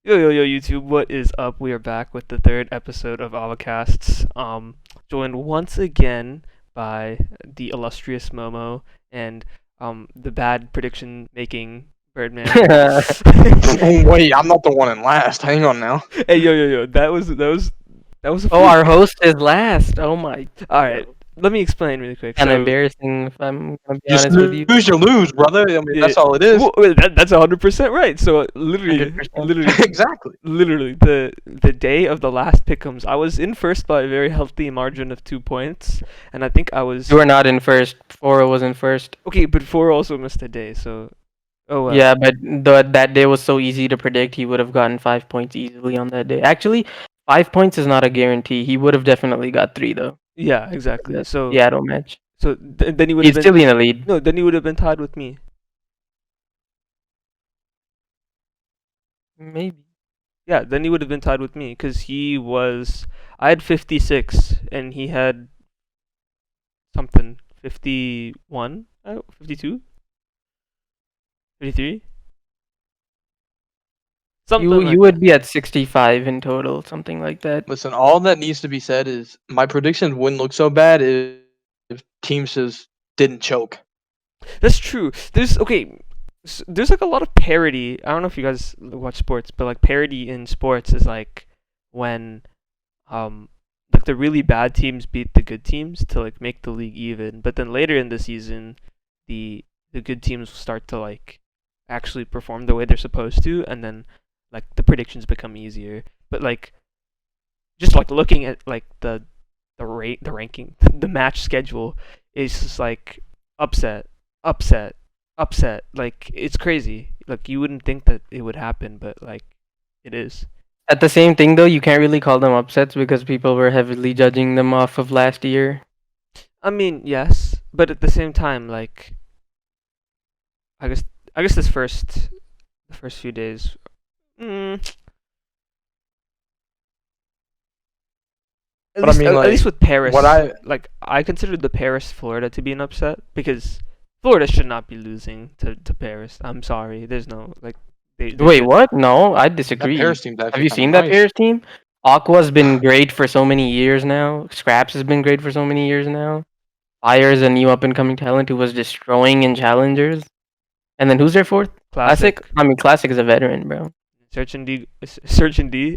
Yo, YouTube, what is up? We are back with the third episode of AvoKasts. Joined once again by the illustrious Momo and the bad prediction making Birdman. Oh, wait, I'm not the one in last. Hang on now. Hey, yo, that was a Oh, fluke. our host is last. Oh my. All right, let me explain really quick. Kind of So, embarrassing if I'm gonna be Just honest with you. lose, you lose, brother. I mean, yeah, that's all it is. well, that's 100% right. So literally, 100%. Exactly. literally the day of the last pick'ems, I was in first by a very healthy margin of 2 points, and I think I was You were not in first. Foro was in first. okay, but four also missed a day, so oh well. Yeah, but that day was so easy to predict. He would have gotten 5 points easily on that day. Actually, 5 points is not a guarantee. He would have definitely got 3 though. Yeah, exactly. The So Seattle match. then he would have He's been still in the lead. no, then he would have been tied with me. Maybe. Yeah, then he would have been tied with me because I had 56 and he had something 51, 52, 53. Something You like you that. would be at 65 in total, something like that. Listen, all that needs to be said is my predictions wouldn't look so bad if teams just didn't choke. That's true. There's like a lot of parody. I don't know if you guys watch sports, but like parody in sports is like when um like the really bad teams beat the good teams to like make the league even, but then later in the season the good teams start to like actually perform the way they're supposed to, and then like the predictions become easier. But like just like looking at like the ranking, the match schedule is just like upset, upset, upset. Like it's crazy. Like you wouldn't think that it would happen, but like it is. At the same thing though, you can't really call them upsets because people were heavily judging them off of last year. I mean, yes, but at the same time, like I guess I guess the first few days. Mm, But I mean, at least like, with Paris, what I like I considered the Paris Florida to be an upset because Florida should not be losing to Paris. I'm sorry. There's no like they Wait, should. what? No, I that disagree. Paris team's Have actually you kind seen of that nice. Paris team? Aqua's been great for so many years now. Scraps has been great for so many years now. Fire is a new up and coming talent who was destroying in challengers. And then who's their fourth? Classic. I mean, Classic is a veteran, bro. Search and D,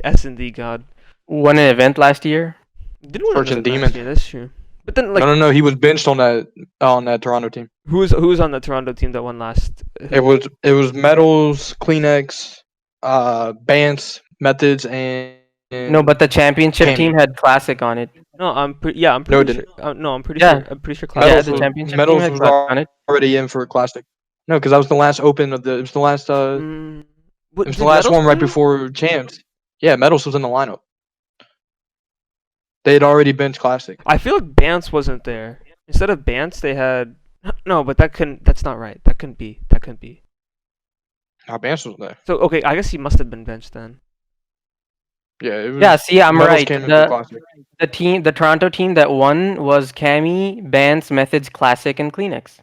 S and D God. Won an event last year. Didn't win Search an and event last Demon. year. That's true. But then like No. He was benched on that Toronto team. who was on the Toronto team that won last? It was Metals, Kleenex, Bance, Methods, and No, but the championship Cammy. team had Classic on it. No, I'm pretty No, it pretty sure. didn't. No, I'm pretty Yeah. sure. I'm pretty sure. Yeah, Classic the won. championship team Metals had was Classic on it. already in for Classic. No, because that was the last open of the. It was the last. Mm, It was the last one right before Champs. Yeah, Metals was in the lineup. They had already benched Classic. I feel like Bance wasn't there. Instead of Bance, they had no, but that's not right. That couldn't be. That couldn't be. Now Bance was there. So okay, I guess he must have been benched then. Yeah, it was. Yeah, see, I'm Metals right. came in for Classic. The Toronto team that won was Cammy, Bance, Methods, Classic, and Kleenex.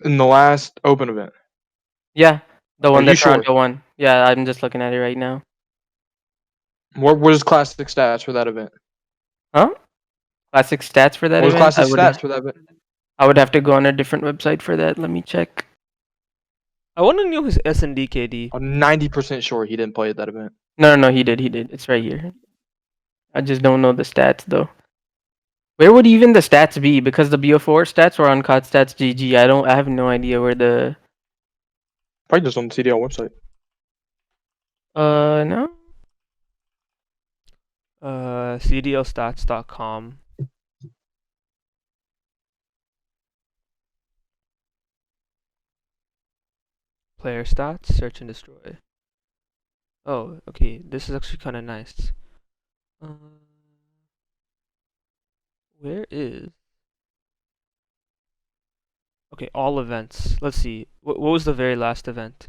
In the last open event. Yeah, the Are one you that sure? Toronto won. Yeah, I'm just looking at it right now. What was Classic stats for that event? Huh? Classic stats for that What was event? Classic stats for that event? I would have to go on a different website for that. Let me check. I want to know his S and D KD. I'm 90% sure he didn't play at that event. No, he did. It's right here. I just don't know the stats though. Where would even the stats be? Because the BO4 stats were on COD Stats GG. I have no idea where the Probably just on the CDL website. no. CDLstats.com. Player stats, search and destroy. Oh, okay. This is actually kind of nice. Where is? Okay, all events. Let's see. What was the very last event?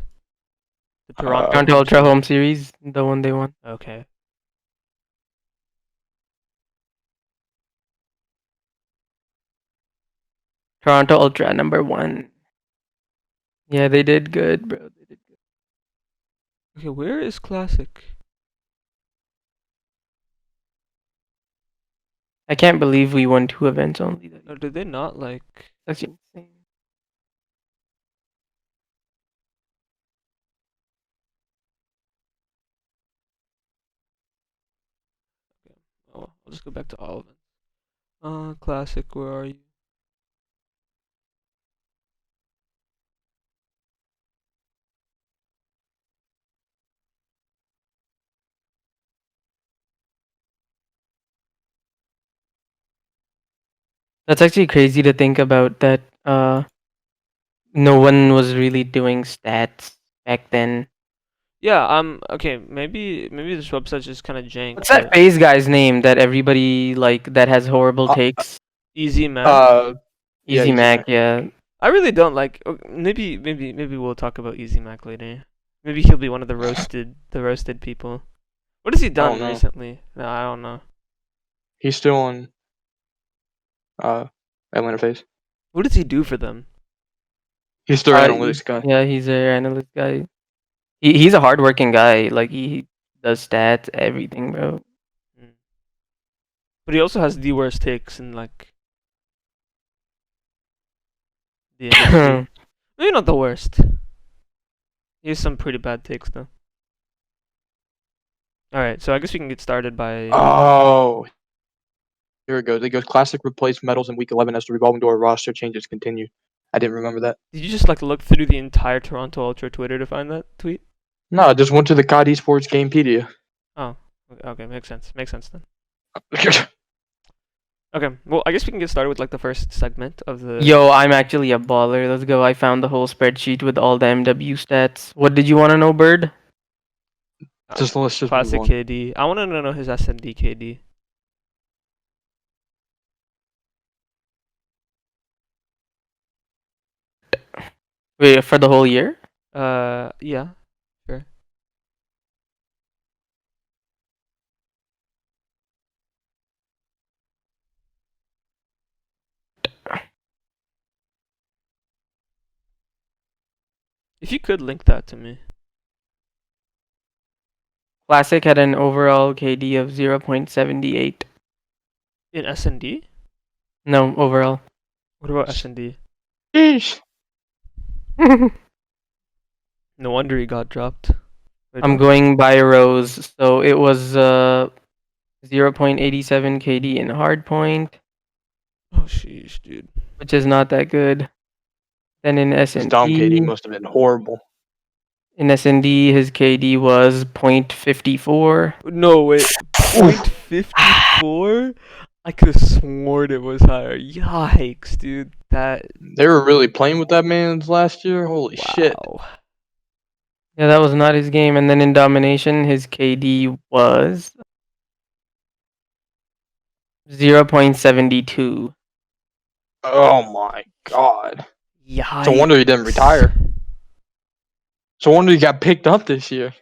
The Toronto Ultra Home Series, the one they won. Okay. Toronto Ultra #1. Yeah, they did good, bro. They did good. Okay, where is Classic? I can't believe we won 2 events only. Or did they not like? That's insane. Oh, I'll just go back to all of it. Classic, where are you? That's actually crazy to think about that no one was really doing stats back then. Yeah, okay, maybe this website's just kind of jank, What's that but phase guy's name that everybody like that has horrible Uh, takes? Easy Mac. yeah, Easy Easy Mac, Mac. yeah. I really don't like. Maybe we'll talk about Easy Mac later. Maybe he'll be one of the roasted people. What has he I don't done know. recently? No, I don't know. He's still on uh Atlanta Face. What does he do for them? He's still Uh, analytics guy. yeah, he's a analyst guy. He's a hardworking guy. Like he does stats, everything, bro. Mm. But he also has the worst takes in like the industry. Maybe not the worst. He has some pretty bad takes though. All right, so I guess we can get started by. Oh, here it goes. It goes Classic replaced medals in week 11 as the revolving door roster changes continue. I didn't remember that. Did you just like look through the entire Toronto Ultra Twitter to find that tweet? No, I just went to the COD Esports Gamepedia. Oh, okay, makes sense. Makes sense then. Okay, well, I guess we can get started with like the first segment of the. Yo, I'm actually a baller. Let's go. I found the whole spreadsheet with all the MW stats. What did you want to know, Bird? Let's just move Classic on. KD. I want to know his SND KD. Wait, for the whole year? Yeah, sure. If you could link that to me. Classic had an overall KD of 0.78. In SND? No, overall. What about SND? Sheesh. No wonder he got dropped. Wait, I'm what? going by rows. So it was 0.87 KD in hardpoint, Oh, sheesh, dude. which is not that good. Then This Dom KD in must have been horrible. SND, his KD was 0.54. No, wait. Oof. 0.54? I could have sworn it was higher. Yikes, dude. That. They were really playing with that man's last year. Holy shit. Wow. Yeah, that was not his game. And then in domination, his KD was 0.72. Oh my god. Yikes. No wonder he didn't retire. No wonder he got picked up this year.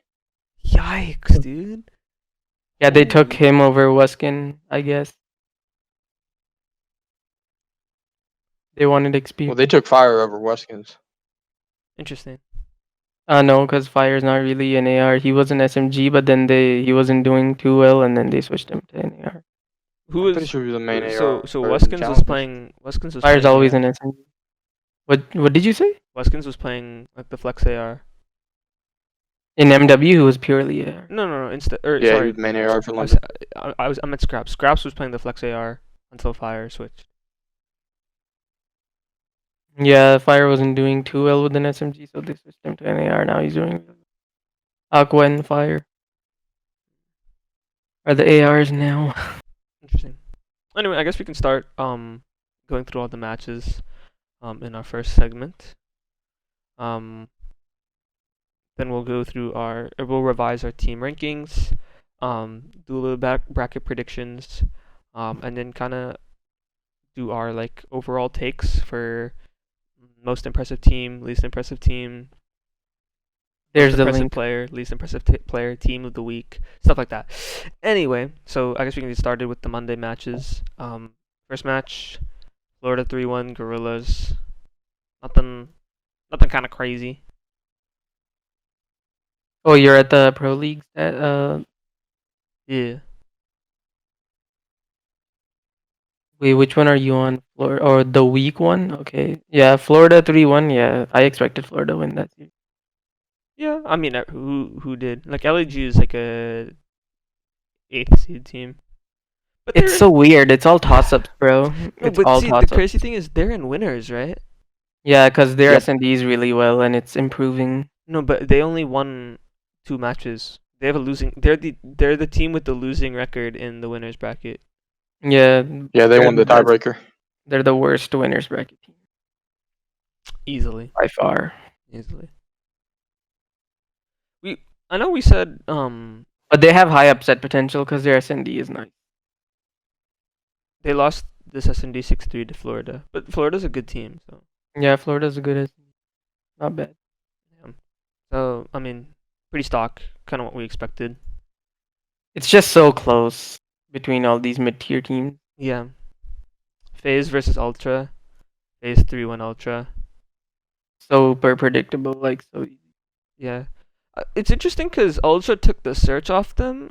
Yikes, dude. Yeah, they took Holy- him over Weskin, I guess. They wanted XP. Well, they took Fire over Weskins. Interesting. No, because Fire's not really an AR. He was an SMG, but then he wasn't doing too well, and then they switched him to an AR. Who I'm pretty was. sure he was the main So AR. so in the Weskins was challenges. playing. Weskins was Fire's playing. always an SMG. What did you say? Weskins was playing like the Flex AR. In MW, who was purely AR. No. Instead, or Yeah, he sorry, was the main AR for I was, London. I meant Scraps. Scraps was playing the Flex AR until Fire switched. Yeah, Fire wasn't doing too well with an SMG, so they switched him to an AR. Now he's doing Aqua and Fire are the ARs now. Interesting. Anyway, I guess we can start going through all the matches in our first segment. Then we'll go through we'll revise our team rankings, do a little bracket predictions, and then kind of do our like overall takes for most impressive team, least impressive team, There's most the impressive link. player, least impressive player, team of the week, stuff like that. Anyway, so I guess we can get started with the Monday matches. First match, Florida 3-1 Gorillas. Nothing kind of crazy. Oh, you're at the pro leagues. Yeah. Wait, which one are you on? Florida or the week one? Okay, yeah, Florida 3-1. Yeah, I expected Florida to win that series. Yeah. I mean, who did? Like LAG is like a eighth seed team, but It's they're so in. weird. It's all toss-ups, bro. No, It's but all see, the toss-ups. crazy thing is they're in winners, right? Yeah, because their Yep. S&D is really well and it's improving. No, but they only won 2 matches. They have a losing. They're the team with the losing record in the winners bracket. Yeah, Yeah, they won the tiebreaker. they're the worst winners bracket team Easily, by far. easily. I know we said But they have high upset potential because their S&D is nice. they lost this S&D 6-3 to Florida, but Florida's a good team, so Yeah, Florida's a good S&D. Not bad. yeah. So I mean, pretty stock, kind of what we expected. It's just so close between all these mid-tier teams. Yeah. FaZe versus Ultra. FaZe 3-1 Ultra. Super predictable, like so easy. Yeah. It's interesting because Ultra took the search off them,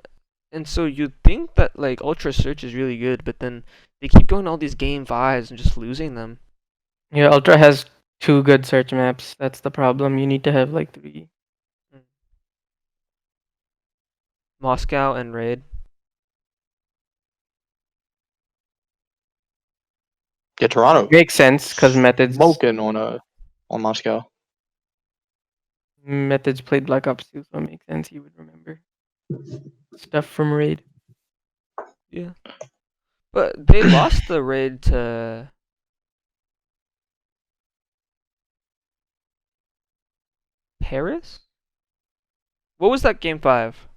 and so you'd think that like Ultra search is really good, but then they keep going all these game fives and just losing them. Yeah, Ultra has 2 good search maps. That's the problem. You need to have like 3. Moscow and Raid. Yeah, Toronto Makes sense because smoking on Moscow. Methods played Black Ops 2, so it makes sense he would remember stuff from Raid. Yeah. But they lost the Raid to Paris? What was that game 5?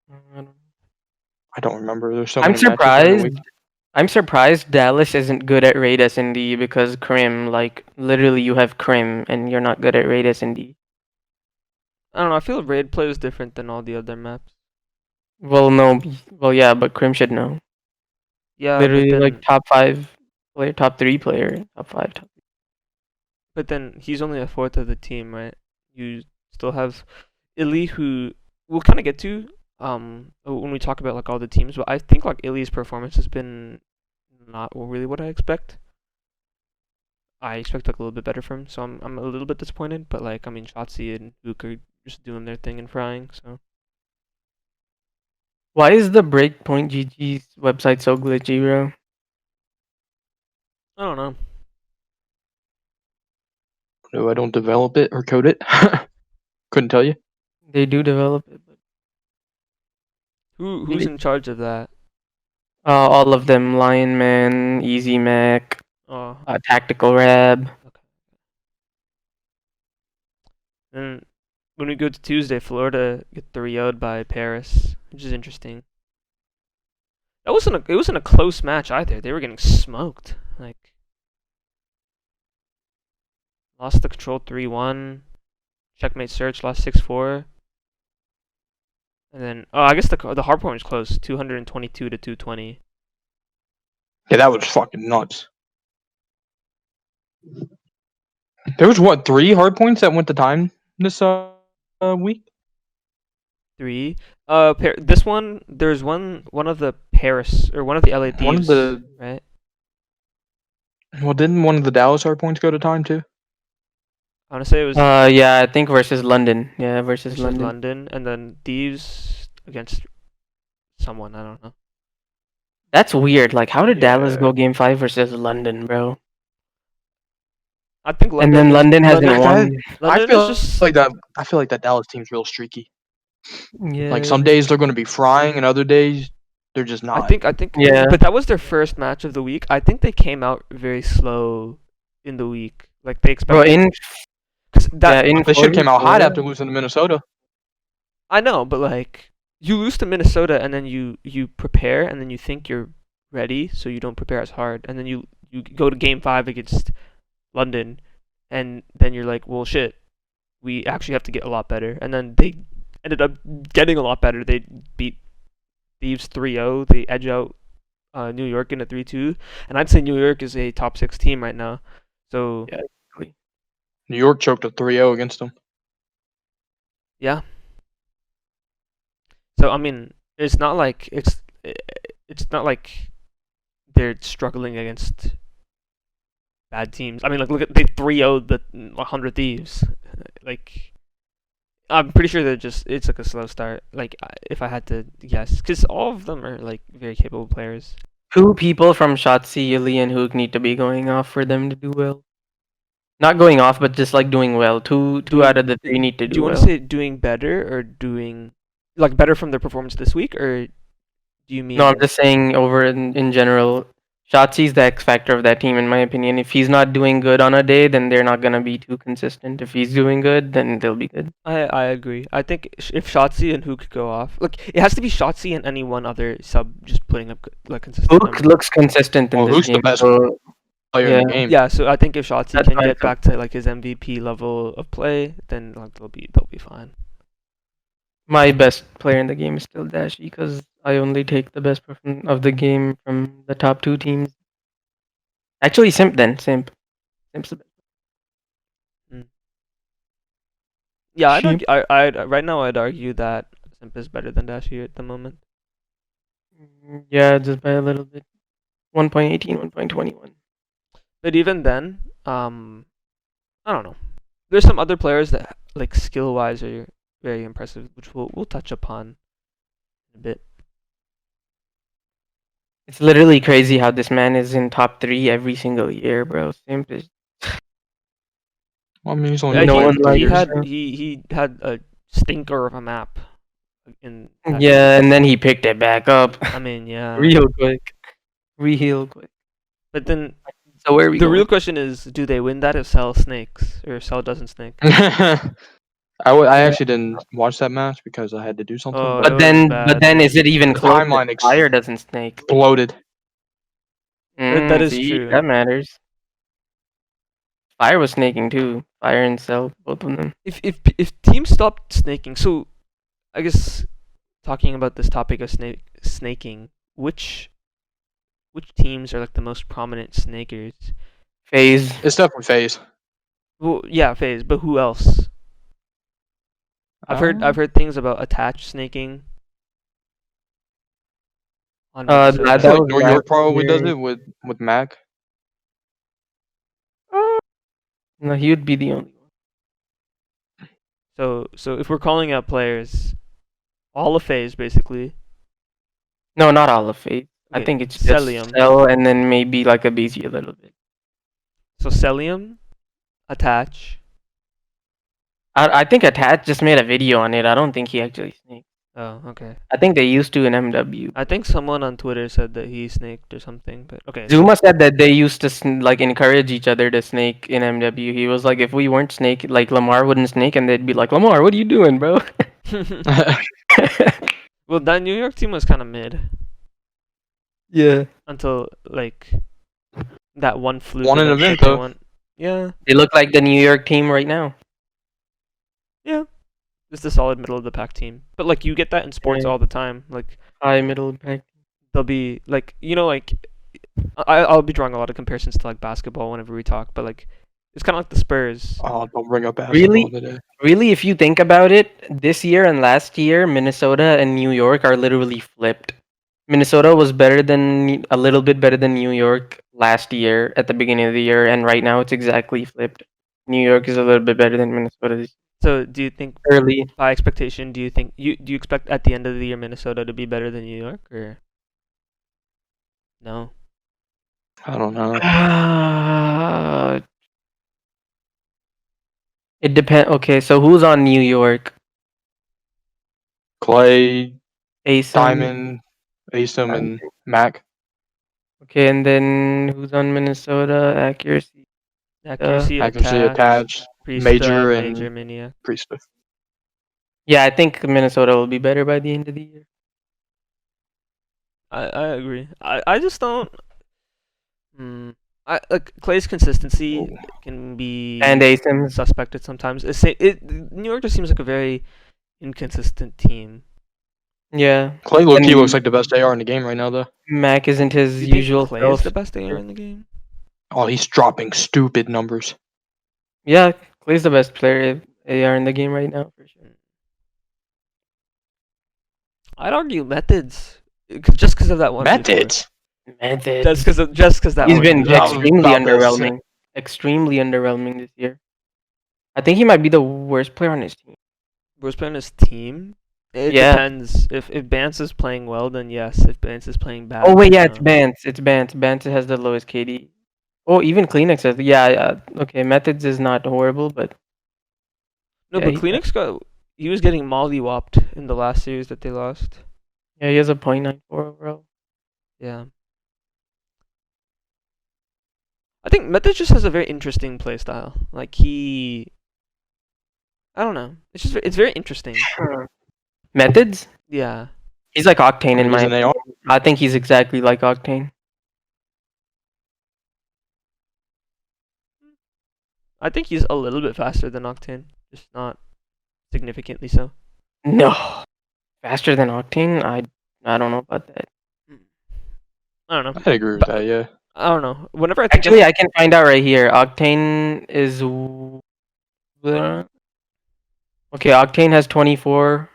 I don't remember. There's so I'm many matches during the surprised. week. I'm surprised Dallas isn't good at Raid S&D because Crim, like literally, you have Crim and you're not good at Raid S&D. I don't know, I feel Raid play is different than all the other maps. Well, no, well, yeah, but Crim should know. Yeah, but Literally, like then top 5 player, top 3 player, top 5, top. he's only a fourth of the team, right? You still have Illy, who we'll kind of get to when we talk about like all the teams, but I think like Illy's performance has been not really what I expect. I expect like a little bit better from him, so I'm a little bit disappointed. But like I mean, Shotzi and Ook are just doing their thing and frying. So Why is the Breakpoint GG's website so glitchy, bro? I don't know No, I don't develop it or code it. Couldn't tell you. They do develop it, but who's in charge of that. all of them: Lion Man, Easy Mac, Oh, Tactical Rab. okay. Then when we go to Tuesday, Florida get 3-0'd by Paris, which is interesting. It wasn't a close match either. They were getting smoked. Like lost the control 3-1. Checkmate search lost 6-4. And then I guess the hard point was close, 222 to 220. Yeah, that was fucking nuts. There was what 3 hard points that went to time this week. 3. This one there's one of the Paris or one of the LA Thieves, One of the right? well, didn't one of the Dallas hard points go to time too? I want to say it was Yeah, I think versus London. Yeah, versus versus London. London, and then Thieves against someone I don't know. That's weird. Like, how did Dallas Yeah. go game 5 versus London, bro? I think And then London hasn't won. I London is feel just like that. I feel like that Dallas team's real streaky. Yeah. Like some days they're going to be frying, and other days they're just not. I think Yeah. but that was their first match of the week. I think they came out very slow in the week. Like they Bro, expected cuz that in They should have came out hot 44 after losing to Minnesota. I know, but like you lose to Minnesota and then you prepare and then you think you're ready, so you don't prepare as hard, and then you go to game 5 against London, and then you're like, well, shit, we actually have to get a lot better, and then they ended up getting a lot better. They beat Thieves 3-0. They edge out New York in a 3-2, and I'd say New York is a top 6 team right now. So Yeah, exactly. New York choked a 3-0 against them. Yeah. So I mean, it's not like they're struggling against bad teams. I mean, like look at they 3-0'd the 100 Thieves. Like I'm pretty sure it's like a slow start. Like if I had to guess, because all of them are like very capable players. Two people from Shotzi, Yuli, and Hook need to be going off for them to do well. Not going off, but just like doing well. Two out of the three need to Do you do want to well. say doing better or doing like better from their performance this week, or do you mean? No, I'm just saying over in general. Shotzi's the X factor of that team, in my opinion. If he's not doing good on a day, then they're not gonna be too consistent. If he's doing good, then they'll be good. I agree. I think if Shotzi and Hook go off, like it has to be Shotzi and any one other sub just putting up like consistent Hook numbers. looks consistent in Well, this who's the game. best So player yeah, in the game? Yeah, so I think if Shotzi that's can why get it's so- back to like his MVP level of play, then like they'll be fine. my best player in the game is still Dashi because I only take the best of the game from the top two teams. Actually, Simp then. Simp's the best. Yeah, Sheep. right now I'd argue that Simp is better than Dashi at the moment. Yeah, just by a little bit. 1.18, 1.21. But even then, I don't know. There's some other players that like skill wise are very impressive, which we'll touch upon in a bit. It's literally crazy how this man is in top 3 every single year, bro. Simp is Well, I mean, he's only Uh, been no playing one for 3 he likes years. had him. he had a stinker of a map in that Yeah, and then he picked it back up I mean, yeah. real quick. Real quick. But then So where are we the real going? question is, do they win that if Cell snakes or Cell doesn't snake? I Yeah. actually didn't watch that match because I had to do something, Oh, but it was But bad. then is it even the close if timeline Fire doesn't snake? exploded. That is See, true. that matters. Fire was snaking too. Fire and Cell, both of them. If teams stopped snaking, so I guess talking about this topic of snaking, which teams are like the most prominent snakers? FaZe. It's definitely phase. Well, yeah, FaZe, but who else? I've heard things about attached snaking on I Minnesota. That feel like was New last York probably does year. it with Mac. No, he would be the only one. So if we're calling out players, all of FaZe basically. No, not all of FaZe. I Okay, think it's just Celium. Cell and then maybe like a BZ a little bit. So Celium, attach. I think Attach just made a video on it. I don't think he actually snaked. Oh, okay. I think they used to in MW. I think someone on Twitter said that he snaked or something, but okay. Zuma said that they used to like encourage each other to snake in MW. He was like, if we weren't snake, like Lamar wouldn't snake, and they'd be like, Lamar, what are you doing, bro? Well, that New York team was kind of mid Yeah. until like that one fluke Won an event event, that they though. won. Yeah, They look like the New York team right now. yeah. It's a solid middle of the pack team. But like you get that in sports Yeah. all the time. Like High middle pack. they'll be like like I'll be drawing a lot of comparisons to like basketball whenever we talk, but like it's kind of like the Spurs. Oh, don't bring up basketball Really? today. Really, if you think about it, this year and last year, Minnesota and New York are literally flipped. Minnesota was better than a little bit better than New York last year at the beginning of the year, and right now it's exactly flipped. New York is a little bit better than Minnesota this So do you think early. by expectation, do you expect at the end of the year Minnesota to be better than New York or no? I don't know. It depends. Okay, so who's on New York? Clay, Asim. Diamond, Asim, and Mac. Okay, and then who's on Minnesota? Accuracy. Accuracy, Accuracy, attach, attached, Priest, Major, Major, and Maniac. Priest. Yeah, I think Minnesota will be better by the end of the year. I agree. I just don't. I like Clay's consistency Ooh. can be And Asim's. suspected sometimes. New York just seems like a very inconsistent team. Yeah. Clay low-key And looks like the best AR in the game right now, though. Mac isn't his Do you think usual Clay self. is the best AR in the game? Oh, he's dropping stupid numbers. Yeah, Clay's the best player AR in the game right now for sure. I'd argue methods, just because of that 1v4. Methods. Methods. Just because that He's 1v4. been I was extremely about to say- underwhelming. Extremely underwhelming this year. I think he might be the worst player on his team. Worst player on his team. It Yeah. depends. If Bance is playing well, then yes. If Bance is playing bad, Oh wait, then yeah, it's no. Bance. It's Bance. Bance has the lowest KD. Oh, even Kleenex has. Yeah. Okay, methods is not horrible, but No, yeah, but Kleenex he was getting mollywopped in the last series that they lost. yeah, he has a .94 overall. Yeah. I think Methods just has a very interesting play style. Like I don't know. It's very interesting. Methods? Yeah. He's like Octane in He's my an AR. opinion. I think he's exactly like Octane. I think he's a little bit faster than Octane, just not significantly so. No, faster than Octane? I don't know about that. I don't know. I'd agree with that. Yeah. I don't know. Whenever I think Actually, I can find out right here. Octane is. Okay, Octane has 24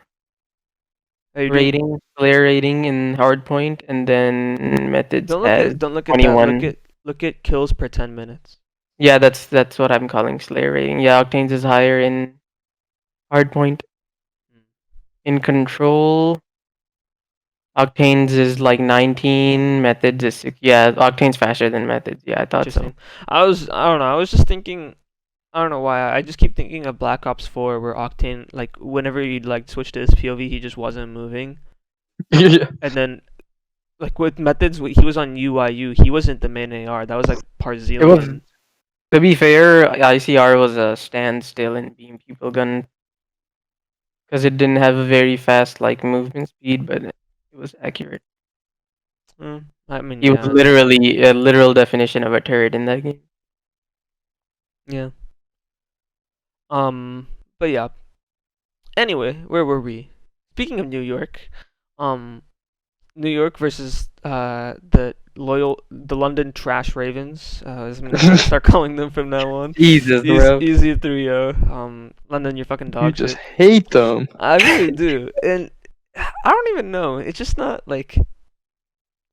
rating, player rating in hardpoint, and then Methods don't look has at don't look at 21. that. Look at kills per 10 minutes. Yeah, that's what I'm calling Slayer rating. Yeah, Octane's is higher in hardpoint. In control, Octane's is like 19. Methods is 6. Yeah, Octane's faster than Methods. Yeah, I thought so. Interesting. I don't know. I was just thinking. I don't know why. I just keep thinking of Black Ops 4, where Octane, like, whenever you'd like switch to his POV, he just wasn't moving. Yeah. And then, like with Methods, he was on UIU. He wasn't the main AR. That was like Parzilian. To be fair, ICR was a standstill in beam people gun because it didn't have a very fast like movement speed, but it was accurate. I mean, He was literally a literal definition of a turret in that game. Yeah. But yeah. Anyway, where were we? Speaking of New York, New York versus the London Trash Ravens. I'm gonna start calling them from now on. Jesus, bro. Easy 3-0. London, you're fucking dog You shit. just hate them. I really do, and I don't even know. It's just not like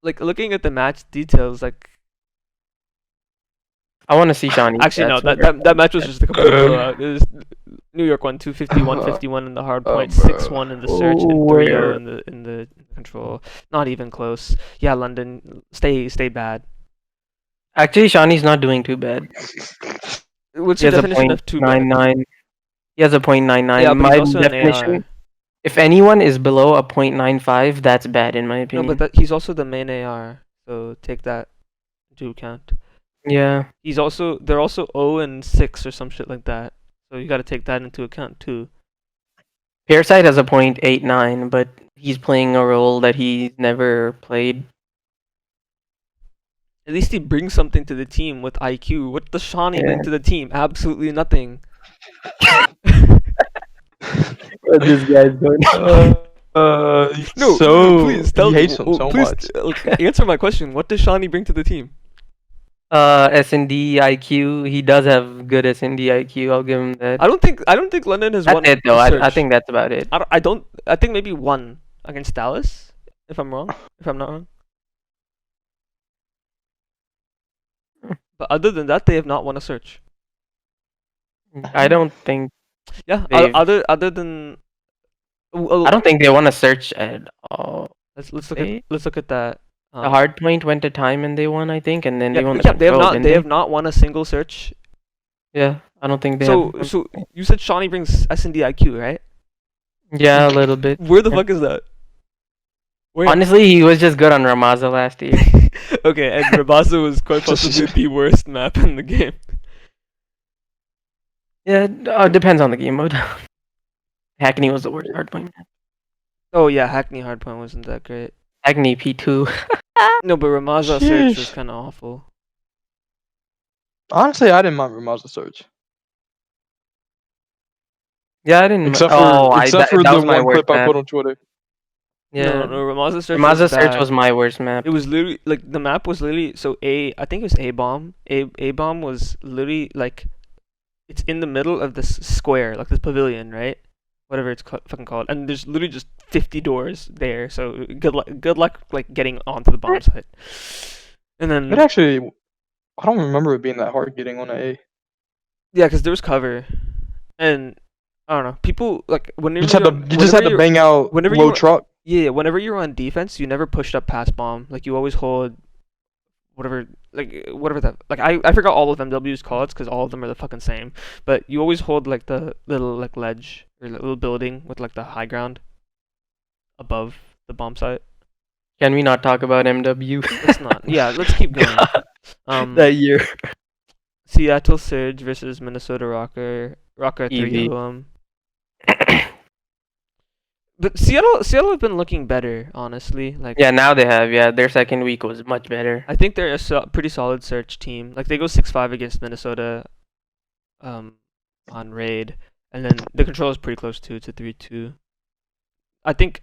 looking at the match details. Like, I want to see Shawnee. actually, no, that match was just a complete blowout. It was New York won 251-51 in the hard point, 6-1 in the search, and 3-0 in the control. Not even close. Yeah, London, stay bad. Actually, Shawnee's not doing too bad. What's He your has a definition of too bad? .99. He has a .99. Yeah, but My he's also an definition, AR. if anyone is below a .95, that's bad in my opinion. No, but he's also the main AR, so take that into account. Yeah. They're also 0-6 or some shit like that. So you got to take that into account too. Parasite has a .89, but he's playing a role that he's never played. At least he brings something to the team with IQ. What does Shawnee bring to the team? Absolutely nothing. What this guy's going No, please tell he me. hates him so much. Answer my question. What does Shawnee bring to the team? S&D IQ. He does have good S&D IQ. I'll give him that. I don't think London has That's won. it though. a I think that's about it. I think maybe one against Dallas. If I'm not wrong. But other than that, they have not won a search. I don't think. Yeah. They've- Other than. I don't think they won a search at all. Let's look at that. The hard point went to time and they won, I think, and then they won the they have control, not. didn't They have not won a single search. Yeah, I don't think they So have. so you said Shawnee brings S&D IQ, right? Yeah, a little bit. Where the fuck is that? Where? Honestly, he was just good on Ramaza last year. Okay, and Rabasa was quite possibly the worst map in the game. Yeah, it depends on the game mode. Hackney was the worst hardpoint. Oh yeah, Hackney hardpoint wasn't that great. Hackney P2. No, but Ramaza search was kind of awful. Honestly, I didn't mind Ramaza's search. Yeah, I didn't. Except that for was the my one worst clip I map. put on Twitter. Yeah, No, Ramaza search. Ramaza search bad. was my worst map. It was literally like the map was literally I think it was A bomb. A bomb was literally like, it's in the middle of this square, like this pavilion, right? Whatever it's fucking called, and there's literally just 50 doors there. So good luck like getting onto the bomb site. And then It actually, I don't remember it being that hard getting on A. yeah, because there was cover, and I don't know. People like You just had to bang out whenever low you truck. yeah, whenever you're on defense, you never pushed up past bomb. Like you always hold whatever that like I forgot all of MW's calls because all of them are the fucking same. But you always hold like the little like ledge or little building with like the high ground above the bomb site. Can we not talk about MW? Let's not. Yeah, let's keep going. That year. Seattle Surge versus Minnesota Rocker 3 Easy. But Seattle have been looking better, honestly. Like Yeah, now they have. Yeah, their second week was much better. I think they're a pretty solid search team. Like they go 6-5 against Minnesota, on raid, and then the control is pretty close too. It's a 3-2. I think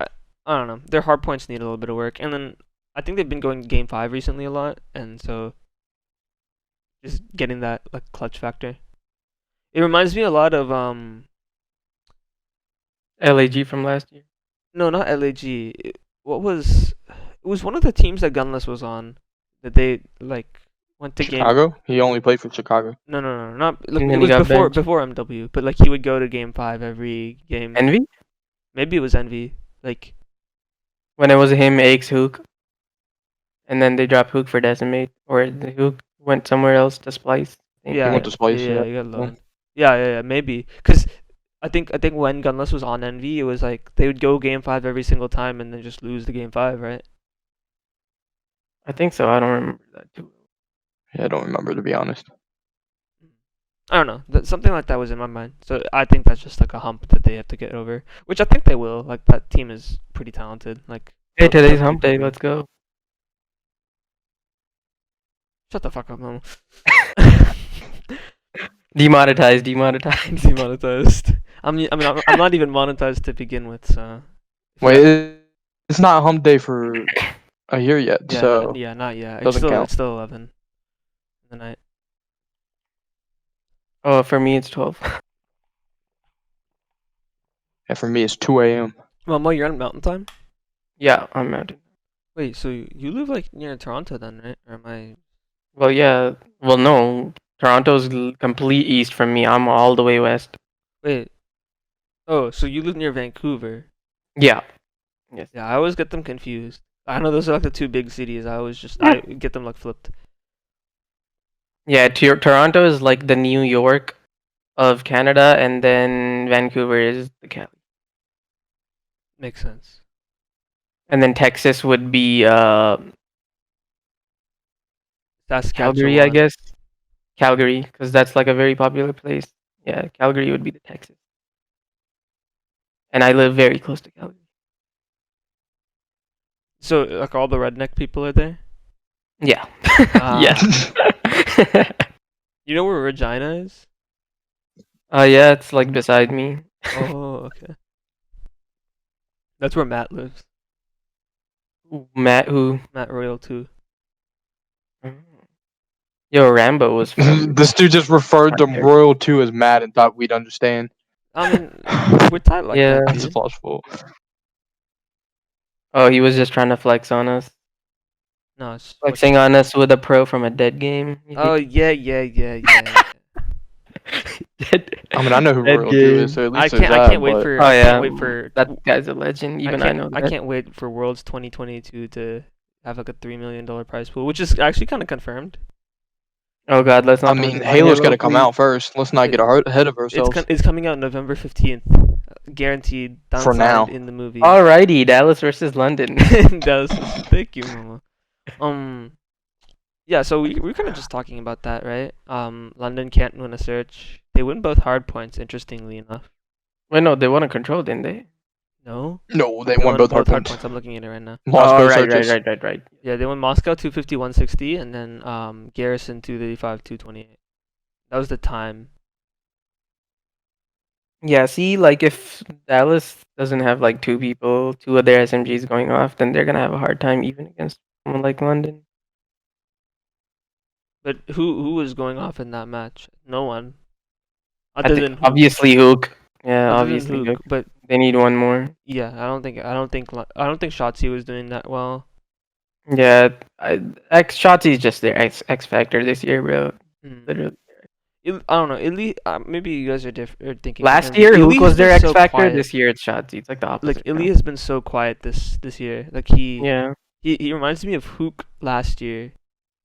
I don't know. Their hard points need a little bit of work, and then I think they've been going game 5 recently a lot, and so just getting that like clutch factor. It reminds me a lot of LAG from last year. no, not LAG. What was it was one of the teams that Gunless was on that they like went to game. Chicago? He only played for Chicago. No, not like And it then was he got benched. before MW, but like he would go to game 5 every game. Envy? Maybe it was Envy. Like When it was him, Aches, Hook. And then they dropped Hook for Decimate. Or the Hook went somewhere else to Splice. I think. yeah, He went to Splice, yeah, yeah. you got low. Yeah, maybe because I think when Gunless was on Envy, it was like they would go game 5 every single time and then just lose the game 5, right? I think so. I don't remember that too. Yeah, I don't remember, to be honest. I don't know. Something like that was in my mind. So I think that's just like a hump that they have to get over, which I think they will. Like that team is pretty talented. Like Hey, they'll today's keep hump day. improving. Let's go. Shut the fuck up, Momo. Demonetized. Demonetized. I'm not even monetized to begin with. So Wait, it's not hump day for a year yet, yeah, so not yet. doesn't count. It's still 11 in the night. Oh, for me, it's 12. And for me, it's 2 a.m. Momo, you're on Mountain Time. Yeah, I'm mountain. Wait, so you live like near Toronto then, right? Or am I? Well, yeah. Well, no. Toronto's complete east from me. I'm all the way west. Wait. Oh, so you live near Vancouver? Yeah. Yes. Yeah, I always get them confused. I know those are like the two big cities. I get them like flipped. Yeah, Toronto is like the New York of Canada, and then Vancouver is the Cali. Makes sense. And then Texas would be Saskatchewan. Calgary, I guess. Calgary, because that's like a very popular place. Yeah, Calgary would be the Texas. And I live very close to Calgary. So like all the redneck people are there. Yeah. Ah. Yes. You know where Regina is? Yeah, it's like beside me. Oh, okay. That's where Matt lives. Matt, who? Matt Royal too. Yo, Rambo was from. This dude just referred to Right there. Royal 2 as mad and thought we'd understand. I mean, we're tight like Yeah. that, That's dude. plausible. Oh, he was just trying to flex on us. No, it's Flexing on us with a pro from a dead game. Oh yeah. I mean, I know who Dead Royal 2 game. is, so at I least there's can't. that. I can't wait but- for. Oh, I yeah. can't wait for That guy's a legend. Even I know that. I can't wait for Worlds 2022 to have like a $3 million prize pool, which is actually kind of confirmed. Oh God, let's not. I talk mean, about Halo's Halo, got to come please. out first. Let's not get ahead of ourselves. It's coming out November 15th, guaranteed. For now. in the movie. Alrighty, Dallas versus London. Does thank you, Mama. Yeah, so we're kind of just talking about that, right? London can't win a search. They win both hard points, interestingly enough. Wait, no, they won a control, didn't they? No, No, they won both hard points. I'm looking at it right now. Moscow Oh, right. searches. Yeah, they won Moscow 250-160, and then Garrison 235-228. That was the time. Yeah, see, like if Dallas doesn't have like two of their SMGs going off, then they're gonna have a hard time even against someone like London. But who was going off in that match? No one. I Other think than Hook. obviously Hook. Yeah, other than obviously, Hook. But they need one more. yeah, I don't think Shotzi was doing that well. Yeah, Shotzi is just their X factor this year, bro. Mm. Literally. I don't know. Ili, maybe you guys are thinking Last differently. year, Hook Ili has was been their X so factor. quiet. This year, it's Shotzi. It's like the Like opposite Ili now. has been so quiet this year. Like he Yeah, he he reminds me of Hook last year.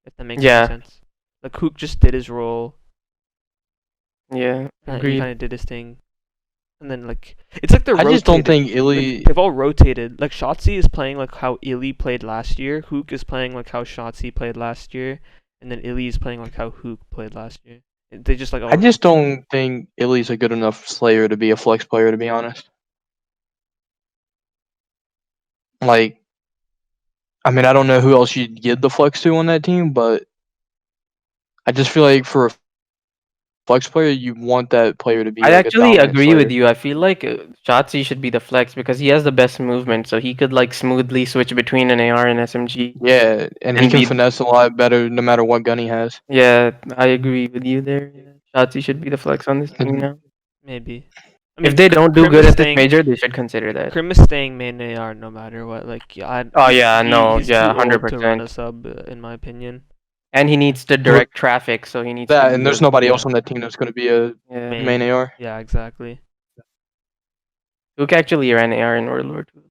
If that makes any yeah, sense. Like Hook just did his role. yeah. He Agreed. kind of did his thing, and then like it's like they're I just don't rotated. think Illy. Like they've all rotated. Like Shotzi is playing like how Ili played last year. Hook is playing like how Shotzi played last year, and then Ili is playing like how Hook played last year. They just like I all. just don't think Illy's a good enough Slayer to be a flex player. To be honest, like, I mean, I don't know who else you'd give the flex to on that team, but I just feel like for a flex player, you want that player to be I like a actually dominant agree with Slayer. you. I feel like Shotzi should be the flex because he has the best movement, so he could like smoothly switch between an AR and SMG Yeah, and he and can be. finesse a lot better no matter what gun he has. Yeah, I agree with you there. Yeah. Shotzi should be the flex on this team And now. Maybe. I If mean, they don't do Krim good is at this staying. major, they should consider that. Krim is staying main AR no matter what. Like, yeah, Oh yeah, no, he's yeah, too old to run 100%. a sub, in my opinion. And he needs to with direct traffic, so he needs to that, be and there's good. nobody else Yeah, on that team that's going to be a yeah. main Main. AR. Yeah, exactly. Hook actually ran AR in World War II,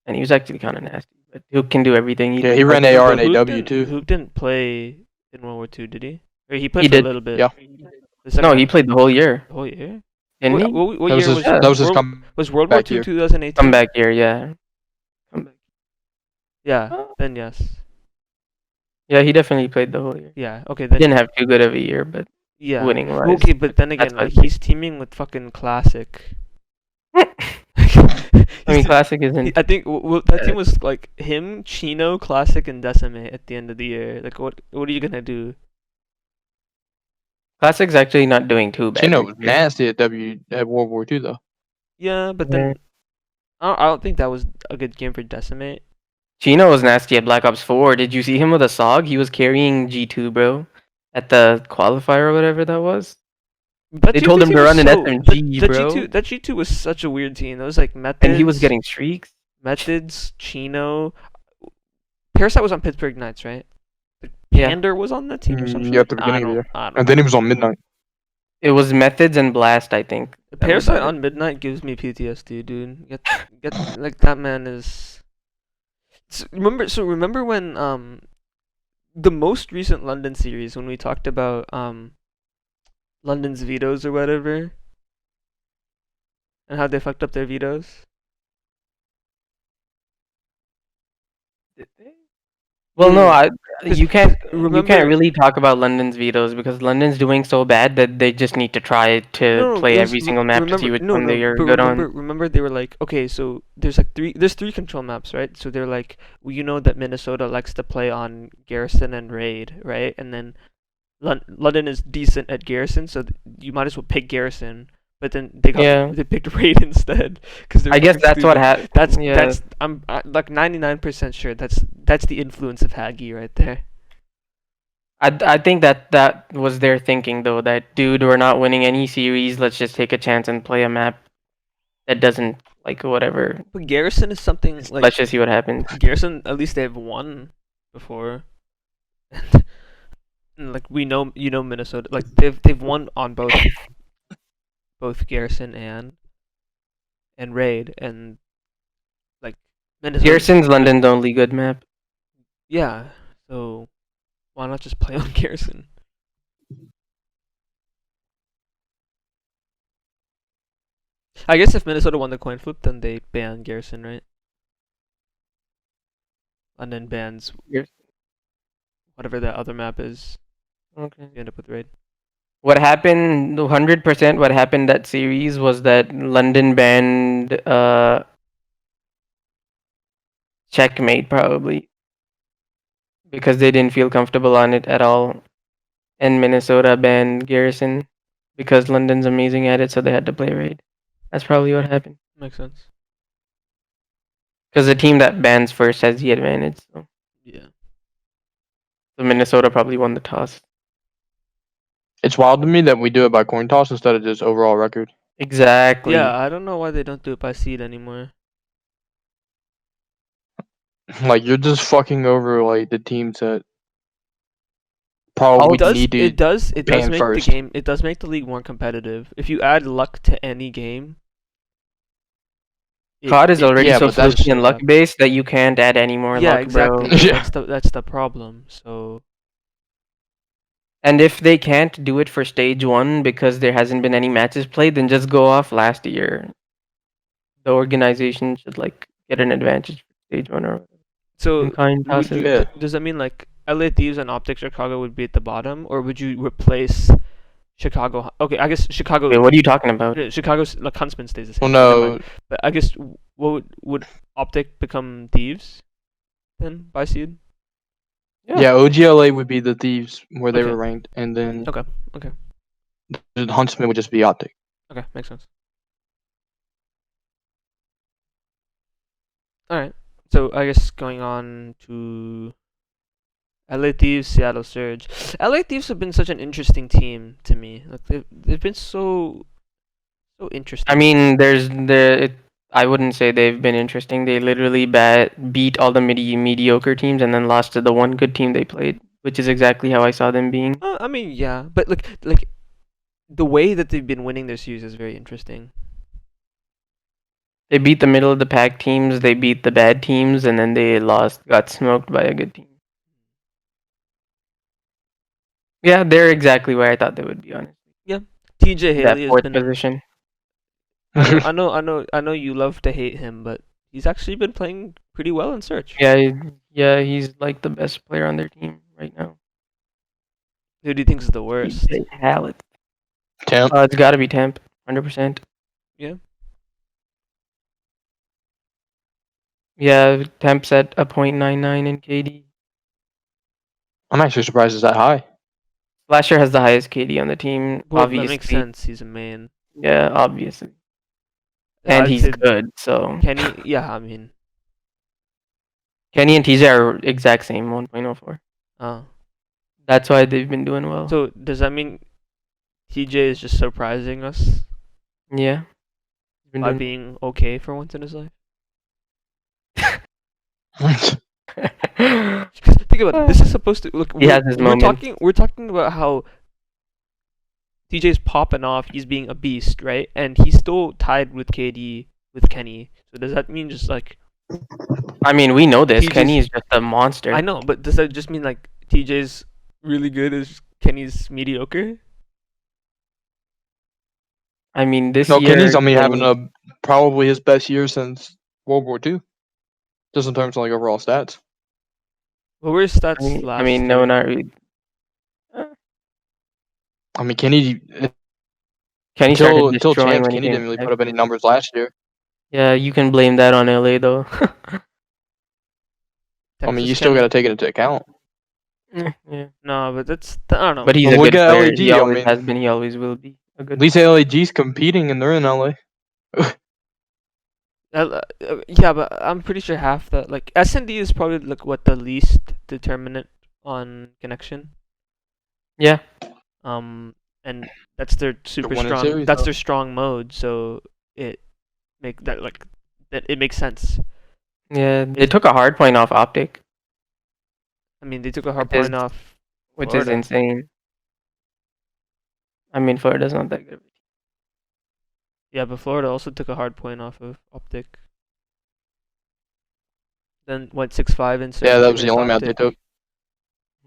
and he was actually kind of nasty. But Hook can do everything. Yeah, he ran Like No, AR but and AW too. Hook didn't play in World War II, did he? Or he played he for a did. little bit. Yeah, The second No, he half. played the whole year, The whole year. didn't he? What that was year his was Yeah, that was his World War comeback II year. 2018? comeback year. Yeah, comeback. Yeah. Oh. Then yes. Yeah, he definitely played the whole year. Yeah. Okay. He Then didn't have too good of a year, but yeah. winning wise, Okay, but then that's again, what. like he's teaming with fucking Classic. I mean, Classic I isn't. think that team was like him, Chino, Classic, and Decimate at the end of the year. Like, what are you gonna do? Classic's actually not doing too bad Chino this was year. nasty at World War II though. Yeah, but Yeah. then I don't think that was a good game for Decimate. Chino was nasty at Black Ops 4. Did you see him with a SOG? He was carrying G2, bro, at the qualifier or whatever that was. That They G2 told him team to was run an so SMG, bro, that G2 was such a weird team. It was like and he was getting streaks. Methods, Chino. Parasite was on Pittsburgh Knights, right? Like, Yeah, Pander was on that team or some Yeah, shit. at the beginning of the year, I don't and then he know. was on Midnight. it was Methods and Blast, I think. That were Parasite the- on Midnight gives me PTSD, dude. Get like that man is. Remember when the most recent London series when we talked about London's vetoes or whatever and how they fucked up their vetoes. Well, no, Yeah. you can't. You can't Remember? really talk about London's vetoes because London's doing so bad that they just need to try to No, play it was every single map to see remember which no one no they are but good on. remember they were like, okay, so there's three control maps, right? So they're like, well, you know that Minnesota likes to play on Garrison and Raid, right? And then London is decent at Garrison, so you might as well pick Garrison. But then Yeah, they picked Raid instead because they're I guess fucking that's what stupid. happened. Yeah, That's like 99% sure that's the influence of Haggy right there. I think that was their thinking though. That dude, we're not winning any series. Let's just take a chance and play a map that doesn't like whatever. But Garrison is something like Let's just see what happens. Garrison. At least they've won before. And, like we know, Minnesota. Like they've won on both Garrison and Raid, and like Minnesota. Garrison's London's only good map. Yeah. So why not just play on Garrison? I guess if Minnesota won the coin flip, then they ban Garrison, right? And then bans Garrison. whatever that other map is. Okay. You end up with Raid. What happened? 100%. What happened that series was that London banned Checkmate probably because they didn't feel comfortable on it at all, and Minnesota banned Garrison because London's amazing at it, so they had to play Raid. That's probably what happened. Makes sense. Because the team that bans first has the advantage. So Yeah. Minnesota probably won the toss. It's wild to me that we do it by coin toss instead of just overall record. Exactly. Yeah, I don't know why they don't do it by seed anymore. Like you're just fucking over like the teams that It probably does need to it does it does pan make the first. game it does make the league more competitive. If you add luck to any game, COD is it already Yeah, so but that's fluky and shows luck up. based that you can't add any more Yeah, luck, exactly. bro. Yeah. That's the problem. So And if they can't do it for stage one because there hasn't been any matches played, then just go off last year. The organization should like get an advantage for stage one or in so kind would tosses. you Yeah. does that mean like LA Thieves and Optic Chicago would be at the bottom, or would you replace Chicago? Okay, I guess Wait, what are you talking about? Chicago's like Huntsman stays the Well, same. So never mind. no. But I guess what would Optic become Thieves then by seed? Yeah, OGLA would be the Thieves where they Okay. were ranked, and then Okay. Okay. the Huntsman would just be Optic. Okay. Makes sense. All right. So I guess going on to LA Thieves, Seattle Surge. LA Thieves have been such an interesting team to me. Like they've been so interesting. I mean, I wouldn't say they've been interesting. They literally beat all the mediocre teams and then lost to the one good team they played, which is exactly how I saw them being. I mean, yeah, but like the way that they've been winning their series is very interesting. They beat the middle of the pack teams, they beat the bad teams, and then they got smoked by a good team. Yeah, they're exactly where I thought they would be, honestly. Yeah, TJ That Haley has fourth been. position. I know you love to hate him, but he's actually been playing pretty well in Search. Yeah, he's like the best player on their team right now. Who do you think is the worst? TJ Hallett. Temp. It's got to be Temp, 100%. Yeah. Yeah, Temp's at a .99 in KD. I'm actually surprised it's that high. Slasher has the highest KD on the team, Well, that makes obviously. sense. He's a main. Yeah, obviously. And I'd he's say good, so. Kenny. Yeah, I mean, Kenny and TJ are exact same, 1.04. uh. That's why they've been doing well. So does that mean TJ is just surprising us Yeah. He's been by doing being okay for once in his life? Think about it. This is supposed to look. He has his moments. We're talking about how TJ's popping off. He's being a beast, right? And he's still tied with KD with Kenny. So does that mean just like I mean, we know this. TJ's Kenny is just a monster. I know, but does that just mean like TJ's really good is Kenny's mediocre? I mean, this No, year. Kenny's having a probably his best year since World War II, just in terms of like overall stats. What were his stats last I mean, no, year? not really. I mean, Kenny Kenny started until destroying champs, when he Kenny came didn't really back. put up any numbers last year. Yeah, you can blame that on LA though. I mean, Texas you still Kenny? got to take it into account. Yeah. No, but I don't know. But he's Well, a look good at player. LAG. He I always mean, has been. He always will be a at good. least LAG's competing and they're in LA. Yeah, but I'm pretty sure half the like S&D is probably like what the least determinant on connection. Yeah. And that's their super winning strong. series, That's though. their strong mode. So it make that like that it makes sense. Yeah. They took a hard point off Optic, I mean, they took a hard which is point off which is Florida. insane. I mean, Florida's not that good. Yeah, but Florida also took a hard point off of Optic. Then went 6-5 in Yeah, Surge that was the against only map they Optic. took.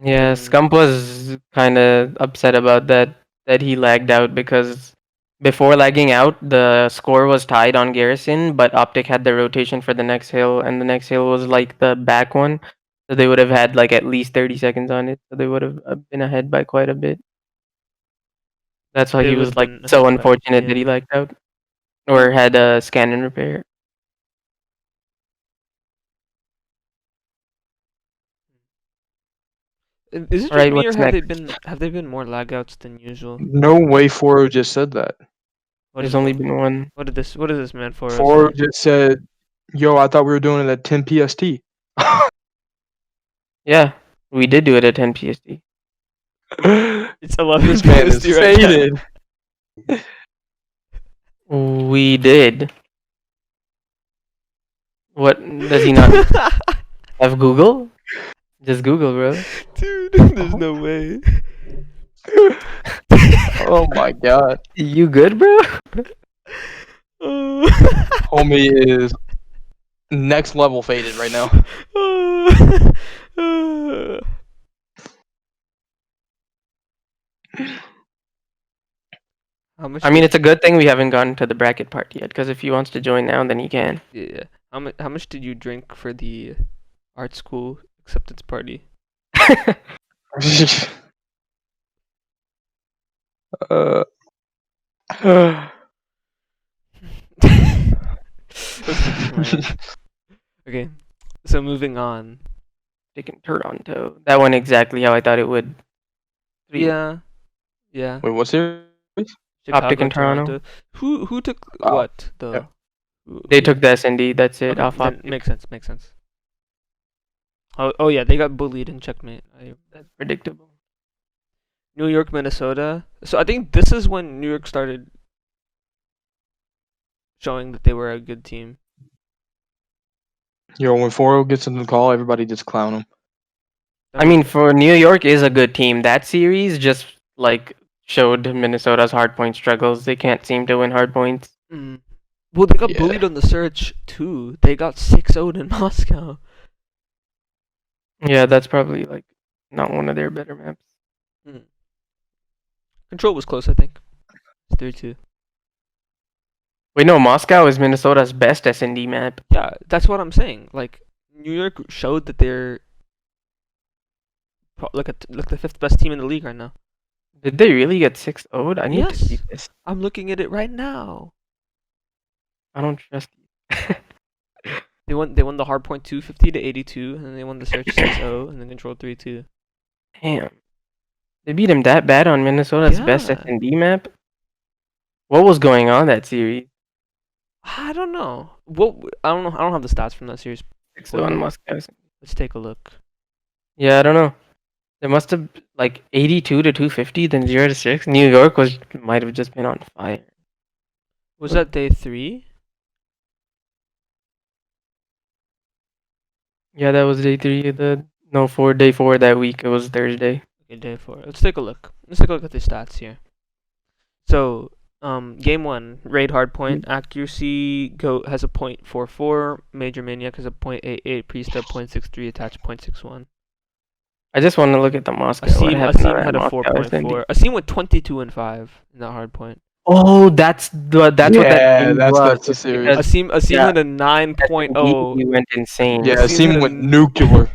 Yeah, And Scump was kind of upset about that he lagged out because before lagging out, the score was tied on Garrison, but Optic had the rotation for the next hill, and the next hill was like the back one, so they would have had like at least 30 seconds on it, so they would have been ahead by quite a bit. That's why they he would was have like been so ahead by unfortunate that he lagged out or had a scan and repair. Is it All just right, me or what's next? have they been more lagouts than usual? No way 4 just said that. There's only been one. What did this man 4 say? just said, "Yo, I thought we were doing it at 10 PST." Yeah, we did do it at 10 PST. It's 11 This man is PST right now. faded. We did. What does he not have Google? Just Google, bro. Dude, there's no way. Oh my god. You good, bro? Oh. Homie is next level faded right now. How much I mean, did it's a good thing we haven't gotten to the bracket part yet, because if he wants to join now, then he can. yeah. How much did you drink for the art school acceptance party? uh, Let's keep this playing. Okay. So moving on. Taking Toronto. That went exactly how I thought it would. 3-1. Yeah. Yeah. Wait, what's here? Optic Chicago, and Toronto. Who took Oh, what? yeah. They took the S&D. That's it. Okay, Off then Optic. makes sense. Oh yeah, they got bullied in checkmate. That's predictable. New York, Minnesota. So I think this is when New York started showing that they were a good team. Yo, when 4-0 gets into the call, everybody just clown him. I mean, for New York is a good team. That series just like showed Minnesota's hardpoint struggles. They can't seem to win hardpoints. Well, they got Yeah. bullied on the search too. They got 6-0'd in Moscow. Yeah, that's probably like not one of their better maps. Control was close, I think. It's 3-2. Wait, no, Moscow is Minnesota's best S&D map. Yeah, that's what I'm saying. Like New York showed that they're like the fifth best team in the league right now. Did they really get 6-0'd? I need to see Yes. this. I'm looking at it right now. I don't trust you. They won the hardpoint 250 to 82, and then they won the search 6-0, and then control 3-2. Damn. They beat him that bad on Minnesota's best Yeah. S&D map? What was going on that series? I don't know. I don't know. I don't have the stats from that series. 6-0 on Moscow. Let's take a look. Yeah, I don't know. There must have like 82 to 250, then 0 to 6. New York might have just been on fire. Was that day 3? Yeah, that was day 3. Day 4 that week. It was Thursday. Okay, day 4. Let's take a look. Let's take a look at the stats here. So, game 1, raid hardpoint accuracy has a .44, Major Maniac has a .88, Priest at .63, Attach .61. I just want to look at the Moscow. Asim What had a Moscow S&D? 4.4. Asim went 22 and 5 in that hardpoint. Oh, that's what that Yeah, series that's was. the series. Because Asim yeah, had a 9.0. he went insane. Yeah, Asim had Asim a went nuclear.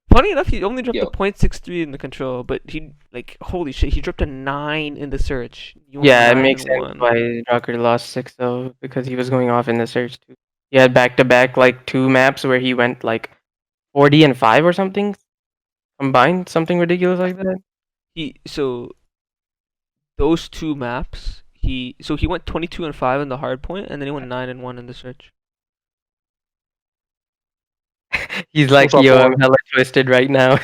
Funny enough, he only dropped Yo. a .63 in the control, but he holy shit, he dropped a 9 in the search. Yeah, it makes sense why Rocker lost 6-0 because he was going off in the search too. He had back-to-back like 2 maps where he went like 40 and 5 or something combined, something ridiculous like that. So those 2 maps, he went 22 and 5 in the hardpoint, and then he went 9 and 1 in the search. He's like, What's up, yo, boy? I'm hella twisted right now.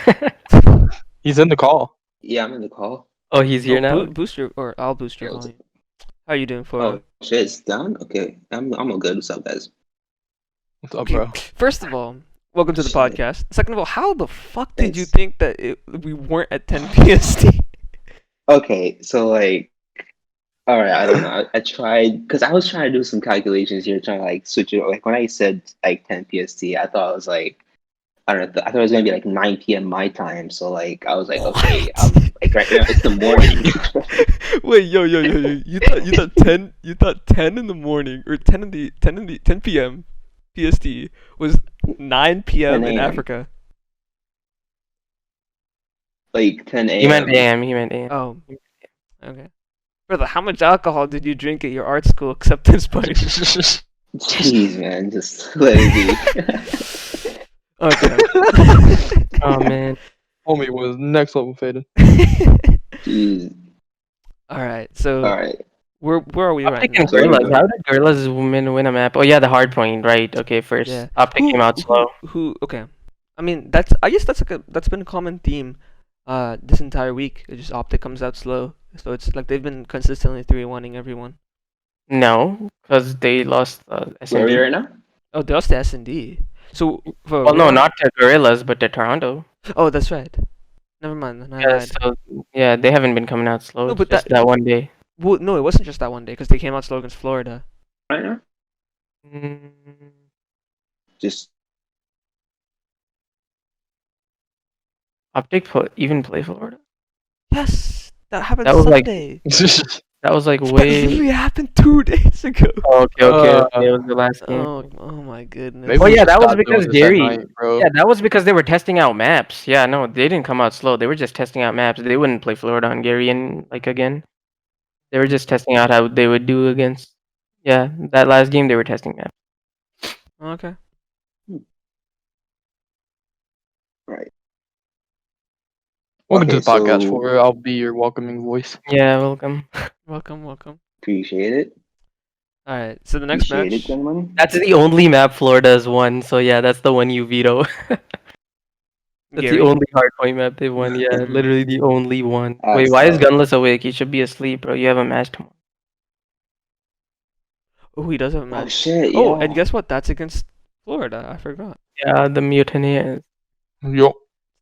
He's in the call. Yeah, I'm in the call. Oh, he's here now. I'll boost your Yeah, what's volume. How you doing, for? Oh shit, it's done? Okay. I'm all good. What's up, guys? What's up, Okay, bro? first of all, welcome to the Shit. podcast. Second of all, how the fuck did you Thanks. think that we weren't at 10 PST? Okay, so like, all right, I don't know. I tried because I was trying to do some calculations here, trying to like switch it. Like when I said like 10 PST, I thought it was like I don't know. I thought it was gonna be like 9 p.m. my time. So like I was like, okay, What? like right now it's the morning. Wait, yo. You thought 10 in the morning or 10 p.m. PST was 9 p.m. 10 in a.m. Africa. Like 10 He meant a.m. AM. He meant AM. Oh, okay. Brother, how much alcohol did you drink at your art school acceptance party? Jeez, man, just let it be. Okay. Oh man. Homie was next level faded. Jeez. All right, so All right. where are we right Optic now? and So Gorillas. anyway. How did Gorillas win a map? Oh yeah, the hard point, right? Okay, first Yeah. Optic came out slow. Okay. I mean, I guess that's been a common theme this entire week. It's just Optic comes out slow. So it's like they've been consistently 3-1ing everyone. No, because they lost Where are we SMD. right now? Oh, they lost to S&D. So for Well, no, real? not to Gorillas, but to Toronto. Oh, that's right. Never mind. I Yeah, lied. so yeah, they haven't been coming out slow. No, It's but just that one day. well, no, it wasn't just that one day because they came out slow against Florida. Right now? Mm, Just Optic even play Florida. Yes, that happened That was like Sunday. that was like That way. literally happened 2 days ago. Oh, okay. It was the last game. Oh my goodness. Maybe Oh we yeah, should that was stop doing because this at Gary. night, bro. Yeah, that was because they were testing out maps. Yeah, no, they didn't come out slow. They were just testing out maps. They wouldn't play Florida on Gary and like again. They were just testing out how they would do against. Yeah, that last game they were testing maps. Okay. right. Welcome to Okay, the podcast, so for I'll be your welcoming voice. Yeah, welcome. Welcome. appreciate it. All right. So the next Appreciate it, match. gentlemen. That's the only map Florida's won. So yeah, that's the one you veto. That's Gary. the only hardpoint map they won. Yeah, Mhm. literally the only one. That's Wait, why is tough. Gunless awake? He should be asleep, bro. You have a match tomorrow. Oh, he does have a Oh match. shit, Oh, yeah. and guess what? That's against Florida. I forgot. Yeah, the Mutineers. Yo,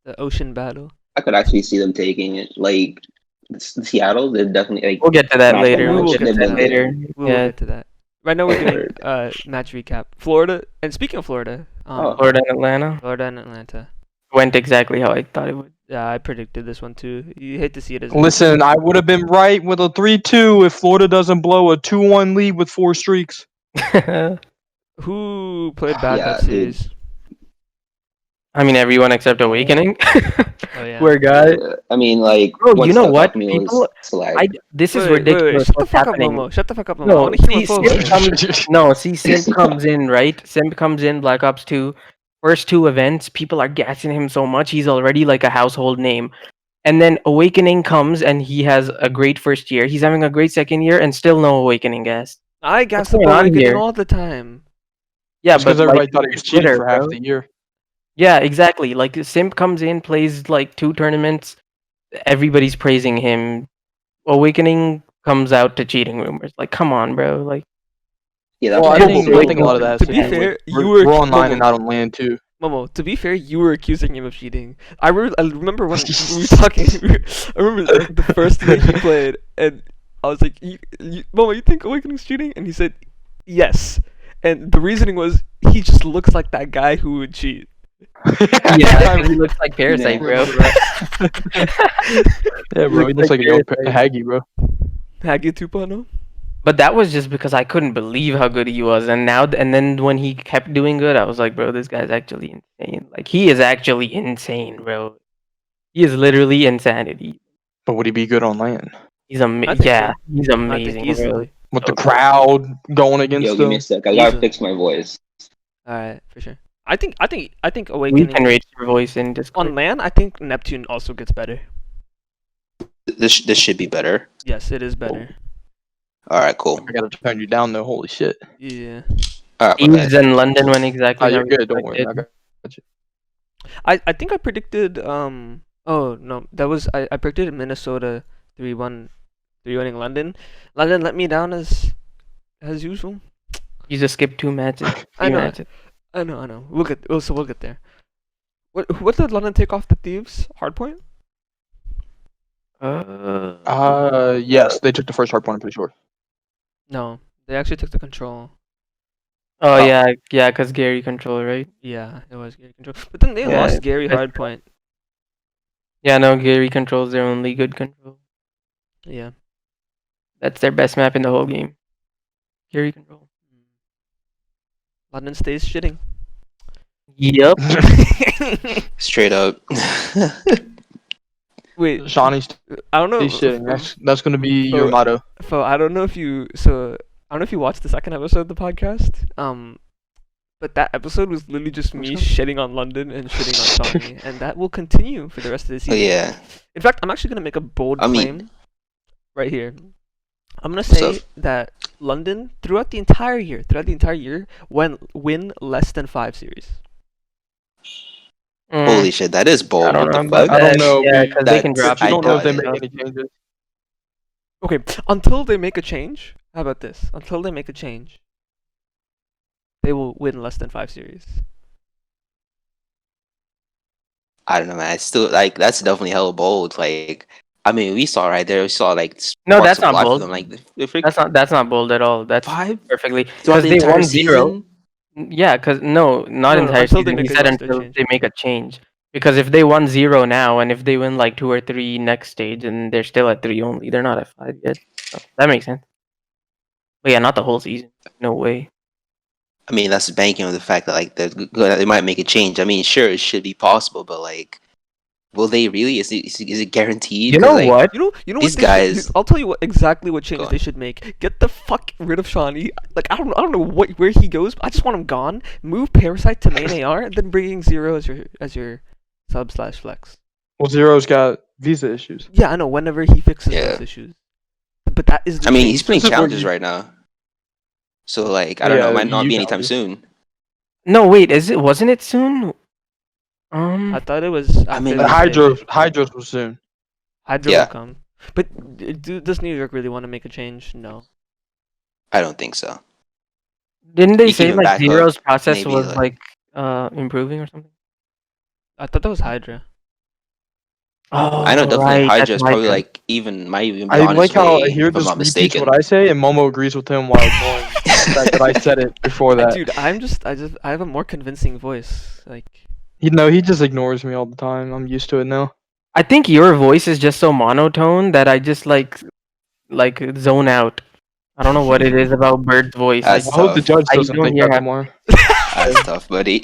The ocean battle. I could actually see them taking it. Like Seattle, they're definitely like We'll get to that match by later. We We'll will match. get get to They've to that been that. later. good. We will Yeah, get to that. Right now we're doing Word. match recap. Florida, and speaking of Florida, Oh. Florida and Atlanta Florida and Atlanta. went exactly how I thought it would. Yeah, I predicted this one too. You hate to see it as listen, I would have been right with a 3-2 if Florida doesn't blow a 2-1 lead with 4 streaks. Who played bad Yeah, that series? I mean, everyone except Awakening. Oh yeah. Poor guy. I mean, like Bro, once you know that what? Alchemy People, was slag. this is Wait. ridiculous. Shut the What's fuck happening? up, Momo. Shut the fuck up, Momo. I No, want to hear see, my full Simp story. Simp comes in, right? Simp comes in, Black Ops 2. First 2 events, people are gassing him so much, he's already like a household name. And then Awakening comes and he has a great first year. He's having a great second year and still no Awakening gas. I What's gas up going on Awakening here? all the time. Yeah, Just but because everybody like thought he was cheating Twitter, for half bro. the year. Yeah, exactly. Like Simp comes in, plays like 2 tournaments, everybody's praising him. Awakening comes out to cheating rumors. Like, come on, bro. Like, Yeah, that's Well, why I I think say I think a lot of that has To to be do fair, with you we're were online and Momo. not on land too. Momo, to be fair, you were accusing him of cheating. I remember when we were talking. I remember the first day he played, and I was like, "Momo, you think Awakening's cheating?" And he said, "Yes." And the reasoning was he just looks like that guy who would cheat. yeah, 'cause he looks like Parasite, Nah. bro. Yeah, bro. He looks like a young Haggy, bro. Haggy 2.0. But that was just because I couldn't believe how good he was, and then when he kept doing good, I was like, bro, this guy's actually insane. Like he is actually insane, bro. He is literally insanity. But would he be good on land? He's I think yeah, so. he's I amazing, think bro. easily. With the So good. crowd going against Yo, give me a him? sec. I gotta Easily. fix my voice. All right, for sure. I think We Awakening can rate your voice in Discord. on land. I think Neptune also gets better. This should be better. Yes, it is better. All right, cool. I gotta turn you down though. Holy shit. Yeah. All right, my Eves bad. and London went exactly. Oh, how you're we good. Don't worry. expected. I got you. I think I predicted oh no, that was I predicted Minnesota 3-1 3-1 London. London let me down as usual. You just skipped 2 matches. I 3 know. matches. I know. We'll get there. What did London take off the Thieves? Hardpoint? Yes, they took the first hard point. I'm pretty sure. No. They actually took the control. Oh, Oh. yeah, because Gary control, right? Yeah, it was Gary control. But then they Yeah, lost Gary that's- Hardpoint. Yeah, no, Gary controls their only good control. Yeah. That's their best map in the whole game. Gary control. London stays shitting. Yep. Straight up. Wait, Shawnee's I don't know. shitting. That's gonna be your Oh. motto. So I don't know if you watched the second episode of the podcast. But that episode was literally just me shitting on London and shitting on Shawnee, and that will continue for the rest of the Oh, season. yeah. In fact, I'm actually gonna make a bold I mean- claim right here. I'm gonna What's say up? that London throughout the entire year, win less than 5 series. Holy shit, that is bold. I don't What know the about fuck? I don't know. Yeah, because they can That's- drop. You I don't know if they doubt make it. any changes. Okay, until they make a change, How about this? Until they make a change, they will win less than 5 series. I don't know, man. It's still like that's definitely hella bold. Like, I mean, we saw right there. We saw like No, sparks that's of not life for bold. them. Like, the That's not bold at all. That's 5 perfectly throughout because the they entire won 0. season. Yeah, because no, not No, entire until they season. He make a said roster until change. they make a change. Because if they won 0 now, and if they win like 2 or 3 next stage, and they're still at 3 only, they're not at 5 yet. So that makes sense. But yeah, not the whole season. No way. I mean, that's banking on the fact that like they might make a change. I mean, sure, it should be possible, but like, will they really? Is it guaranteed? You Because know like what? You know these what they should. guys. I'll tell you exactly what Go changes on. they should make. Get the fuck rid of Shawnee. Like I don't know where he goes. I just want him gone. Move Parasite to main AR, and then bringing Zero as your sub slash flex. Well, Zero's got visa issues. Yeah, I know. Whenever he fixes Yeah. those issues, but that is the I mean, he's change. playing This is where challenges you- right now, so like I don't know. It Yeah, might not EU be anytime challenges. soon. No, wait. Wasn't it soon? I thought it was. I After mean, the Hydros was soon. Hydra Yeah. will come. But does New York really want to make a change? No. I don't think so. Didn't they You can say even like back Zero's up, process maybe, was like- improving or something? I thought that was Hydra. Oh, I know definitely right, Hydra that's is probably Hydra. like might even be I on like his how way, here if I'm just not repeats mistaken. what I say, and Momo agrees with him while ignoring the fact that I said it before that. Dude, I have a more convincing voice. Like He just ignores me all the time. I'm used to it now. I think your voice is just so monotone that I just like zone out. I don't know what it is about Bird's voice. That's I hope the tough. judge I doesn't don't think hear that half- tomorrow. That's tough, buddy.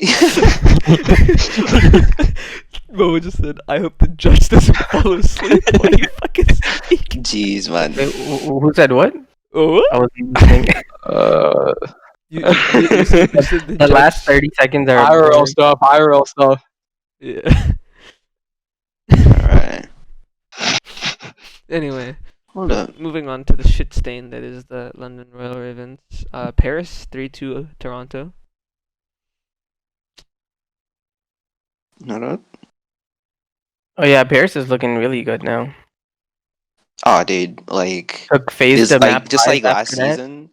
Momo just said, I hope the judge doesn't fall asleep while you fucking speak. Jeez, man. Wait, who said what? Oh? I was listening. You said the The last judge- 30 seconds are IRL boring. stuff. IRL stuff. Yeah. Alright. Anyway, Hold up. moving on to the shit stain that is the London Royal Ravens. Paris 3-2 Toronto. Hold up. Oh yeah, Paris is looking really good now. Oh, dude, like Took phase this, to map like just 5 like last after that. season.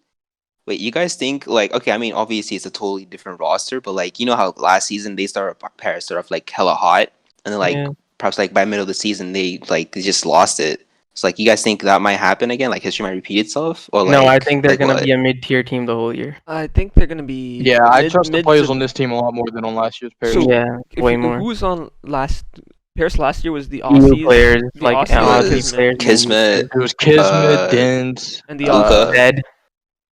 Wait, you guys think like okay? I mean, obviously it's a totally different roster, but like you know how last season they started Paris started off like hella hot, and then like Yeah. perhaps like by middle of the season they just lost it. So like you guys think that might happen again? Like history might repeat itself? Or No, I like, think they're like gonna what? be a mid-tier team the whole year. I think they're gonna be. Yeah, I trust the mid players to- on this team a lot more than on last year's Paris. So, Yeah, way more. Who was on last? Paris last year was the EU Aussies. players, the like Aussies, was Aussie players, Kismet, It was Kismet, Uh, Dins, and the Luka. Zed,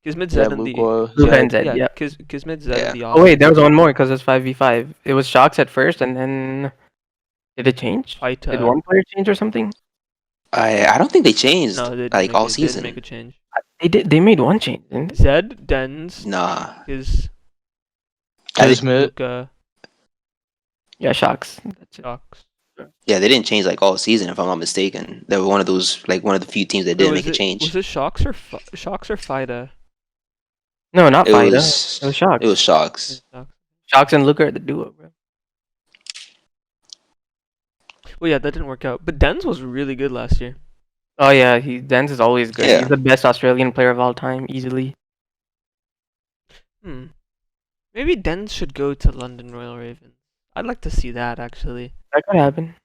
Kismet, yeah, Zed, and the Luka, Luka and Zed. Zed. Yeah. Kismet, Zed, Yeah. and the Oh wait, Aussies. there was one more because it's 5v5. It was Shocks at first, and then did it change? Fight, Did one player change or something? I don't think they changed No, they didn't like make all it, they didn't season. make a change. They did. They made one change, didn't they? Zed, Dens, Nah. his Kismet. Luka, Yeah, Shocks. That's it. Shocks. Yeah, they didn't change like all season if I'm not mistaken. They were one of those like one of the few teams that didn't make a change. Was it Shocks or Fida? No, not It Fida. was It was Shocks. It was Shocks. Shocks and Luka are the duo, bro. Well, yeah, that didn't work out. But Dens was really good last year. Oh yeah, Dance is always good. Yeah. He's the best Australian player of all time, easily. Maybe Dens should go to London Royal Ravens. I'd like to see that actually. That could happen.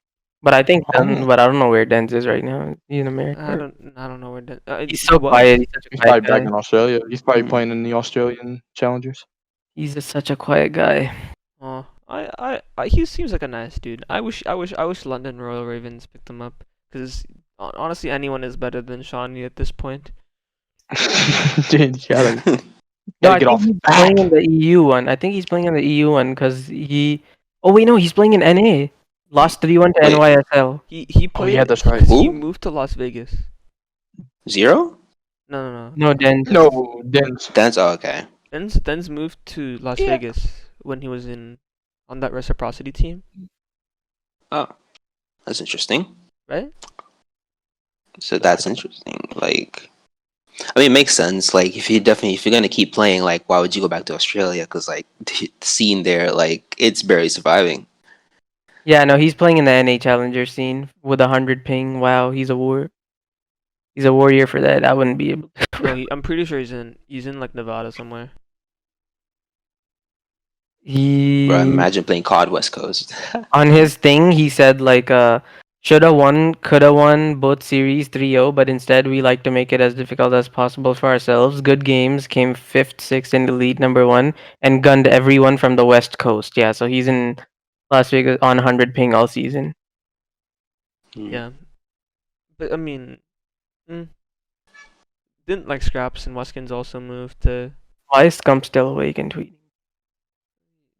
But I think, Oh. but I don't know where Dance is right now. He's in America. I don't know where Dens. He's so what? quiet. He's such a He's quiet probably back guy. in Australia. He's probably Mm. playing in the Australian Challengers. He's just such a quiet guy. Oh, he seems like a nice dude. I wish London Royal Ravens picked him up because honestly, anyone is better than Shawnee at this point. Dude, you gotta, No, gotta I get think off he's the playing back. in the EU one. I think he's playing in the EU one because he. Oh wait, no, he's playing in NA. Lost 3-1 to Wait. NYSL. He played. yeah, that's right. 'cause he Who? moved to Las Vegas. Zero? No. No, Dance. No, Dins. That's okay. Dens moved to Las Yeah. Vegas when he was on that reciprocity team, Oh, that's interesting. right? So that's interesting. Like, I mean, it makes sense. Like, if you're gonna keep playing, like, why would you go back to Australia? Because like the scene there, like, it's barely surviving. Yeah, no, he's playing in the NA Challenger scene with 100 ping. Wow, he's a war. He's a warrior for that. I wouldn't be able to. No, I'm pretty sure he's in like Nevada somewhere. Bro, He imagine playing COD West Coast. on his thing he said like shoulda won, coulda won both series 3-0, but instead we like to make it as difficult as possible for ourselves. Good games, came 5th, 6th in the lead, number 1, and gunned everyone from the West Coast. Yeah, so he's in Las Vegas on 100 ping all season. Yeah, but I mean, didn't like Scraps and Weskins also move to Why is Scump still awake and tweeting?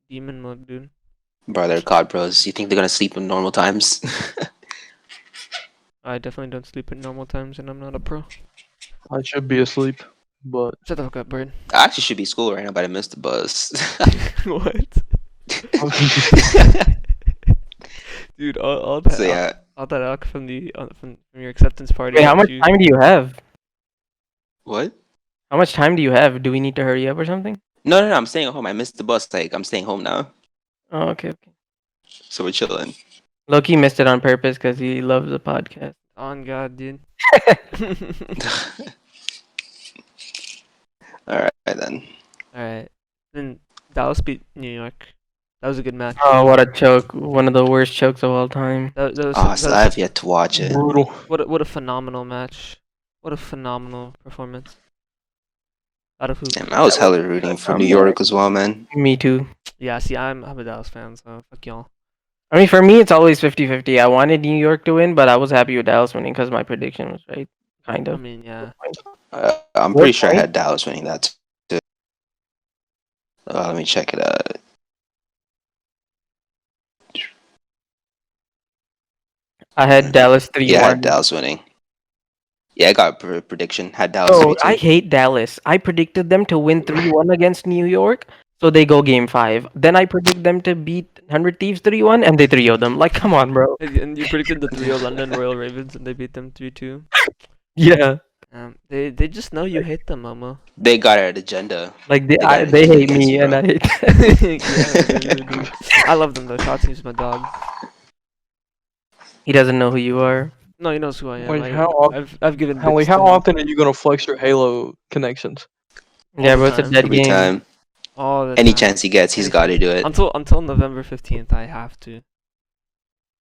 demon mode, dude? Bro, they're COD bros. You think they're gonna sleep in normal times? I definitely don't sleep at normal times, and I'm not a pro. I should be asleep, but Shut the fuck up, bird. I actually should be at school right now, but I missed the bus. What? Dude, all So that yeah, all that alk from the from your acceptance party. Wait, how got much you- time do you have? what? How much time do you have? Do we need to hurry up or something? No, I'm staying at home. I missed the bus. Like I'm staying home now, Oh, okay. so we're chilling. Loki missed it on purpose because he loves the podcast. On God, dude. All right then. All right. Then Dallas beat New York. That was a good match. Oh, what a choke! One of the worst chokes of all time. That was, Oh, so I have yet to watch it. brutal. what a phenomenal match. What a phenomenal performance. Out of who? Damn, I was hella rooting for New York as well, man. Me too. Yeah, see, I'm a Dallas fan, so fuck y'all. I mean, for me, it's always 50-50. I wanted New York to win, but I was happy with Dallas winning because my prediction was right. Kind I of. mean, yeah. I'm What pretty sure I point? had Dallas winning that too. Let me check it out. I had Dallas 3-1. Yeah, I had Dallas winning. Yeah, I got a prediction. Had Dallas Oh, 3-2. I hate Dallas. I predicted them to win 3-1 against New York, so they go game 5. Then I predict them to beat 100 Thieves 3-1, and they 3-0 them. Like, come on, bro. And you predicted the 3-0 London Royal Ravens, and they beat them 3-2. Yeah. They just know you hate them, Momo. They got an agenda. Like, They got they it hate against me, you, and bro. I hate Yeah, they really do. I love them though. Shotzi's my dog. He doesn't know who you are. No, he knows who I am. Wait, how I've given how, bits how to him often are you gonna flex your Halo connections? Yeah, the bro, it's a time. dead Every game. time. all the Any time. chance he gets, he's Any got to do it. Until November 15th, I have to.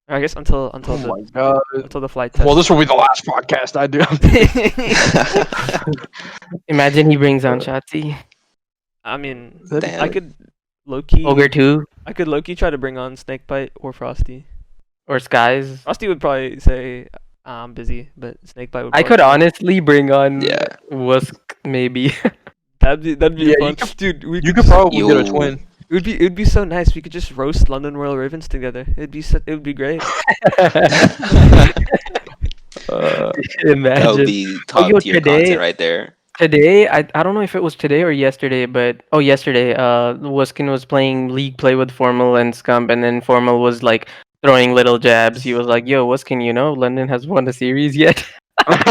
Or I guess until Oh the my god. until the flight test. Well, this will be the last podcast I do. Imagine he brings on Shotzi. I mean, That'd- I Damn. could Loki. Ogre 2 I could Loki try to bring on Snakebite or Frosty. or Skies. Frosty would probably say I'm busy, but Snakebite would. I could probably- honestly bring on Yeah. Wusk, maybe. That'd be Yeah, fun, you could- dude. We You could could just- probably get a Yo. twin. It'd be so nice. We could just roast London Royal Ravens together. It would be great. That Imagine. would be top yo, tier today- content right there. Today, I don't know if it was today or yesterday, but yesterday, Wuskin was playing League Play with Formal and Scump, and then Formal was like throwing little jabs. He was like, "Yo, Wuskin, London has won a series yet?" And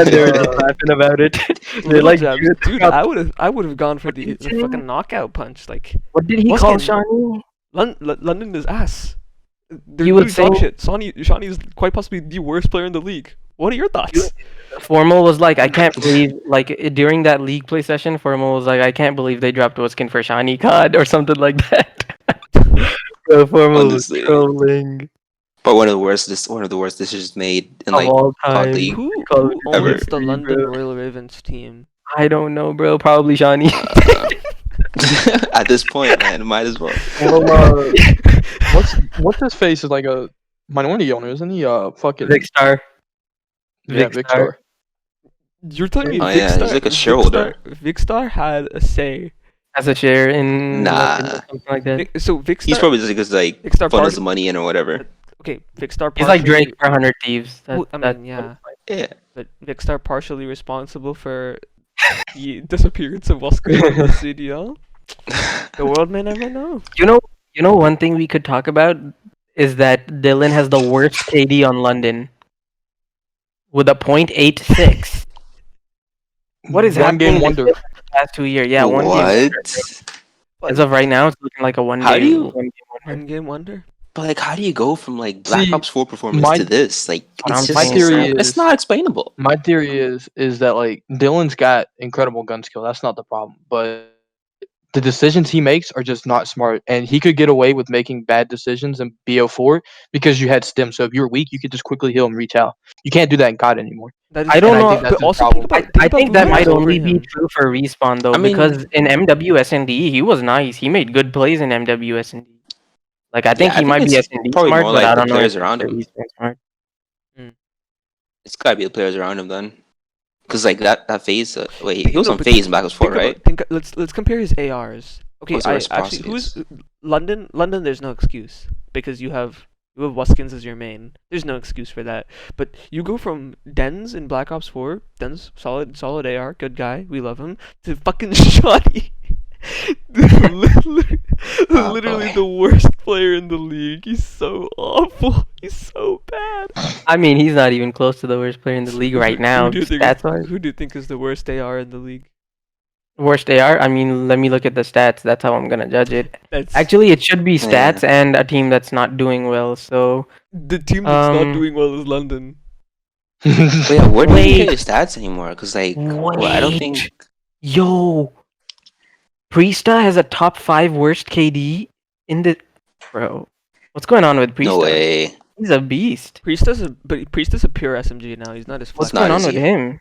they were just laughing about it. They're Little like, jabs. Dude, Scump, I would have gone for the Continue. fucking knockout punch. Like what did he call Wuskin. Shawnee? London is ass. They're You would literally dog say- shit. Shawnee is quite possibly the worst player in the league. What are your thoughts? Formal was like, I can't believe, during that League Play session, Formal was like, I can't believe they dropped Wuskin for Shawnee COD or something like that. Bro, Formal was Honestly. trolling But one of the worst decisions made in of like all COD time. League. Who Call it ever. owns the Free, London bro. Royal Ravens team? I don't know, bro. Probably Shawnee. At this point, man, might as well. Well, what's his face is like a minority owner, isn't he? Fucking Vicstar. yeah, Vicstar. Vicstar. You're telling me Oh, yeah, he's like a shareholder. Vicstar had a say. Has a share in Nah. something like that. So Vicstar. He's probably just because like Vicstar funnels part- the money in or whatever. okay. Vicstar. He's like partially- Drake for 100 Thieves. Well, I That's mean, yeah, Yeah. but Vicstar partially responsible for the disappearance of Oscar from the CDL. The world may never know. You know, one thing we could talk about is that Dylan has the worst KD on London with a .86. What is One happening game wonder. this past 2 years? Yeah, one game. What? As of right now, it's looking like a one How game. do you- One game wonder. One game wonder. But like, how do you go from like Black See, Ops 4 performance my to this? Like, what it's I'm just my saying, theory bro. it's is not explainable. my theory is that like Dylan's got incredible gun skill. That's not the problem, but the decisions he makes are just not smart, and he could get away with making bad decisions in BO4 because you had stim. So if you were weak, you could just quickly heal and reach out. You can't do that in COD anymore, That I is don't and I know. think but that's his also problem. I think that Boomerang might over only be him. true for Respawn though, I mean- because in MWSND he was nice. He made good plays in MWSND. Like I think Yeah, I he think might be it's SND probably smart, more but like I the don't know if players it's around for him. Respawn smart. It's gotta be the players around him then. Because like that phase, wait, Think- he was no, on but phase in Black Ops 4, Think right? about think. Let's compare his ARs. Okay, What's the I actually reciprocities? London. London, there's no excuse because you have Wuskins as your main. There's no excuse for that. But you go from Dens in Black Ops 4, Dens solid AR, good guy, we love him, to fucking Shoddy. Oh, Literally boy. the worst player in the league. He's so awful. He's so bad. I mean, he's not even close to the worst player in the league right now. Who do you think? Stats wise, Who do you think is the worst AR in the league? worst AR. I mean, let me look at the stats. That's how I'm gonna judge it. That's Actually, it should be Yeah. stats and a team that's not doing well. So the team that's not Um, doing well is London. But yeah, where do you Wait. get your stats anymore? Because like, well, I don't think. Wait. Yo, Priesta has a top 5 worst KD in the. Bro, what's going on with Priesta? No way. He's a beast. Priest is a pure SMG now. He's not as What's flex. not going on is with he? him?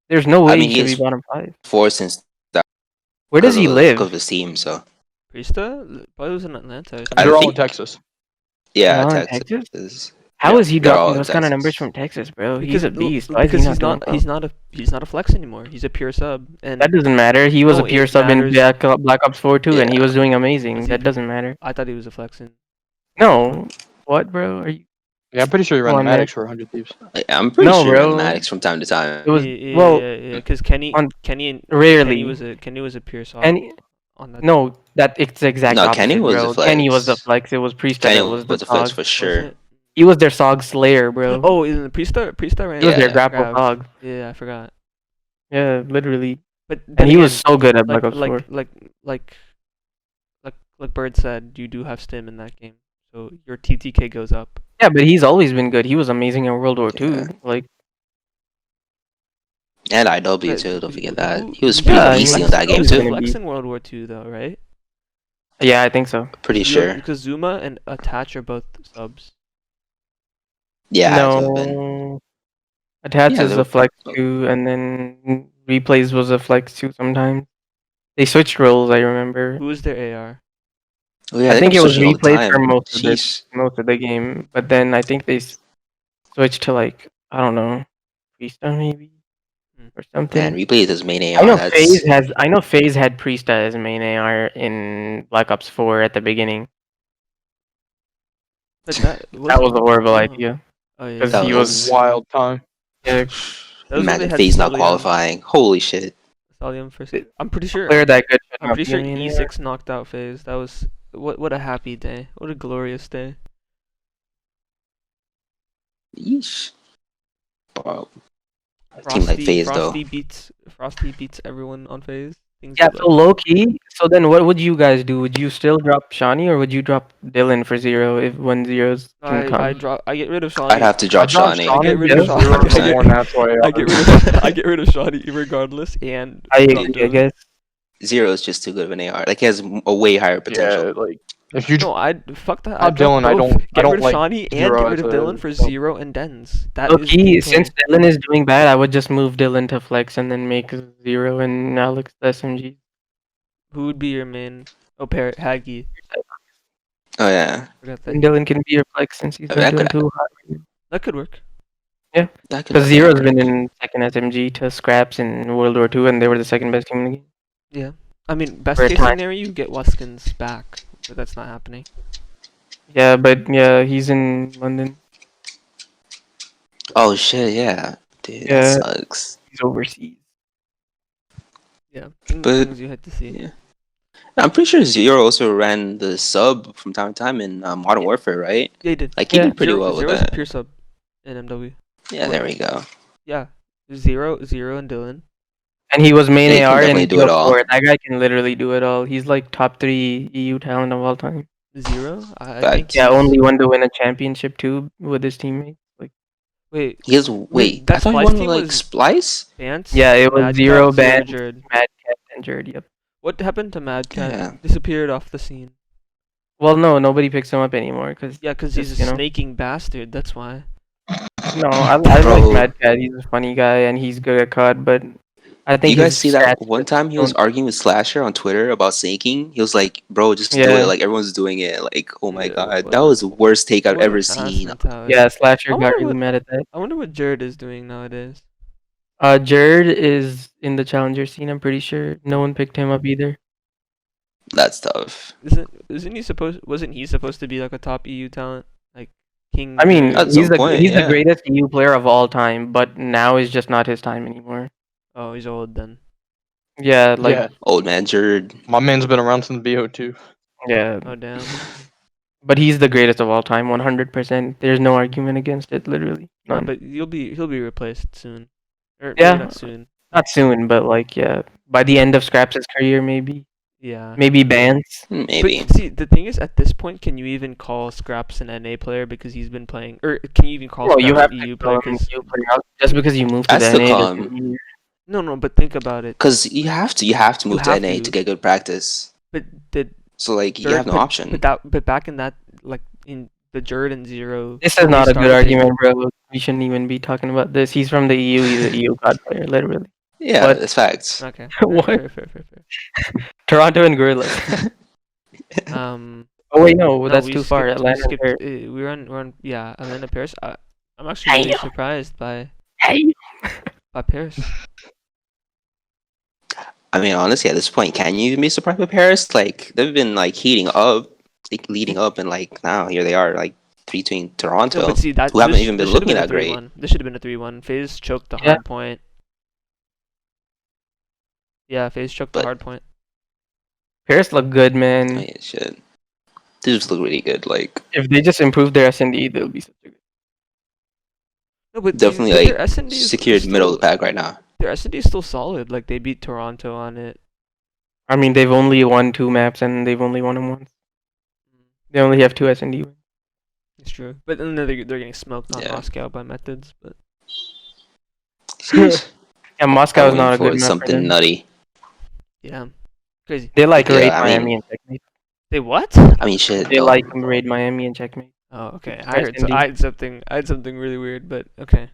There's no way mean, he he should be is- bottom 5. 4 since that. Where does he live? Because of his team, so. Priesta probably was in Atlanta. Or I something. They're all in think- Texas. Yeah, They're all in Texas. Texas? How Yeah, is he they're all dropping in those kind of numbers Texas. from Texas, bro? He's a beast. Why is because he he's not doing well? he's not a flex anymore. He's a pure sub. And That doesn't matter. He was No, a pure it sub in matters. Black Ops 4 too, and he Yeah. was doing amazing. Was he That doesn't doing- matter. I thought he was a flex in. No. What, bro? Are you? Yeah, I'm pretty sure he ran Come the on, man. Maddox for 100 Thieves. I'm pretty No, sure bro. Maddox from time to time. It was yeah, well, because Kenny on- Kenny rarely. Kenny was a pure sub. Kenny, on that. no, that it's the exact No, opposite, Kenny was bro. the flex. Kenny was the flex. It was Priesta Kenny that was the was a flex Sog. for Was sure. it? He was their Sog Slayer, bro. Oh, in the Priesta ran. he was their yeah. grapple Grav. Sog. Yeah, I forgot. Yeah, literally. But And then he was again, so good at Black like Ops 4. like Bird said, you do have stim in that game, so your TTK goes up. Yeah, but he's always been good. He was amazing in World War Yeah. II. Like, And IW But too, don't forget who- that. who- He was who pretty Yeah, beastly he in that game was too. gonna Flex be- in World War II though, right? yeah, I think so. Pretty sure. Because Zuma and Attach are both subs. Yeah, it would have been. No. Attach Yeah, is they a were- flex too, and then Replays was a flex too sometimes. They switched roles, I remember. Who is their AR? Oh, yeah, I they think kept it was switching all the Replays for time. most of the game, but then I think they switched to like, I don't know, Priesta maybe or something. Man, replay is his main I AR. know That's FaZe had Priesta as main AR in Black Ops 4 at the beginning. But that That was a horrible oh. idea. Oh yeah. Because That he was- was Wild time. yeah, That was when they imagine had FaZe not Sullium. qualifying. Holy shit. Sullium first. I'm pretty sure. player that good. should I'm not pretty be sure a main AR. E6 knocked out FaZe. That was what a happy day. What a glorious day. Yeesh. Bro. A team like FaZe though. Frosty beats everyone on FaZe. Things Yeah, get so low key. So then, what would you guys do? Would you still drop Shawnee or would you drop Dylan for 0 if 1-0s can come? I get rid of Shawnee. I'd have to drop Shawnee. I get rid of because Shawnee. Zero is I get- one, that's why I get rid of Shawnee regardless, and I drop agree, I Dylan. guess. Zero is just too good of an AR. Like he has a way higher potential. Yeah, like if you No, I'd fuck that. I'd I'd drop Dylan, I both. don't- Get I don't rid of like Shawnee and Zero get rid of as a Dylan for sub. 0 and Dens. That Low is key, the since plan. Dylan is doing bad, I would just move Dylan to flex and then make 0 and Alex the SMG. Who would be your main? Oh, Parrot Haggy. Oh yeah. Forgot that. And Dylan can be your flex since he's Oh, been that doing could- too hot. That could work. That could Because definitely Zero's work. been in second SMG to Scraps in World War II, and they were the second best team in the game. Yeah. I mean, best For a case time. scenario, you get Wuskins back, but that's not happening. Yeah, but yeah, he's in London. Oh shit, yeah. Dude, Yeah. that sucks. He's overseas. Yeah. But- Things you had to see. Yeah. I'm pretty sure Zero also ran the sub from time to time in Modern Warfare, right? Yeah, he did. Like he Yeah. did pretty well with Zero's that. a pure sub in MW. Yeah, there we go. Yeah. Zero, and Dylan. And he was main Yeah, he can AR definitely in do it all. BO4. That guy can literally do it all. He's like top 3 EU talent of all time. Zero. I think Facts. Yeah, he's only one to win a championship too with his teammates. Like, wait. He has wait. I That thought he Splice won with team like was Splice. yeah, Bance, it was Mad zero Cat, Zero, band, Jerd. Mad Cat, and Jared. Yep. What happened to Mad Cat? Yeah. Disappeared off the scene. Well, no, nobody picks him up anymore because Yeah, cause he's a just snaking bastard. That's why. no, I like Bro, Mad Cat. He's a funny guy and he's good at COD, but I do you think guys his see that stats one just time he was don't. arguing with Slasher on Twitter about sinking? He was like, "Bro, just do it. Yeah, Like everyone's doing it." Like, oh my Yeah. god, that was the worst take I've What ever an ass seen. mentality. yeah. Slasher I got wonder really what mad at that. I wonder what Jared is doing nowadays. Jared is in the challenger scene. I'm pretty sure no one picked him up either. That's tough. Wasn't he supposed to be like a top EU talent? Like King I mean, Jared. At some point, he's the yeah. greatest EU player of all time, but now is just not his time anymore. Oh, he's old then. Yeah, like yeah, Old man Jerd. my man's been around since BO2. yeah, Oh damn. but he's the greatest of all time, 100%. There's no argument against it, literally. Nah, None. but he'll be replaced soon, or maybe Yeah, not soon. not soon, but like yeah, by the end of Scraps' career, Yeah. maybe Bans. Maybe. But see, the thing is, at this point, can you even call Scraps an NA player because he's been playing, or can you even call Well, you Scraps have an to EU call player? him Because EU player out. Just because you move to I the still NA call doesn't him mean no, but think about it. because you have to You move to have NA to. to get good practice. But did So like you Jerd, have no option. but back in that, like in the Jerd and Zero. this when is they not a good started, argument, bro. We shouldn't even be talking about this. He's from the EU. He's a EU COD player, literally. Yeah, What? that's facts. Okay. What? Fair. Toronto and Gorillas. Um. Oh wait, no, that's we too far. skipped. We Atlanta and skipped. Paris. We're on. Yeah, Atlanta, Paris. I'm actually really Damn. surprised Hey. by Paris. I mean, honestly, at this point, can you even be surprised with Paris? Like they've been like heating up, like leading up, and like now here they are, like between No, Toronto, but see that who haven't this even this been should have looking been a that great. 3-1. This should have been a 3-1. FaZe choked the Yeah. hard point. Yeah, FaZe choked the But- hard point. Paris look good, I man. mean, shit, they just look really good. Like If they just improve their S&D, they'll be such a good. No, but definitely their like S&D is secured middle of still the pack right now. their S&D is still solid. Like they beat Toronto on it. I mean, they've only won 2 maps and they've only won them once. They only have 2 S&D wins. It's true, but then they're getting smoked on Yeah. Moscow by methods. But Sheesh. Yeah, Moscow is I'm not a waiting good for map for something them. nutty. yeah, crazy. They like Yeah, raid I Miami mean- and checkmate. They what? I mean, shit. They No. like raid Miami and checkmate. Oh, okay. It's I heard. S&D. I had something really weird, but okay.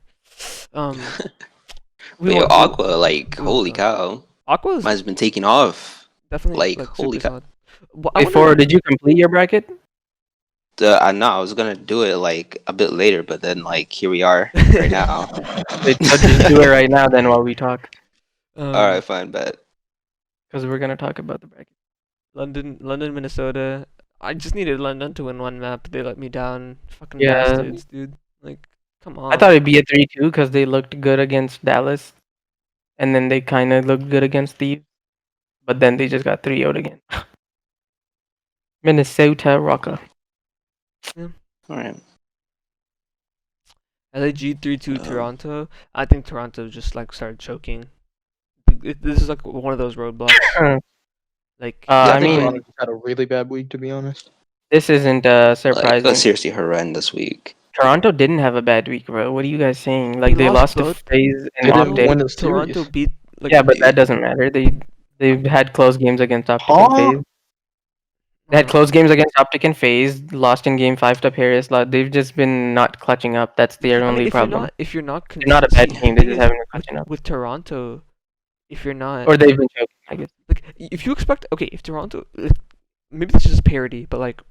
Um, But yo, want- Aqua, like, we holy want- cow, Aqua's mine's been taking off. definitely like, super holy cow. solid. Well, I Wait, wonder, for like, did you complete your bracket? I know I was gonna do it like a bit later, but then like here we are right now. Wait, so just do it right now then while we talk, um, All right, fine, bet. because we're gonna talk about the bracket. London, Minnesota. I just needed London to win one map. They let me down. Fucking Yeah. bastards, dude. Like, come on. I thought it'd be a 3-2 because they looked good against Dallas, and then they kind of looked good against Thieves, but then they just got 3-0'd again. Minnesota Rocker. All right. LAG 3-2 Um, Toronto. I think Toronto just like started choking. This is like one of those roadblocks. Like, I think mean, Toronto just had a really bad week, to be honest. this isn't Like surprising. a seriously horrendous week. Toronto didn't have a bad week, bro. What are you guys saying? Like They they lost lost to both. FaZe They and didn't Optic. win a Toronto series. beat. Like, Yeah, but that doesn't matter. They've had close games against Optic and Huh? FaZe. They had close games against Optic and FaZe. Lost in game 5 to Paris. They've just been not clutching up. That's their I mean, only problem. if you're not, They're not a bad consistent- team. the They thing just is, haven't been clutching up. with Toronto, if you're not, Or they've been choking, I guess. like, if you expect, okay, if Toronto, maybe this is just parody, but like,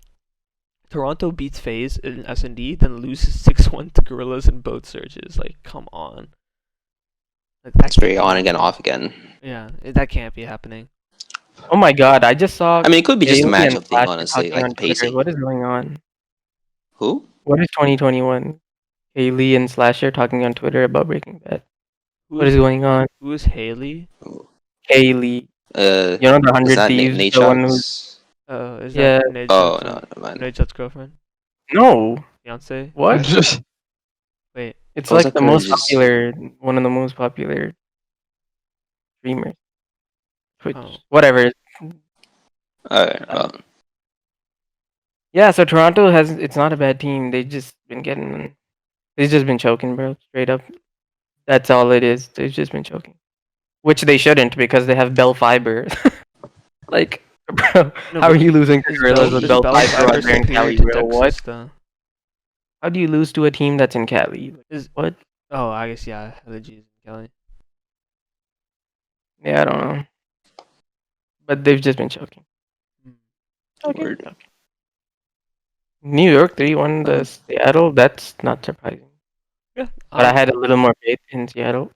Toronto beats FaZe in S&D, then loses 6-1 to Gorillas in both surges. Like, come on. Like, that It's very can't be on again, happening. off again. Yeah, that can't be happening. Oh my god, I just saw. I mean, it could be just a Haley and matchup thing, Flash honestly, talking like on the Twitter. pacing. What is going on? Who? What is 2021? Haley and Slasher talking on Twitter about Breaking Bad. Who What is going on? Who is Haley? Haley. You know the Is 100 that Thieves? Nate The one who's. Shots? Is Yeah. that Nate Oh Shutt's, no, man. Nate Shutt's girlfriend? No. Fiance? What? Wait. It's Oh, is like that the most Courageous? popular, one of the most popular streamers. Twitch. Oh. Whatever. Alright, well, Yeah, so Toronto has it's not a bad team. They've just been choking, bro. Straight up. That's all it is. They've just been choking. Which they shouldn't because they have Bell Fiber. Like, bro, No, how are but you losing to is Gorillas Bell with is Bell Bell Fiber Fiber out there in superior Cali, to bro? What? Texas though? How do you lose to a team that's in Cali? Like, Is what? Oh, I guess yeah. The G's in Kelly. Yeah, I don't know. But they've just been choking. Word. Choking. New York 3-1 the Seattle. That's not surprising. Yeah. But I had a little more faith in Seattle.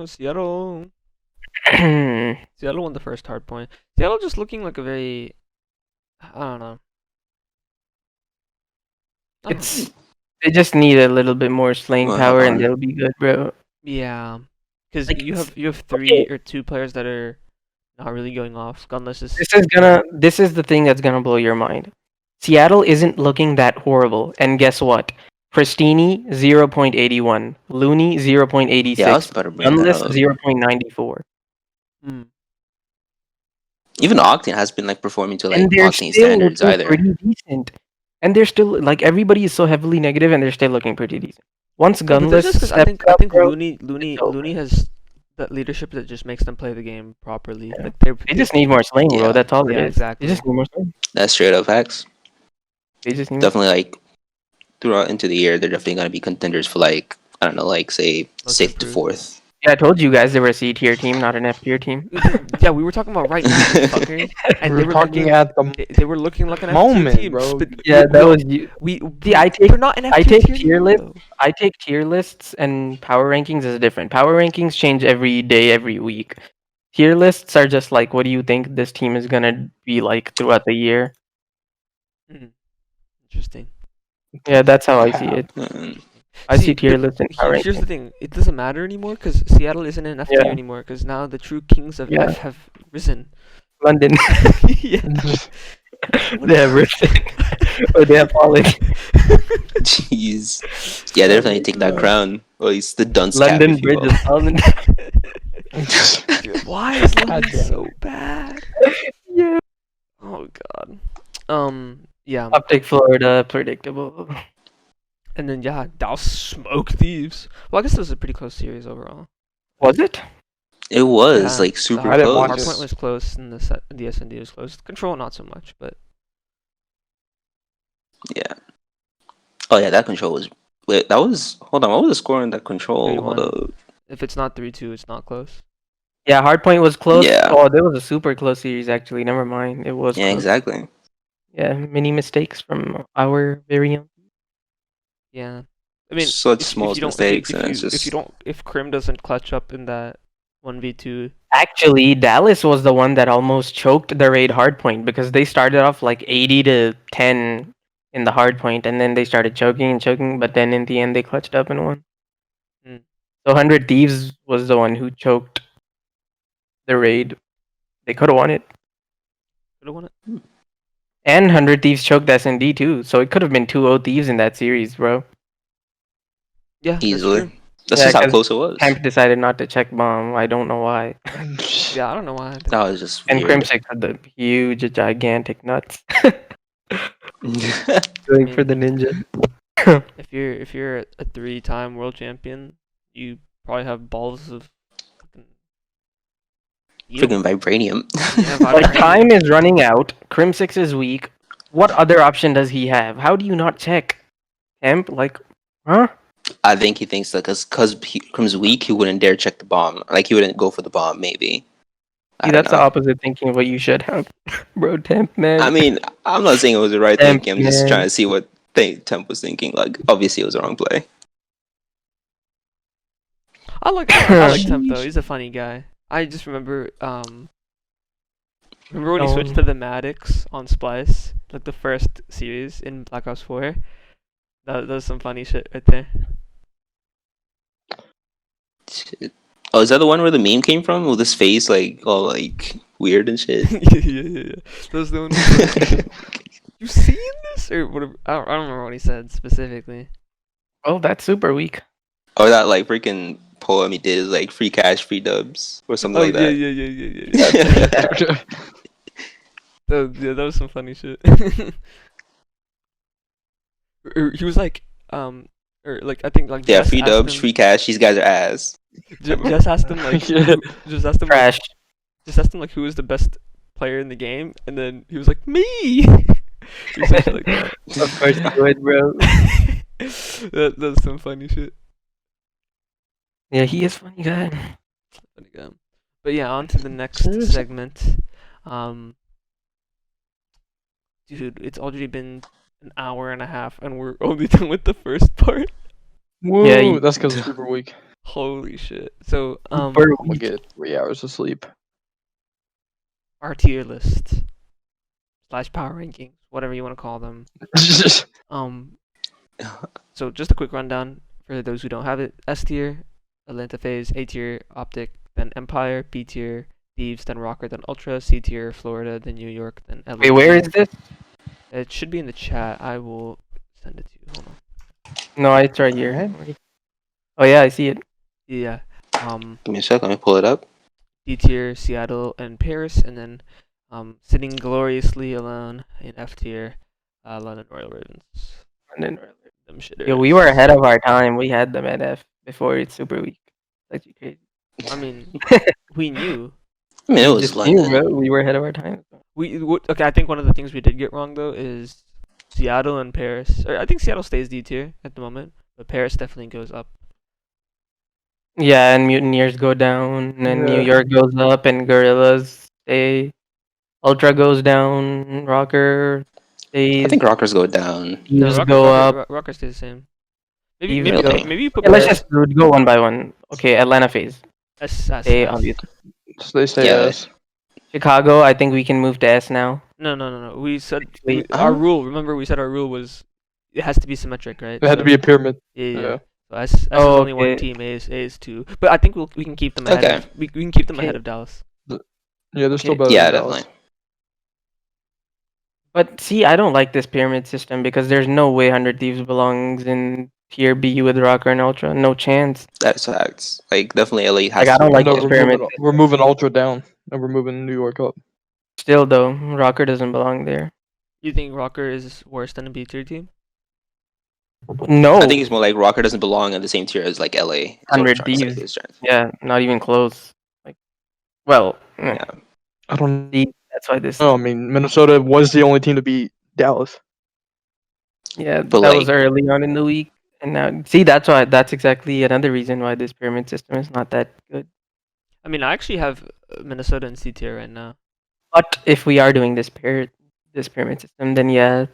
Seattle. It's Seattle won the first hard point. Seattle just looking like a very, I don't know. they just need a little bit more slaying Well, power and on. they'll be good, bro. Yeah, because Like, you have three okay. or two players that are not really going off. Gunless is This is the thing that's gonna blow your mind. Seattle isn't looking that horrible, and guess what? Pristini 0.81, Looney Yeah, I was 0.86, about to bring that Gunless up. 0.94. Even Octane has been like performing to And like they're Octane still standards looking either. pretty decent. And they're still like everybody is so heavily negative, and they're still looking pretty decent. Once no, but that's Gunless just because steps I up, think bro, Looney has that leadership that just makes them play the game properly. yeah. Like They just need more slaying, bro. Yeah, That's all it Yeah, is. exactly. They just need more slaying. that's straight up facts. They just need Definitely like throughout into the year, they're definitely gonna be contenders for like I don't know, like say Most 6th to improved. 4th. Yeah, I told you guys they were a C tier team, not an F tier team. Yeah, we were talking about right now, you fucker. And they We're were talking looking, at the they were looking like an F moment, tier team. bro. But Yeah, that no, was you. we See, I take we're not an F I tier take team tier anymore, lists. though. I take tier lists and power rankings is different. Power rankings change every day, every week. Tier lists are just like, what do you think this team is gonna be like throughout the year? Interesting. Yeah, that's how I see it. I see tier but lists and power here's the rankings. thing: it doesn't matter anymore because Seattle isn't an F tier Yeah, anymore. Because now the true kings of yeah. F have risen. London, Yeah. they have risen or they have fallen. Jeez. Yeah, they definitely take that crown. Or at least the dunce cap, London if you Bridge will. is fallen. Dude, why is London God damn so bad? Yeah. Oh god. Yeah. Uptick Florida, predictable. And then yeah, Dallas smoke thieves. Well, I guess it was a pretty close series overall. Was it? It was Yeah, like the super I didn't close. watch Hardpoint was close, and the SND was close. Control not so much, but Yeah. Oh yeah, that control was. Wait, that was. Hold on, what was the score on that control? Hold 3-1. up. If it's not 3-2, it's not close. Yeah, Hardpoint was close. Yeah. Oh, there was a super close series actually. Never mind, it was Yeah, close. exactly. Yeah, many mistakes from our very own. Yeah. I mean, Such if small you don't mistakes, and it's if you just. don't if Krim doesn't clutch up in that 1v2. Actually, Dallas was the one that almost choked the raid hardpoint because they started off like 80 to 10 in the hardpoint, and then they started choking and choking, but then in the end they clutched up and won. Mm. So 100 Thieves was the one who choked the raid. They could have won it. Could have won it. And 100 Thieves choked SND too, so it could have been 2-0 Thieves in that series, bro. Yeah, Easily. that's true. That's Yeah, just how 'cause close it was. Temp decided not to check bomb. I don't know why. Yeah, I don't know why. That was just And weird. Crimsix had the huge, gigantic nuts. Yeah, Going I for the mean, ninja. if you're a 3-time world champion, you probably have balls of fucking steel. freaking vibranium. Yeah, Like, vibranium. time is running out. Crimsix is weak. What other option does he have? How do you not check? Temp? Like, huh? I think he thinks that because Crim's weak, he wouldn't dare check the bomb. Like he wouldn't go for the bomb. Maybe. I See, don't that's the know. opposite thinking of what you should have. Bro, Temp, man. I mean, I'm not saying it was the right Temp, thinking. I'm just man. trying to see what Temp was thinking. Like, obviously, it was the wrong play. I like Temp though. He's a funny guy. I just remember remember when he switched to the Maddox on Splice, like the first series in Black Ops 4. That was some funny shit right there. Shit. Oh, is that the one where the meme came from? With his face like all like weird and shit. yeah. That was the one. You seen this or whatever? I don't remember what he said specifically. Oh, that's super weak. Or that like freaking poem he did is like free cash, free dubs, or something like that. Yeah. That was some funny shit. He was like, or like I think like Yeah, Jess free asked dubs, him. free cash. These guys are ass. Jess asked him like, Yeah. just asked him like, Trash. just asked him like who was the best player in the game, and then he was like me. He said shit like that. Of course you would, bro. That's some funny shit. Yeah, he is funny guy. Funny guy. But yeah, on to the next Seriously? segment. Um, dude, it's already been an hour and a half, and we're only done with the first part. Woo, Yeah, that's because it's super weak. Holy shit! So Super I'm gonna get 3 hours of sleep. our tier list / power rankings, whatever you want to call them. So just a quick rundown for those who don't have it. S tier, Atlanta Phase. A tier, Optic. Then Empire. B tier, Thieves. Then Rocker. Then Ultra. C tier, Florida. Then New York. Then LA. Wait, where is this? It should be in the chat. I will send it to you. Hold on. No, it's right here. Oh yeah, I see it. Yeah. Give me a sec. Let me pull it up. D tier, Seattle and Paris, and then sitting gloriously alone in F tier, London Royal Ravens. And then, Them shitters. yo, we were ahead of our time. We had them at F before it's super weak. That's crazy. I mean, we knew. I mean, it We was just knew, London. bro. We were ahead of our time. Okay, I think one of the things we did get wrong though is Seattle and Paris. Or I think Seattle stays D tier at the moment, but Paris definitely goes up. Yeah, and Mutineers go down, and then New Yeah. York goes up, and Gorillas stay. Ultra goes down. Rocker stays. I think rockers go down. No, Thieves go up. Rocker stays the same. Maybe Thieves maybe go. Really? maybe you put Yeah, let's Paris just go one by one. Okay, Atlanta Phase. Stay S. obviously. So they say Yeah. yes. Chicago, I think we can move to S now. No. We said Wait, our rule. Remember, we said our rule was it has to be symmetric, right? It had to be a pyramid. Yeah. Yeah. So S is Oh, only one okay. team. A is two. But I think we can keep them ahead. Okay. We can keep them Okay. ahead of Dallas. Yeah, they're still Okay. better Yeah, than Dallas. definitely. But see, I don't like this pyramid system because there's no way 100 Thieves belongs in tier B with Rocker and Ultra. No chance. That's facts. Like, definitely LA has Like, I to don't be like No, this there. pyramid we're moving Ultra down, and we're moving New York up. Still, though, Rocker doesn't belong there. You think Rocker is worse than a B tier team? No. I think it's more like rocker doesn't belong in the same tier as like LA. Is what I'm 100 trying to say. Thieves. Is trying to- Yeah, not even close. Like, well, Yeah. I don't see, that's why this. know. I mean, Minnesota was the only team to beat Dallas. Yeah, But that was like, early on in the week, and now see that's why that's exactly another reason why this pyramid system is not that good. I mean, I actually have Minnesota in C tier right now. But if we are doing this pyramid system, then yeah,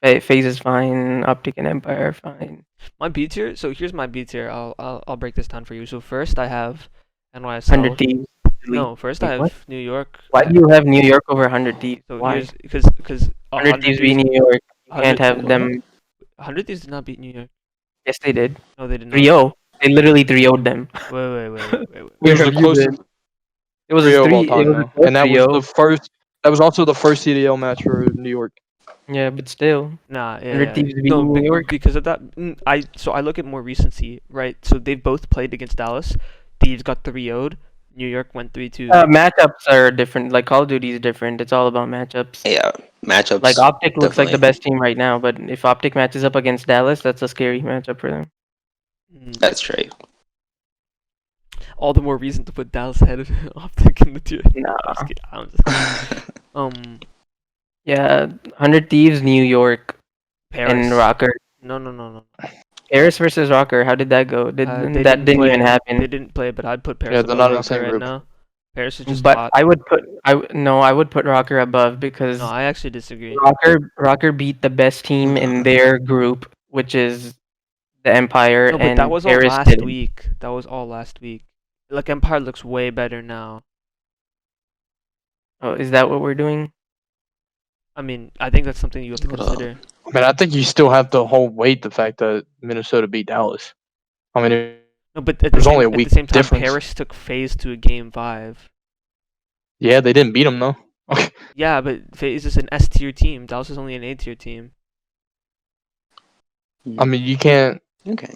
Phase is fine, Optic and Empire are fine. My B tier. So here's my B tier. I'll break this down for you. So first I have NYSL. 100 Thieves. No, first Wait, I have what? New York. Why do you have New York over 100 Thieves? So Why? here's because 100 Thieves beat New York. You can't 100 have them. 100 Thieves did not beat New York. Yes, they did. No, they did not. 3-0. They literally 3-0'd them. Wait. It was Where the have you closest been? It was 3-0 a of all 3. time, It was a though. close And that was 3-0. the first. That was also the first CDL match for New York. Yeah, but still, Nah, 100 Thieves beat no, New York. because of that. I look at more recency, right? So they've both played against Dallas. Thieves got 3-0'd. New York went 3-2. Matchups are different. Like Call of Duty is different. It's all about matchups. yeah, matchups. Like Optic looks like the definitely. best team right now, but if Optic matches up against Dallas, that's a scary matchup for them. That's true. All the more reason to put Dallas ahead of Optic in the tier. Nah. I'm just kidding. Yeah, 100 Thieves, New York, Paris. and Rocker. No. Paris versus Rocker. How did that go? They That didn't didn't play. even happen. They didn't play, but I'd put Paris Yeah, they're above not in the Rocker same right group. now. Paris is just But hot. I would put Rocker above because No, I actually disagree. Rocker beat the best team in their group, which is the Empire, No, but and that was all Paris last didn't. week. That was all last week. Like Empire looks way better now. Oh, is that what we're doing? I mean, I think that's something you have to Hold on. consider. I mean, I think you still have to hold weight the fact that Minnesota beat Dallas. I mean, No, but at the There's same, only a at the week same time, difference. Paris took FaZe to a game 5. yeah, they didn't beat them though. Okay. Yeah, but FaZe is an S tier team. Dallas is only an A tier team. I mean, you can't. Okay.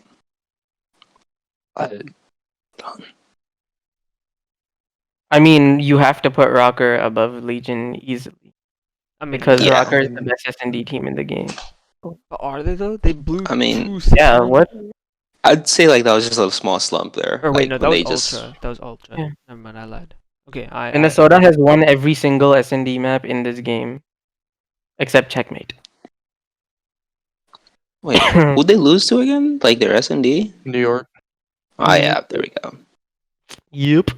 I, I mean, you have to put Rocker above Legion easily I mean, because yeah. Yeah. Rocker is the best S&D team in the game. But are they though? They blew I mean, 2-6. Yeah, what? I'd say like that was just a small slump there. Or wait, Like no, that when was they just Ultra. That was Ultra. Yeah. Never mind, I lied. Okay, I Minnesota has won every single S&D map in this game except Checkmate. wait, who'd they lose to again? Like their SMD? New York. Oh yeah, there we go. Yep.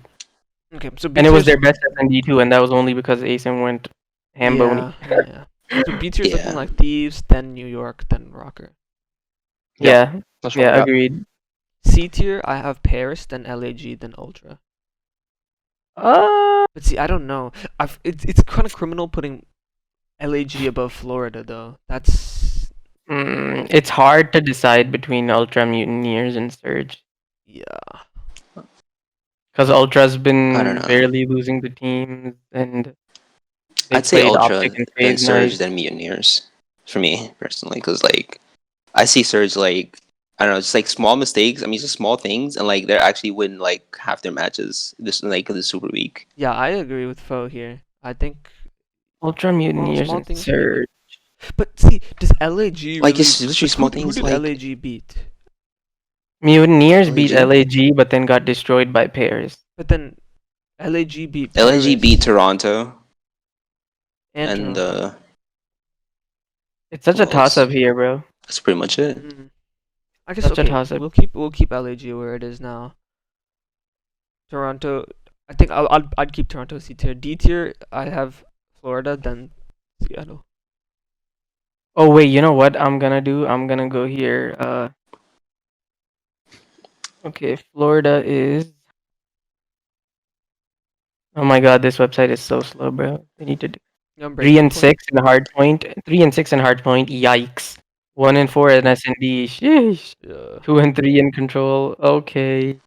Okay, so And it was B-tier's their best S&D too, and that was only because ASIM went hambony. yeah. So B-tier's looking Yeah. like Thieves, then New York, then Rocker. Yeah, That's what I yeah, got. agreed. C tier, I have Paris, then LAG, then Ultra. Uh, But see, I don't know. It's kind of criminal putting LAG above Florida though. That's it's hard to decide between Ultra Mutineers and Surge yeah. because Ultra's I don't been know. barely losing the teams, and they I'd say played Ultra, Optic and then Phase Surge, Knight. then Mutineers. For me personally, because like I see Surge like I don't know, just like small mistakes. I mean, just small things, and like they're actually win like half their matches. This like the Super Week. Yeah, I agree with Foe here. I think Ultra Mutineers small and things. Surge. But see, does LAG Like, really it's literally like, small who things, did like- LAG beat? Mutineers beat LAG? LAG, but then got destroyed by Paris. But then LAG beat LAG beat Paris Toronto and and Toronto. It's such Who a toss up else? here, bro. that's pretty much it. I guess Such a okay. toss-up. We'll keep LAG where it is now. Toronto. I think I'd keep Toronto C tier. D tier. I have Florida, then Seattle. Oh wait, you know what I'm gonna do? I'm gonna go here. Okay, Florida is. Oh my god, this website is so slow, bro. They need to do Yeah, 3 and 6 in hardpoint. 3 and 6 in hardpoint. Yikes. 1 and 4 in S&D. Sheesh. Yeah. 2 and 3 in control. Okay.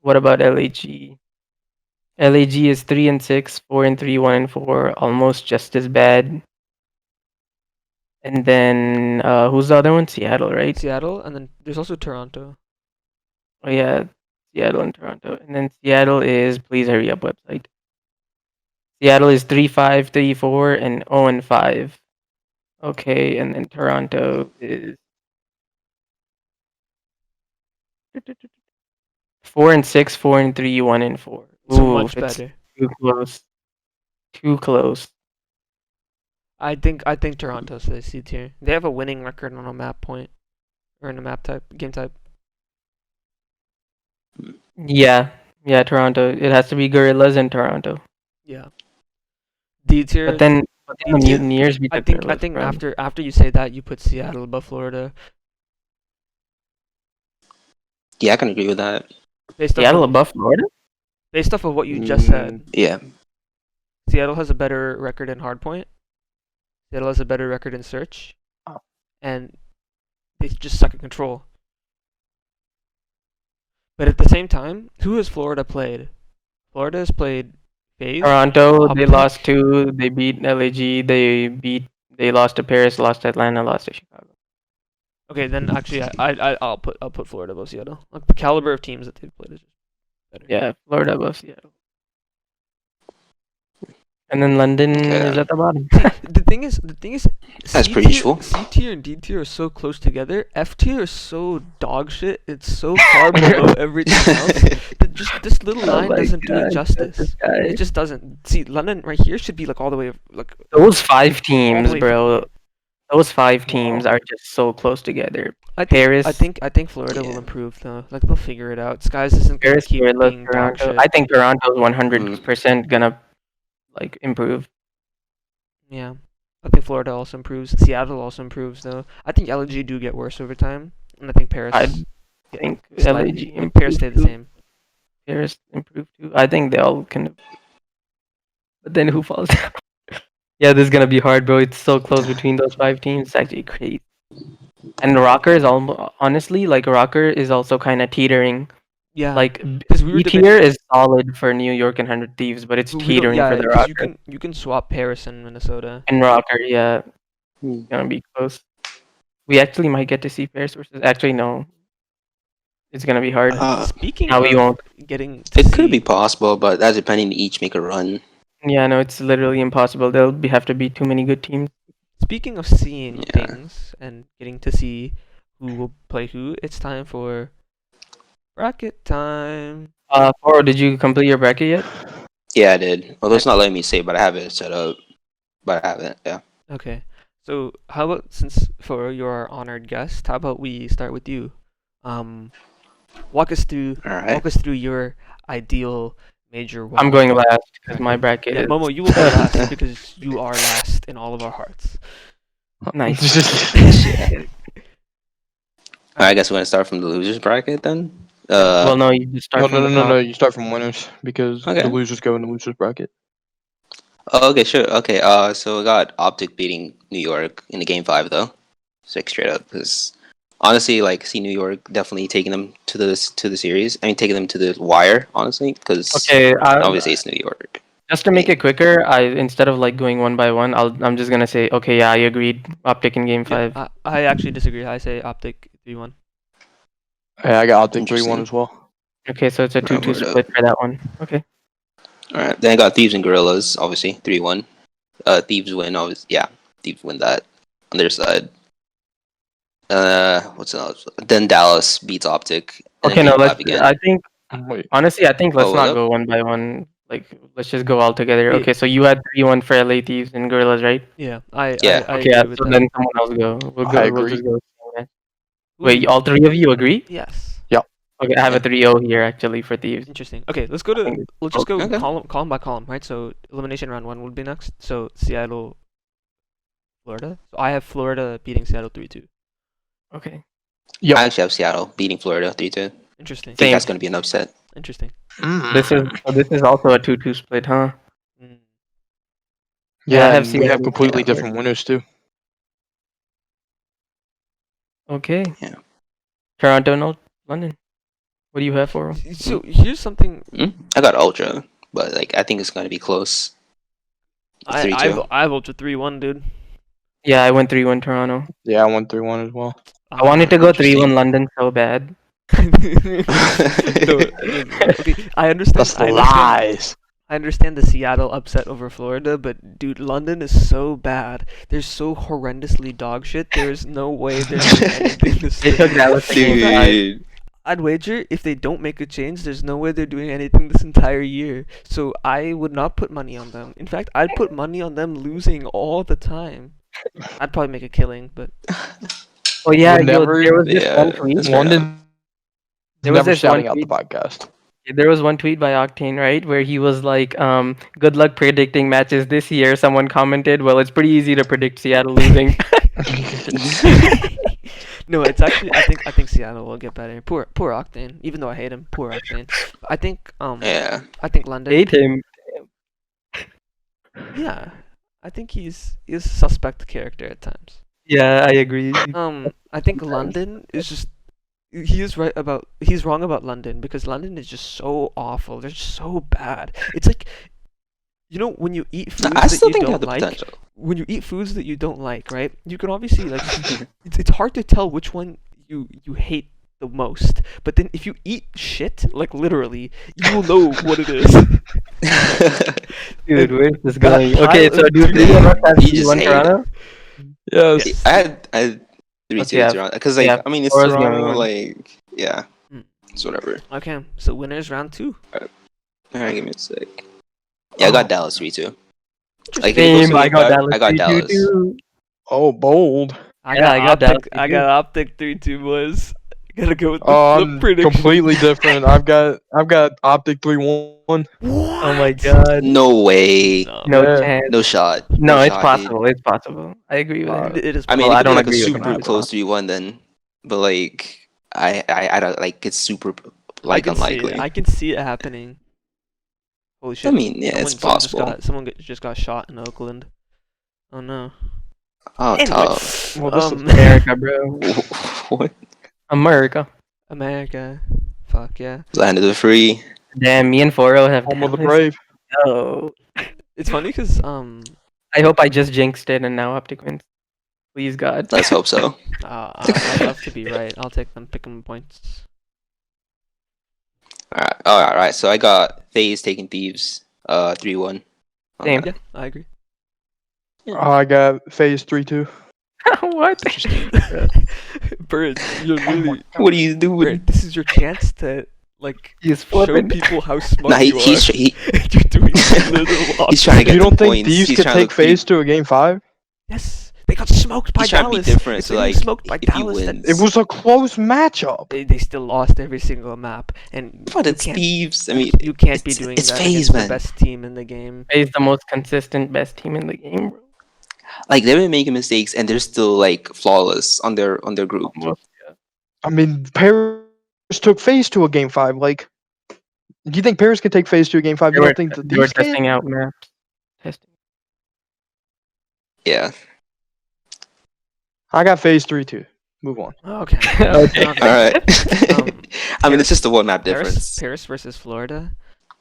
What about LAG? LAG is 3 and 6, 4 and 3, 1 and 4. Almost just as bad. And then who's the other one? Seattle, right? Seattle, and then there's also Toronto. Oh yeah, Seattle and Toronto. And then Seattle is please hurry up website. Seattle is 3-5, 3-4, and 0-5. Okay, and then Toronto is 4-6, 4-3, 1-4. So Ooh, much it's better. too close. Too close. I think Toronto's the C tier. They have a winning record on a map point or in a map type game type. Yeah, yeah, Toronto. It has to be Gorillas and Toronto. Yeah. D tier. But then the D tier- Mutineers beat the I Gorillas. think bro. after you say that, you put Seattle above Florida Yeah, I can agree with that. based Seattle off of, above Florida? based off of what you just said. Yeah, Seattle has a better record in hardpoint. Seattle has a better record in search, Oh. and they just suck at control. But at the same time, who has Florida played? Florida has played FaZe. Toronto, they Optic. lost 2. They beat LAG. They lost to Paris, lost to Atlanta, lost to Chicago. Okay, then actually, I'll put Florida above Seattle. Like the caliber of teams that they've played is just better. Yeah, Florida above Seattle. And then London Okay. is at the bottom. The thing is, That's C pretty tier- useful. C tier and D tier are so close together. F tier is so dog shit. It's so far below everything else. That just this little Oh line my doesn't do it God, justice. this guy. It just doesn't. See, London right here should be like all the way like Those 5 teams, way bro. Those 5 teams are just so close together. I think, Paris. I think Florida will Yeah. improve though. Like they'll figure it out. Skies isn't gonna Paris, keep Gorillas, being dog Toronto. shit. I think Toronto's 100% gonna like improve. Yeah. I think Florida also improves. Seattle also improves though. I think LG do get worse over time, and I think Paris. I think slightly- LAG Paris stay the improved too. same. Paris improved too. I think they all can. But then who falls down? Yeah, this is gonna be hard, bro. It's so close between those 5 teams. It's actually crazy. And Rocker is almost honestly like Rocker is also kind of teetering. Yeah. Like we were B debating- tier is solid for New York and 100 Thieves, but it's we don't- teetering yeah, for the 'cause Rocker. you can swap Paris and Minnesota. And Rocker, yeah, Hmm. gonna be close. We actually might get to see Paris versus. Actually, no. it's gonna be hard. Speaking Now we of won't. getting to It could see, be possible, but that's depending to each make a run. Yeah, no, it's literally impossible. Have to be too many good teams. speaking of seeing Yeah. things and getting to see who will play who, it's time for bracket time. Foro, did you complete your bracket yet? Yeah, I did. Although it's not letting me say, but I have it set up. But I have it. Yeah. Okay. So how about, since for your honored guest, how about we start with you? Walk us through All right. your ideal major one. I'm going last because my bracket Yeah, is Momo, you will go last because you are last in all of our hearts. nice. I guess we're gonna start from the losers bracket then. Well, no, you just start No, from no, the no, no, top. no. You start from winners because Okay. the losers go in the losers bracket. Oh, okay, sure. Okay. So we got Optic beating New York in the game 5 though. Like straight up, because honestly, like, see New York definitely taking them to the series. I mean, taking them to the wire. Honestly, because Okay, obviously it's New York. just to make it quicker, instead of like going one by one, I'm just gonna say, okay, yeah, I agreed. Optic in game Yeah, 5. I actually disagree. I say Optic 3-1. Hey, I got Optic 3-1 Interesting. as well. Okay, so it's a 2-2 word up. split for that one. Okay. All right. Then I got Thieves and Gorillas, obviously 3-1. Thieves win. Obviously, yeah, Thieves win that on their side. What's else? Then Dallas beats Optic. And Okay, then no, game let's. 5 again. I think Wait. honestly, I think let's Oh, what not up? go one by one. Like, let's just go all together. Wait. Okay, so you had 3-1 for LA Thieves and Gorillas, right? Yeah, I Yeah. I Okay, yeah. agree with So that. then someone else go. We'll go. I We'll agree. just go. Ooh, Wait, all three of you agree? Yes. Okay, I have Yeah. a 3-0 here actually for Thieves. Interesting. Okay, let's go I to think we'll just go Okay. column by column, right? So elimination round 1 would be next. So Seattle, Florida. So I have Florida beating Seattle 3-2. Okay. Yep. I actually have Seattle beating Florida 3-2. Interesting. I think Same. that's gonna be an upset. Interesting. This is also a 2-2 split, huh? Mm. Yeah, I have and we have Seattle. completely Seattle. different winners too. Okay. Yeah. Toronto, no, London. What do you have for 'em? So here's something. I got Ultra, but like I think it's gonna be close. 3-2. I voted 3-1, dude. Yeah, I went 3-1 Toronto. Yeah, I went 3-1 as well. I wanted to go Interesting. 3-1 London so bad. No, okay, I understand. That's lies. I understand the Seattle upset over Florida, but dude, London is so bad. They're so horrendously dog shit. There's no way they're doing anything this They took Dallas to game 5. Dude. I'd wager if they don't make a change, there's no way they're doing anything this entire year. So I would not put money on them. In fact, I'd put money on them losing all the time. I'd probably make a killing, but Oh yeah, We'll never- there was this Yeah, one tweet. that's fair enough. London There was never this shouting one out the tweet. podcast. There was one tweet by Octane, right, where he was like, "Good luck predicting matches this year." Someone commented, "Well, it's pretty easy to predict Seattle losing." no, it's actually I think Seattle will get better. Poor Octane, even though I hate him. Poor Octane. I think Yeah. I think London. Hate him. Yeah, I think he's a suspect character at times. Yeah, I agree. I think London is just he's wrong about London because London is just so awful. They're just so bad. It's like, you know, when you eat foods I that still you think they have don't the like, potential. when you eat foods that you don't like, right? You can obviously like it's hard to tell which one you hate the most. But then if you eat shit, like literally, you will know what it is. Dude, where's this Got going? Okay, so pilot do two. three of us have You just 3-1 hate Toronto? Yes. Yes. I had 3-2 Okay, yeah. Toronto because like Yeah, I mean it's Florida's the only Toronto, one. like yeah, Mm. it's whatever. Okay, so winners round 2. Alright, give me a sec. Yeah, I got Dallas 3-2. Like if it goes Same, to I game got 5, Dallas I got 3-2 Dallas. too. Oh, bold. I Yeah, got I got Dallas Optic. I got Optic 3-2, boys. Gotta go with the Oh, flip I'm prediction. completely different. I've got Optic 3-1. What? Oh my god. No way. No Yeah. chance. No shot. No, it's shot, dude. possible. It's possible. I agree with him. It is. I mean, Well, it I could be don't like a agree with him. super I close 3-1 then, but like I don't like it's super like I can see unlikely. it. I can see it happening. Holy shit! I mean, yeah, it's possible. Someone just got shot in Oakland. Oh no. Oh, Anyway, tough. Well, this is America, bro. What? America. America. Fuck yeah. Land of the free. Damn, me and Foro have home of the Dallas. brave. No. It's funny because I hope I just jinxed it and now Optic wins. Please, God. Let's hope so. I'd love to be right. I'll take them. Pick 'em points. All right. So I got FaZe taking Thieves. 3-1. Same. Yeah, I agree. I got phase 3-2. What? Interesting. Bird, you're really What are you doing? Bird. This is your chance to like He's show flipping. people how smart Nah, you are. You're doing the little he's trying to opposite. get You the don't think points. Thieves He's could trying to take look pretty- phase to a game 5? Yes, they got smoked by He's trying to be Dallas. different. If So they like, get smoked by if he Dallas, then wins, It was a close matchup. they still lost every single map, and but you it's can't Thieves. I mean, you can't be it's- doing it's that FaZe, against man. the best team in the game. He's the most consistent, best team in the game, bro. like they've been making mistakes and they're still like flawless on their group. Almost. I mean, Paris took phase to a game 5. Like, do you think Paris could take phase to a game 5? They You were, don't think that they were Thieves can? testing out maps. Testing. Yeah. I got phase 3-2. Move on. Okay. Okay. All right. I mean, it's Paris- just a one map difference. Paris versus Florida.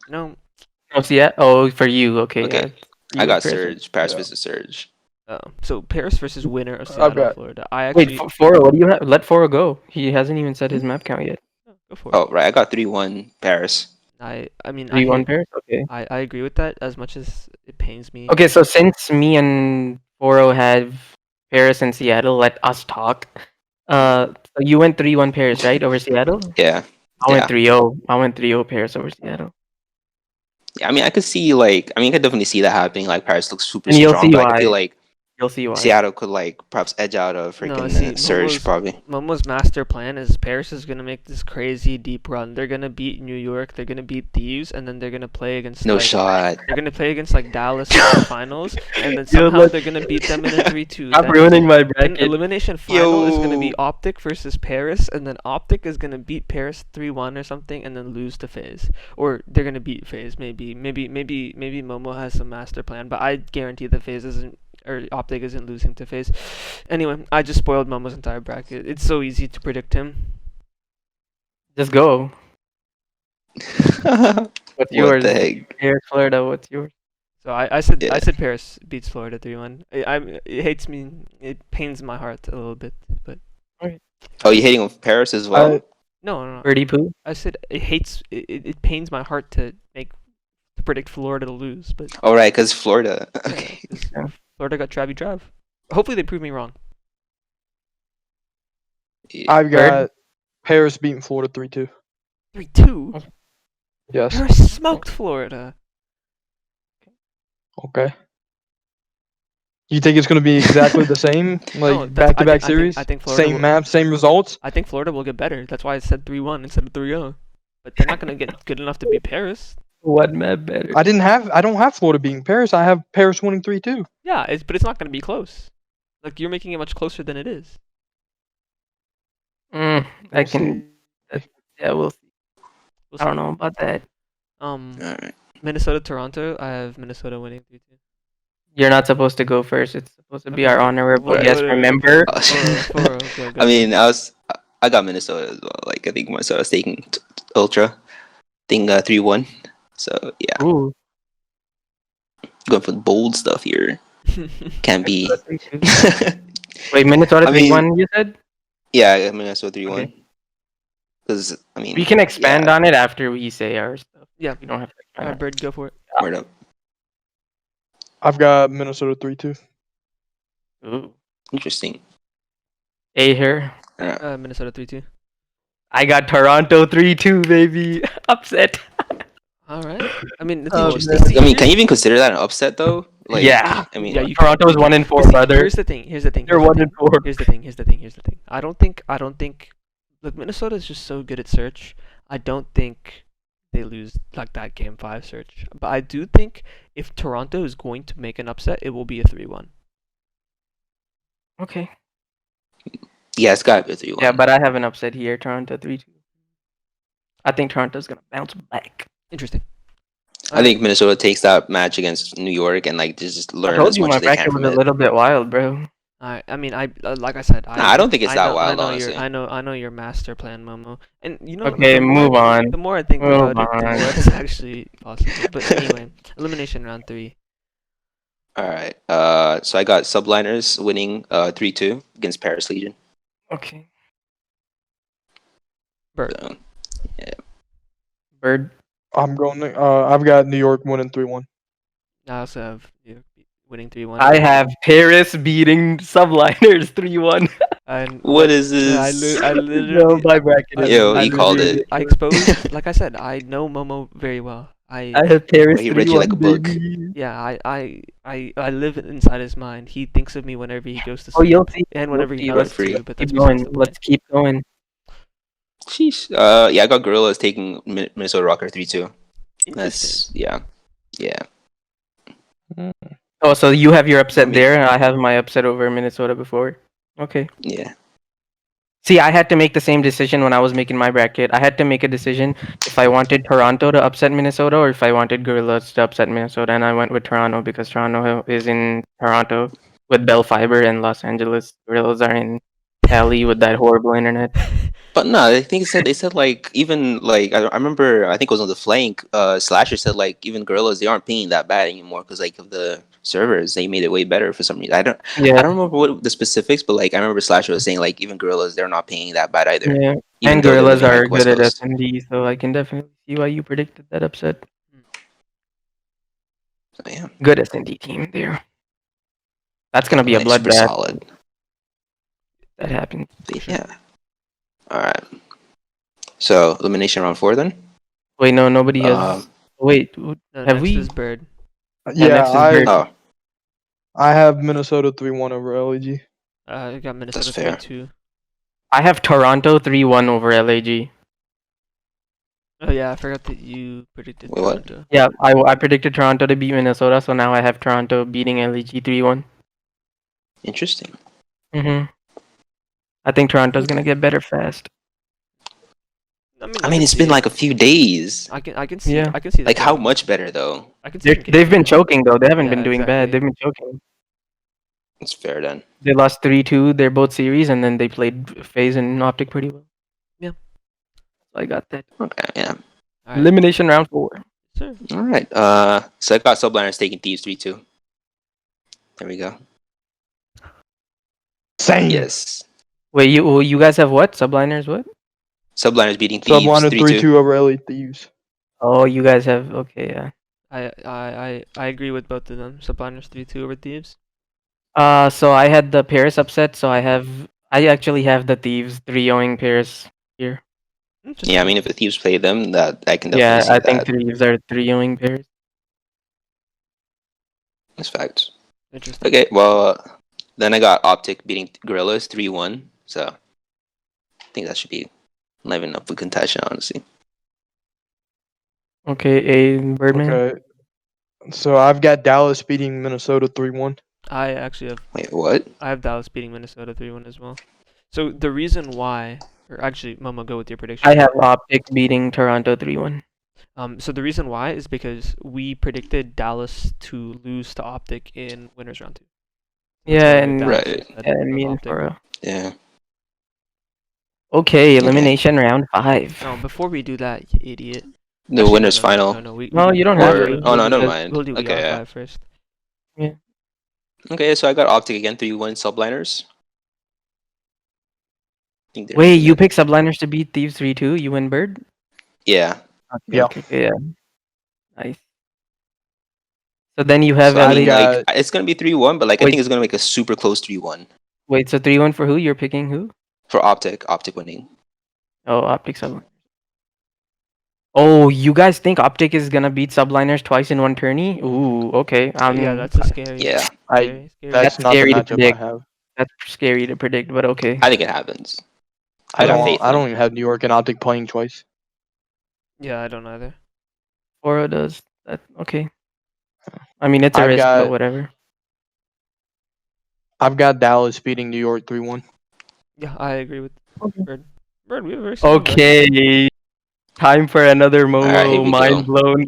No. Oh, see, yeah. Oh, for you, okay. Okay. Yeah. I You, got Chris. Surge. Paris Yeah. versus Surge. So Paris versus winner of Seattle, got- Florida. I Wait, actually Foro, what do you have? Let Foro go. He hasn't even said his map count yet. go for it. Oh right, I got 3-1 Paris. I mean, 3-1 Paris? Okay. I agree with that as much as it pains me. Okay, so since me and Foro have Paris and Seattle, let us talk. So you went 3-1 Paris, right, over Seattle? Yeah. I went Yeah. 3-0. I went 3-0 Paris over Seattle. Yeah, I mean, I could see like, I could definitely see that happening. Like Paris looks super And you'll strong, see but I why. feel like You'll see why. Seattle could like perhaps edge out a freaking see, Surge Momo's- probably. Momo's master plan is Paris is gonna make this crazy deep run. They're gonna beat New York. They're gonna beat Thieves, and then they're gonna play against No like, shot. They're gonna play against like Dallas in the finals, and then Yo, somehow look- they're gonna beat them in a 3-2. Stop Then ruining my an bracket. elimination final is gonna be Yo. Optic versus Paris, and then Optic is gonna beat Paris 3-1 or something, and then lose to FaZe. Or they're gonna beat FaZe. Maybe Momo has some master plan, but I guarantee that FaZe isn't. Or Optic isn't losing to FaZe. Anyway, I just spoiled Momo's entire bracket. It's so easy to predict him. Just go. What's What yours? the heck? Paris, Florida, what's yours? So I said Yeah. Paris beats Florida 3-1. It hates me. It pains my heart a little bit, but Oh, you hating on Paris as well? no. Birdie poo? I said it pains my heart to predict Florida to lose, but All right, because Florida. yeah, Okay. 'cause Yeah. Florida got Travi Trav. Hopefully they prove me wrong. I've got Paris beating Florida 3-2. 3-2. Yes. Paris smoked Florida. Okay. You think it's going to be exactly the same, No, like that's- back-to-back series? I think Florida Same will- map, same results. I think Florida will get better. That's why I said 3-1 instead of 3-0. But they're not gonna get good enough to beat Paris. What map better? I don't have Florida beating Paris. I have Paris winning 3-2. Yeah, but it's not gonna be close. Like you're making it much closer than it is. I We'll can. Yeah, we'll see. We'll I don't see. know about that. All right. Minnesota Toronto. I have Minnesota winning 3-2. You're not supposed to go first. It's supposed to be Okay. our honorable What- guest. what- Remember? Oh, shit. Go. I mean, I got Minnesota as well. Like I think Minnesota's taking Ultra. Thing 3-1. So yeah, Ooh. going for the bold stuff here. Can't be. Wait, Minnesota I mean- 3-1. You said Yeah, I got Minnesota 3-1. Okay. Because I mean, we can expand yeah, on it after we say our stuff. Yeah. We don't have to. expand on it. Bird, go for it. word up. I've got Minnesota 3-2. Ooh. Interesting. A here. Minnesota 3-2. I got Toronto 3-2, baby. Upset. All right. I mean, it's Oh, interesting. I mean, can you even consider that an upset though? Like, Yeah. I mean, Yeah, you Toronto is 1-4, See, brother. Here's the thing. They're 1-4. Here's the thing. I don't think. Look, Minnesota is just so good at search. I don't think they lose like that game 5 search. But I do think if Toronto is going to make an upset, it will be a 3-1. Okay. yeah, it's got to be a 3-1. Yeah, but I have an upset here. Toronto 3-2. I think Toronto's gonna bounce back. Interesting. I think Minnesota takes that match against New York and like just I learn told as you much my as they can bracket was from a it. little bit wild, bro. I mean, like I said, Nah, I don't think it's that wild, know honestly. I know your master plan, Momo. And you know, Okay, move on. The more I think Move about it, the on. more it's actually possible. But anyway, elimination round 3. All right. So I got Subliners winning 3-2 against Paris Legion. Okay. Bird. So, Bird. I'm going. I've got New York winning 3-1. I also have New York winning 3-1. I have Paris beating Subliners 3-1. And What is this? I No, literally, my bracket I, is Yo, I he called literally, it. I exposed. Like I said, I know Momo very well. I have Paris He read you like a 3-1, book. baby. Yeah, I live inside his mind. He thinks of me whenever he goes to Oh, sleep, you'll see. and You'll whenever he see. Run has Let's free. to. But that's keep besides going. the point. Let's keep going. Sheesh. Yeah, I got Gorillas taking Minnesota Rocker 3-2. That's Interesting. yeah. Oh, so you have your upset I mean- there, and I have my upset over Minnesota before. Okay. Yeah. See, I had to make the same decision when I was making my bracket. I had to make a decision if I wanted Toronto to upset Minnesota or if I wanted Gorillas to upset Minnesota, and I went with Toronto because Toronto is in Toronto with Bell Fiber, and Los Angeles Gorillas are in Cali with that horrible internet. But no, I think they said like even like I remember I think it was on the flank. Slasher said like even Gorillas they aren't pinging that bad anymore because like of the servers they made it way better for some reason. I Yeah, don't remember what the specifics, but like I remember Slasher was saying like even Gorillas they're not pinging that bad either. yeah. Even And though they're Gorillas living are like West good at Coast. S&D, so I can definitely see why you predicted that upset. So, yeah, Good S&D team there. That's gonna be a like, super bloodbath. solid. That happened. But, yeah. All right. So elimination round 4 then. Wait, no, nobody has. Um, Wait, No, have next we? is Bird. Yeah, Yeah, next is Bird. oh, I have Minnesota 3-1 over LAG. I got Minnesota fair. 3-2. I have Toronto 3-1 over LAG. Oh yeah, I forgot that you predicted Wait, what? Toronto. Yeah, I predicted Toronto to beat Minnesota, so now I have Toronto beating LAG 3-1. Interesting. I think Toronto's gonna get better fast. I I can mean, it's see been it. like a few days. I can see. Yeah. I can see. Like that how getting- much better though? I can see. them They've been getting- choking though. They haven't Yeah, been doing bad. exactly. They've been choking. It's fair then. They lost 3-2. They're both series, and then they played FaZe and Optic pretty well. Yeah. So I got that. Okay, yeah. All right, Elimination round 4. sir. All right. So I got Subliners taking Thieves 3-2. There we go. Same. Yes. Wait, you guys have what? Subliners what? Subliners beating Thieves Subliner 3-2. 3-2 over LA Thieves. Oh, you guys have okay, yeah. I agree with both of them. Subliners 3-2 over Thieves. So I had the Paris upset, so I actually have the Thieves 3-0ing Paris here. Interesting. Yeah, I mean, if the Thieves play them, that I can definitely Yeah, see I that. think Thieves are 3-0ing Paris. That's facts. Interesting. Okay, well, then I got Optic beating Gorillas 3-1. So I think that should be not even up for contention, honestly. Okay, a Birdman. Okay. So I've got Dallas beating Minnesota 3-1. I actually have. Wait, what? I have Dallas beating Minnesota 3-1 as well. So the reason why, or actually, Momo, go with your prediction. I have Optic beating Toronto 3-1. So the reason why is because we predicted Dallas to lose to Optic in winners round 2. Yeah, and Right. and me and Faro. Yeah. Okay, elimination round 5. No, before we do that, you idiot. The Actually, winners no, final. No, No, you don't have Or, to. oh no, never because- mind. We'll do Okay, yeah. ER5 first. Okay, so I got Optic again, 3-1 Subliners. I think they're Wait, pretty you good. pick Subliners to beat Thieves 3-2? You win Bird? Yeah. Okay, Yeah. okay, yeah. Nice. So then you have So, I LA. mean, got- like, it's gonna be 3-1, but like I Wait. think it's gonna make a super close 3-1 Wait, so 3-1 for who? You're picking who? for Optic. Optic winning. Oh, Optic Subliners. Oh, you guys think Optic is gonna beat Subliners twice in one tourney? Ooh, okay. Yeah, that's a scary. Yeah, Scary. That's not the scary to matchup I predict. have. That's scary to predict, but okay. I think it happens. I got don't. faith I in don't them. even have New York and Optic playing twice. Yeah, I don't either. Foro does. That okay. I mean, it's a I've risk, but got- whatever. I've got Dallas beating New York 3-1. Yeah, I agree with Okay. Bird. Bird, we have a very similar bracket. Okay. Time for another Alright, here Momo we mind go. blown.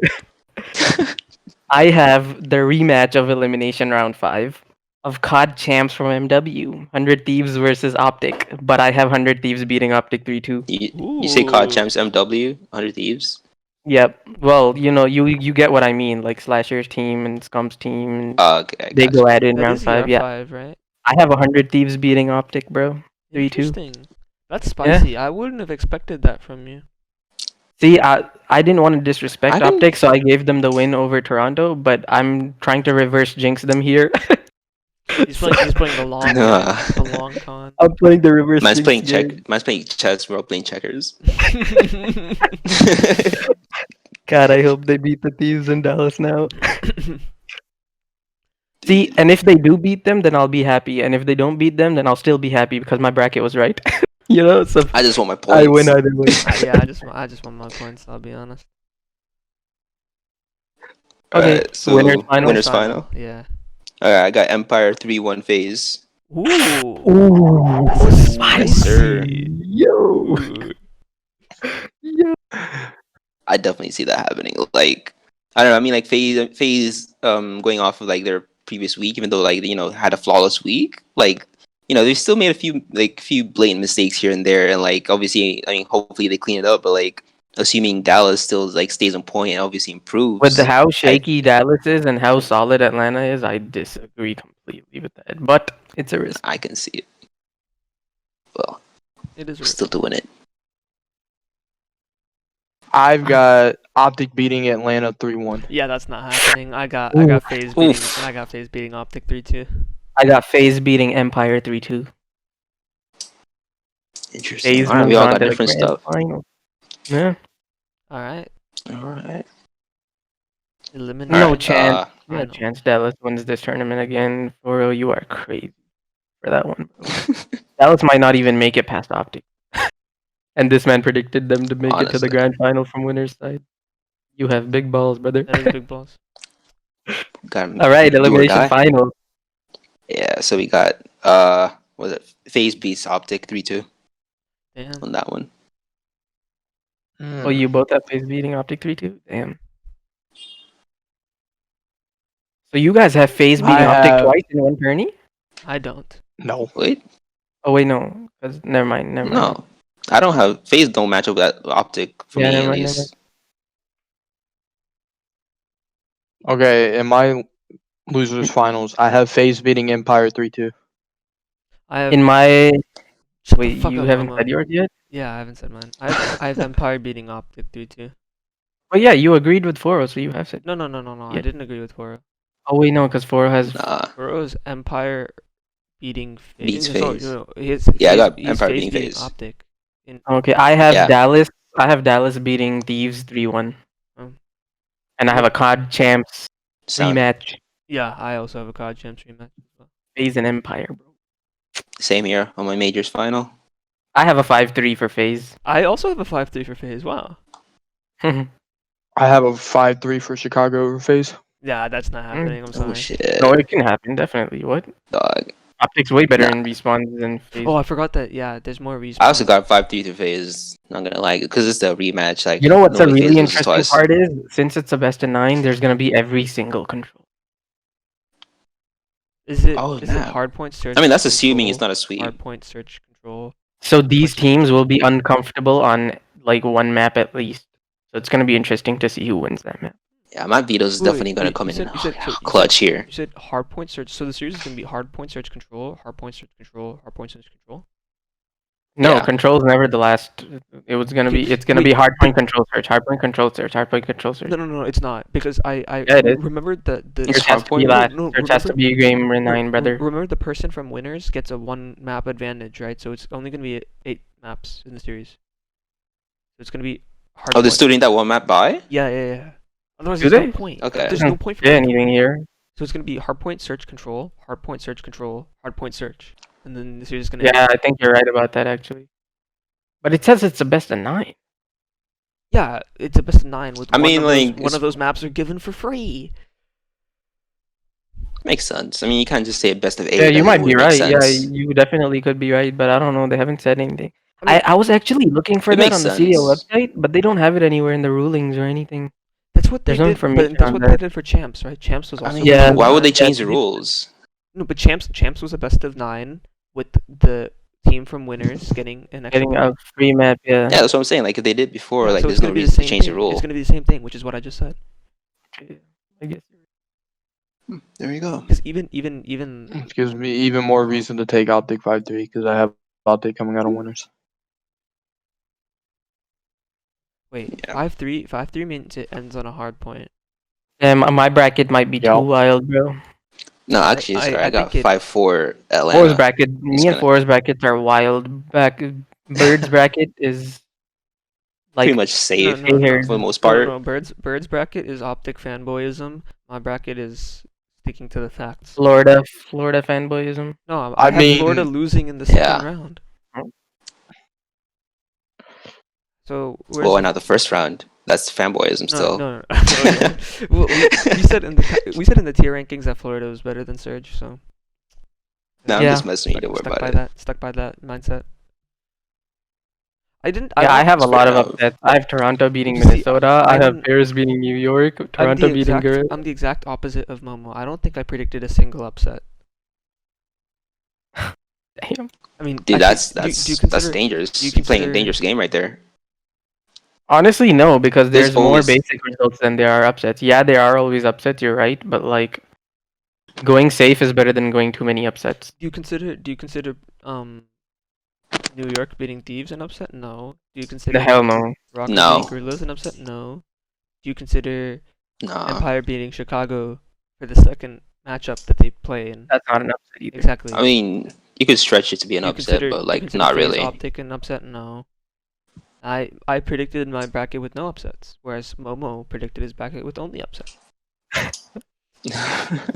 I have the rematch of Elimination Round 5 of COD champs from MW. 100 Thieves versus Optic. But I have 100 Thieves beating Optic 3-2. You say COD Ooh. champs MW 100 Thieves? Yep. Well, you get what I mean. Like Slasher's team and Scum's team. And Okay, I they gotcha. go at it in That round is 5. Yeah. ER5, right? I have 100 Thieves beating Optic, bro. 3-2. Interesting. That's spicy. I wouldn't have expected that from you. See, I didn't want to disrespect I didn't- Optic, so I gave them the win over Toronto, but I'm trying to reverse jinx them here. He's playing the long Nah. con. The long con. I'm playing the reverse Man's jinx playing game. Man's playing chess. We're all playing checkers. God, I hope they beat the Thieves in Dallas now. See, and if they do beat them, then I'll be happy. And if they don't beat them, then I'll still be happy because my bracket was right. You know, so I just want my I points. win either way. Yeah, I just want my points. I'll be honest. Okay, Alright, so winners final. Yeah. Alright, I got Empire 3-1 phase. Ooh. Ooh, Yes, sir. Yo. Yo. I definitely see that happening. Like, I don't know. I mean, like phase going off of like their previous week, even though like had a flawless week. Like, they still made a few blatant mistakes here and there, and like obviously, I mean, hopefully they clean it up. But like, assuming Dallas still like stays on point and obviously improves. With how shaky Dallas is and how solid Atlanta is, I disagree completely with that. But it's a risk. I can see it. Well, It is. we're still doing it. I've got Optic beating Atlanta 3-1. Yeah, that's not happening. I got phase beating Optic 3-2. I got FaZe beating Empire 3-2. Interesting. FaZe All right, we moves all on got to the different grand stuff. final. Yeah. All right. All right. Elimination. No Alright, chance. No final. chance Dallas wins this tournament again. For real, you are crazy for that one. Dallas might not even make it past Optic. And this man predicted them to make it to the Honestly. grand final from winner's side. You have big balls, brother. That is big balls. Got him. All right, Do or elimination die. final. Yeah, so we got was it FaZe beats Optic 3-2 Damn. on that one. Oh, you both have FaZe beating Optic 3-2? Damn. So you guys have FaZe beating I Optic have- twice in one tourney? I don't. No. Wait, Oh wait, no. 'Cause never mind. no, I don't have FaZe. Don't match up with that Optic for Yeah, me never at mind, least. Okay, in my losers finals, I have FaZe beating Empire 3-2. I have. In my Shut the wait, fuck you up, haven't Momo. said yours yet? Yeah, I haven't said mine. I have Empire beating Optic 3-2. Oh yeah, you agreed with Foro, so you have said. No. I Yeah. didn't agree with Foro. Oh wait, no, because Foro has. Nah, Foro's Empire beating FaZe. Beats FaZe. No. His Yeah, I got he's Empire FaZe beating FaZe. Optic. Okay, I have Yeah. Dallas. I have Dallas beating Thieves 3-1, Oh. and I have a COD Champs sound rematch. Yeah, I also have a COD Champs rematch as well. FaZe and Empire, bro. same here on my majors final. I have a 5-3 for FaZe. I also have a 5-3 for FaZe. Wow. I have a 5-3 for Chicago over FaZe. Yeah, that's not happening. I'm Oh sorry. shit, No, it can happen, definitely. What? dog. Optic's way better Nah. in respawns than FaZe. Oh, I forgot that. Yeah, there's more reasons. I also got 5-3 to FaZe. Not gonna lie, because it's the rematch. Like, You know what's a normally FaZe really loses interesting twice. part is, since it's a best of 9, there's gonna be every single control. Is it? Oh, Is it nah. hardpoint search? I mean, that's assuming it's control, not a sweep. Hardpoint search control. So these Question. teams will be uncomfortable on like one map at least. So it's gonna be interesting to see who wins that map. Yeah, my vetoes is Wait, definitely gonna come you in said- you said- so you clutch here. You said hardpoint search. So the series is gonna be hardpoint search control, hardpoint search control, hardpoint search control. No, Yeah. control's never the last. It was gonna Okay, be. It's gonna wait, be hardpoint control search, hardpoint control search, hardpoint control search. No, it's not because I Yeah, it is. remember the It's Search has to be hardpoint? last. No, Search has to be game 9, brother. Remember the person from winners gets a 1 map advantage, right? So it's only gonna be 8 maps in the series. So it's gonna be hardpoint. Oh, they're still doing that one map by? Yeah. Otherwise, Do there's they? no point. Okay. There's no point for Yeah, me. anything here? So it's gonna be hardpoint search control, hardpoint search control, hardpoint search, and then the series is gonna. Yeah, I think you're right about that actually. But it says it's a best of 9. Yeah, it's a best of 9 with I mean, one like, of those maps are given for free. Makes sense. I mean, you can't just say best of 8. Yeah, you that might would be make right. Yeah, sense. you definitely could be right, but I don't know. They haven't said anything. I mean, I was actually looking for It that makes on the CDO sense. website, but they don't have it anywhere in the rulings or anything. that's what they there's no did. information But that's on what that. they did for champs, right? Champs was I also. mean, Yeah, why would they yeah, change the they- rules? No, but champs was a best of 9 with the team from winners getting an extra Getting point. a free map, yeah. Yeah, that's what I'm saying. Like, if they did before, Yeah, like, so there's it's no gonna be the reason to same change the thing. rule. It's gonna be the same thing, which is what I just said. I guess. There you go. Because even Which gives me even more reason to take Optic 5-3 because I have Optic coming out of winners. Wait, Yeah. 5-3 means it ends on a hard point. My bracket might be too Yeah. wild, bro. No, I actually, I, sorry, I I got think it. 5-4 Four's Atlanta. bracket, It's me and gonna Four's brackets are wild. Bird's bracket is pretty like much No, safe no, no, scared. for the most no, part. no. Bird's bracket is optic fanboyism. My bracket is sticking to the facts. Florida fanboyism. No, I I have Florida mean, losing in the second Yeah. round. So Well, where's why the not the first round? That's fanboyism no, still. no, no. Oh, yeah. Well, we said in the tier rankings that Florida was better than Surge, so No, I'm Yeah. just messing with you. Don't worry stuck about by it. that. Stuck by that mindset. I didn't. I Yeah, I don't. have a It's fair lot of enough. upsets. I have Toronto beating You see, Minnesota. I have I'm Paris beating New York. I'm the Toronto beating exact Girl. I'm the exact opposite of Momo. I don't think I predicted a single upset. Damn. I mean, Dude, actually, that's do you that's consider dangerous. do you You're playing a consider dangerous game right there. Honestly, no, because There's there's more always basic results than there are upsets. Yeah, there are always upsets. You're right, but like going safe is better than going too many upsets. do you consider New York beating Thieves an upset? No. Do you The consider hell no. Rocket beating no, Gorillas an upset? No. Do you consider nah. Empire beating Chicago for the second matchup that they play in? That's not an upset either. Exactly. I mean, you could stretch it to be an do you upset, consider but do you like consider not FaZe really. Optic an upset? No. I predicted my bracket with no upsets, whereas Momo predicted his bracket with only upsets.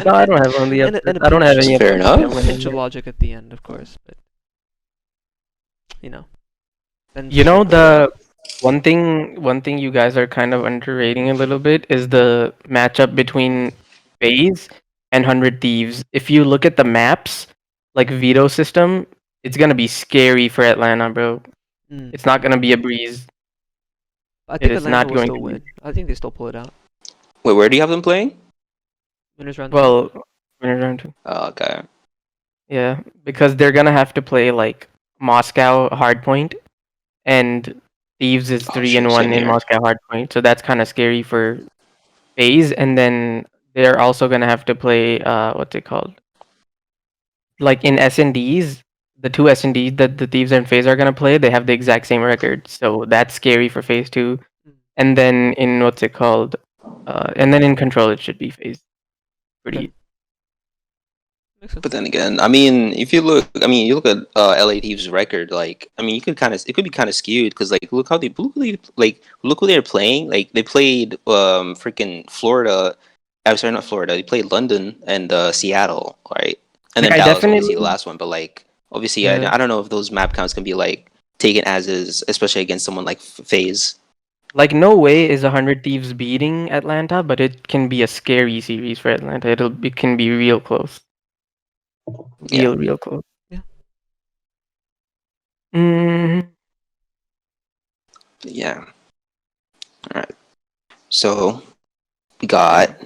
No, I don't have only And upsets. a I don't have pinch, any Fair upsets. enough. I'm pinch of winning. logic at the end, of course, but you know. Then You know, the one thing you guys are kind of underrating a little bit is the matchup between FaZe and 100 Thieves. If you look at the maps, like veto system, it's gonna be scary for Atlanta, bro. Mm. It's not gonna be a breeze. I It think is Atlanta not will going to still be. win. I think they still pull it out. Wait, where do you have them playing? Winners round two. Well, winner round two. Oh, okay. Yeah, because they're gonna have to play like Moscow hardpoint, and Thieves is Oh three shit, and same one in here. Moscow hardpoint, so that's kind of scary for FaZe. And then they're also gonna have to play what's it called? Like in S&Ds, the two S&Ds that the Thieves and FaZe are gonna play, they have the exact same record, so that's scary for FaZe too. Mm. And then in what's it called? And then in Control, it should be FaZe. Pretty. Okay. Makes sense. But then again, I mean, if you look, I mean, you look at LA Thieves' record. Like, I mean, you could kind of, it could be kind of skewed because, like, look who they're playing. Like, they played freaking Florida. I'm sorry, not Florida. They played London and Seattle, right? And Like then I Dallas, obviously, definitely, the last one. But like, obviously, yeah. I don't know if those map counts can be like taken as is, especially against someone like FaZe. Like no way is 100 Thieves beating Atlanta, but it can be a scary series for Atlanta. It can be real close. Yeah. Real close. Yeah. Mm, But yeah. All right. So we got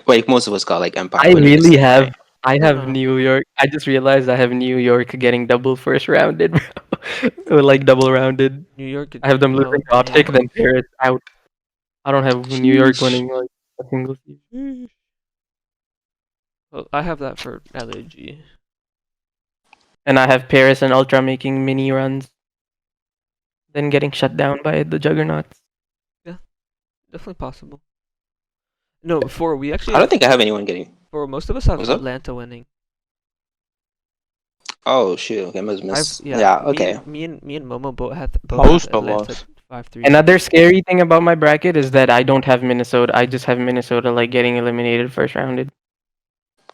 like most of us got like Empire I winning this really thing, have. right? I No, have no. New York. I just realized I have New York getting double first rounded, bro. Or like double rounded. New York. I have them Oh losing to Optic, damn. then Paris out. I don't have New York Sheesh. winning like a single series. Well, I have that for LAG. And I have Paris and Ultra making mini runs, then getting shut down by the Juggernauts. Definitely possible. No, for we actually I don't have think I have anyone getting. for most of us have What's up? Atlanta winning. Oh shoot! Okay, I must I've miss. yeah. Yeah. Me Okay. and me and Momo both Most have of Atlanta us. 5-3. Another scary thing about my bracket is that I don't have Minnesota. I just have Minnesota like getting eliminated first rounded.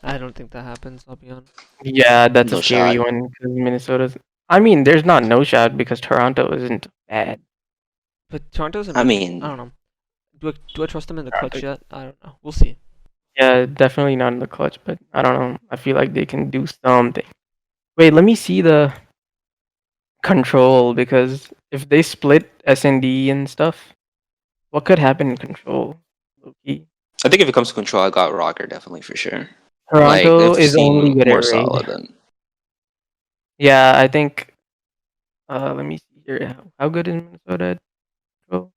I don't think that happens. I'll be honest. Yeah, that's a No scary shot. one because Minnesota's. I mean, there's not no shot because Toronto isn't bad. But Toronto's I I mean, don't know. Do I trust them in the clutch yet? I don't know. We'll see. Yeah, definitely not in the clutch, but I don't know. I feel like they can do something. Wait, let me see the control because if they split S&D and stuff, what could happen in control? Low-key. I think if it comes to control, I got Rocker definitely for sure. Like they Toronto is only seem good more at raid. solid than. Yeah, I think. Let me see here. How good is Minnesota at control?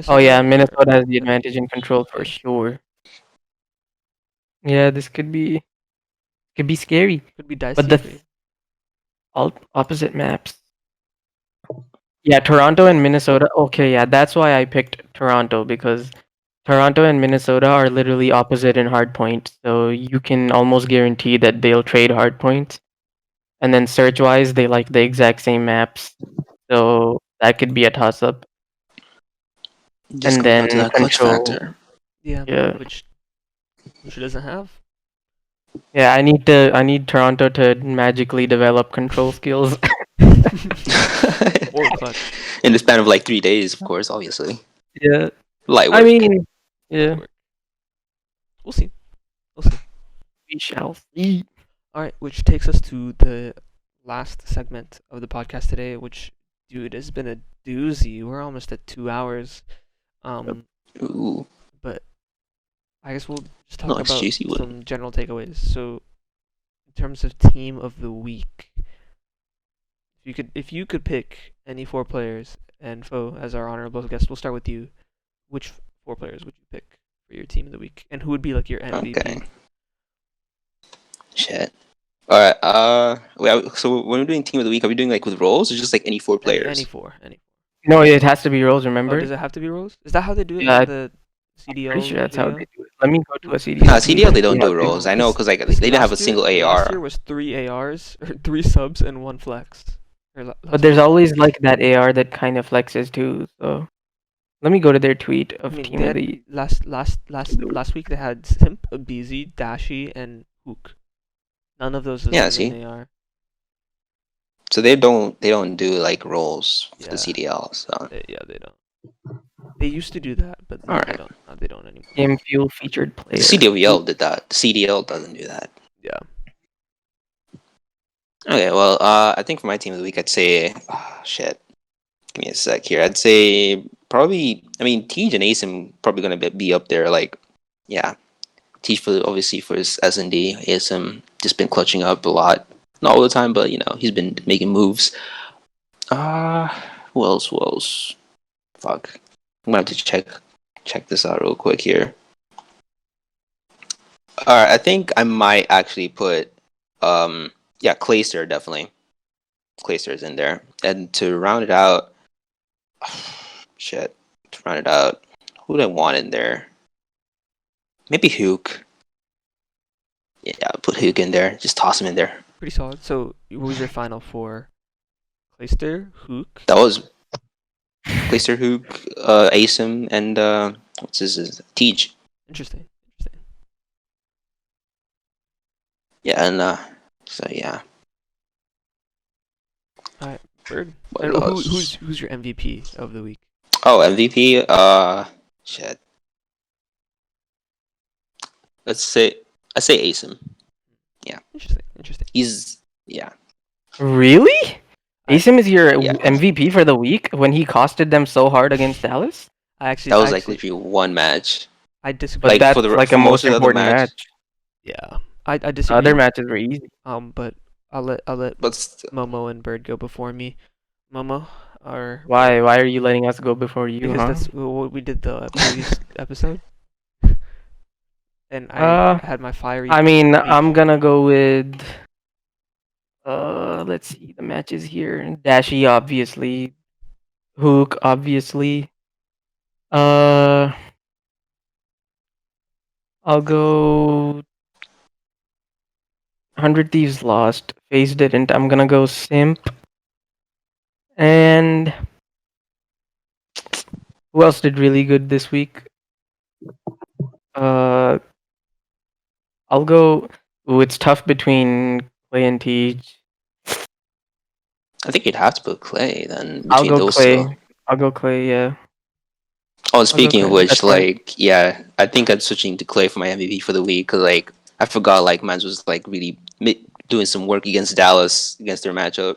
Oh yeah, Minnesota has the advantage in control for Yeah. sure. Yeah, this could be scary. Could be dicey But the for you. opposite maps. Yeah, Toronto and Minnesota. Okay, yeah, that's why I picked Toronto because Toronto and Minnesota are literally opposite in hard points. So you can almost guarantee that they'll trade hard points. And then search wise, they like the exact same maps. So that could be a toss up. Just And comes down to then that clutch control. factor. Yeah, Yeah. which doesn't have. Yeah, I need Toronto to magically develop control skills. Or clutch. In the span of like 3 days, of course, obviously. Yeah. Light I work. mean, yeah, Work. We'll see. We'll see. we shall see. All right, which takes us to the last segment of the podcast today, which, dude, has been a doozy. We're almost at 2 hours. Ooh. But I guess we'll just talk Nice, about juicy one. some general takeaways. So, in terms of team of the week, if you could pick any 4 players, and Fo as our honorable guest, we'll start with you. Which 4 players would you pick for your team of the week, and who would be like your MVP? Okay. Shit. Alright, so when we're doing team of the week, are we doing like with roles or just like any 4 players? Any four. No, it has to be roles. Oh, Remember? does it have to be roles? Is that how they do it Yeah, in the CDL? Pretty sure that's how video? they do it. Let me go to a CDL. Nah, CDL they don't Yeah, do roles. I know because like Because they didn't have a last single year- Last year AR. was 3 ARs or 3 subs and 1 flex. But there's always like that AR that kind of flexes too. So let me go to their tweet I of mean, team they of had the. last week they had Simp, Abizi, Dashi, and Hook. None of those is Yeah, in see? an AR. So they don't do like roles for the Yeah. CDL. So They don't. They used to do that, but now they Alright. don't. Now they don't anymore. Game Fuel featured player. the CDL did that. The CDL doesn't do that. Yeah. Okay, well, I think for my team of the week, I'd say, shit. Give me a sec here. I'd say probably. I mean, Tej and Asim probably gonna be up there. Like, yeah, Tej obviously for his S&D. Asim just been clutching up a lot, not all the time, but you know he's been making moves. Who else? Who else? Fuck, I'm gonna have to check this out real quick here. All right, I think I might actually put, yeah, Clayster definitely. Clayster's in there, and to round it out. Shit. To round it out, who do I want in there? Maybe Hook. Yeah, put Hook in there. Just toss him in there. Pretty solid. So, what was your final four? Clayster, Hook. That was Clayster, Hook, Asim, and what's his Tej. Interesting. Yeah, and so yeah. Bird. What And else? who's your MVP of the week? Oh, MVP. Shit. I say Asim. Interesting. He's yeah. Really? Asim is your Yeah. MVP for the week when he costed them so hard against Dallas. That was like literally one match. I disagree. But Like, that's for the- like for a most most of the other important match- match. Yeah, I disagree. Other matches were easy. But I'll let But st- Momo and Bird go before me. Momo, or Why? Why are you letting us go before you? because Huh? that's what we did the previous episode, and I had my fiery. I mean, speech. I'm gonna go with. Let's see the matches here. Dashi, obviously. Hook, obviously. I'll go. 100 Thieves lost. FaZe didn't. I'm gonna go Simp. And who else did really good this week? I'll go. Ooh, it's tough between Clay and Tej. I think you'd have to put Clay then between I'll go those Clay. two. I'll go Clay. Yeah. Oh, speaking of Clay. which, That's fine. like, yeah, I think I'm switching to Clay for my MVP for the week because, like, I forgot, like, Mans was, like, really doing some work against Dallas, against their matchup.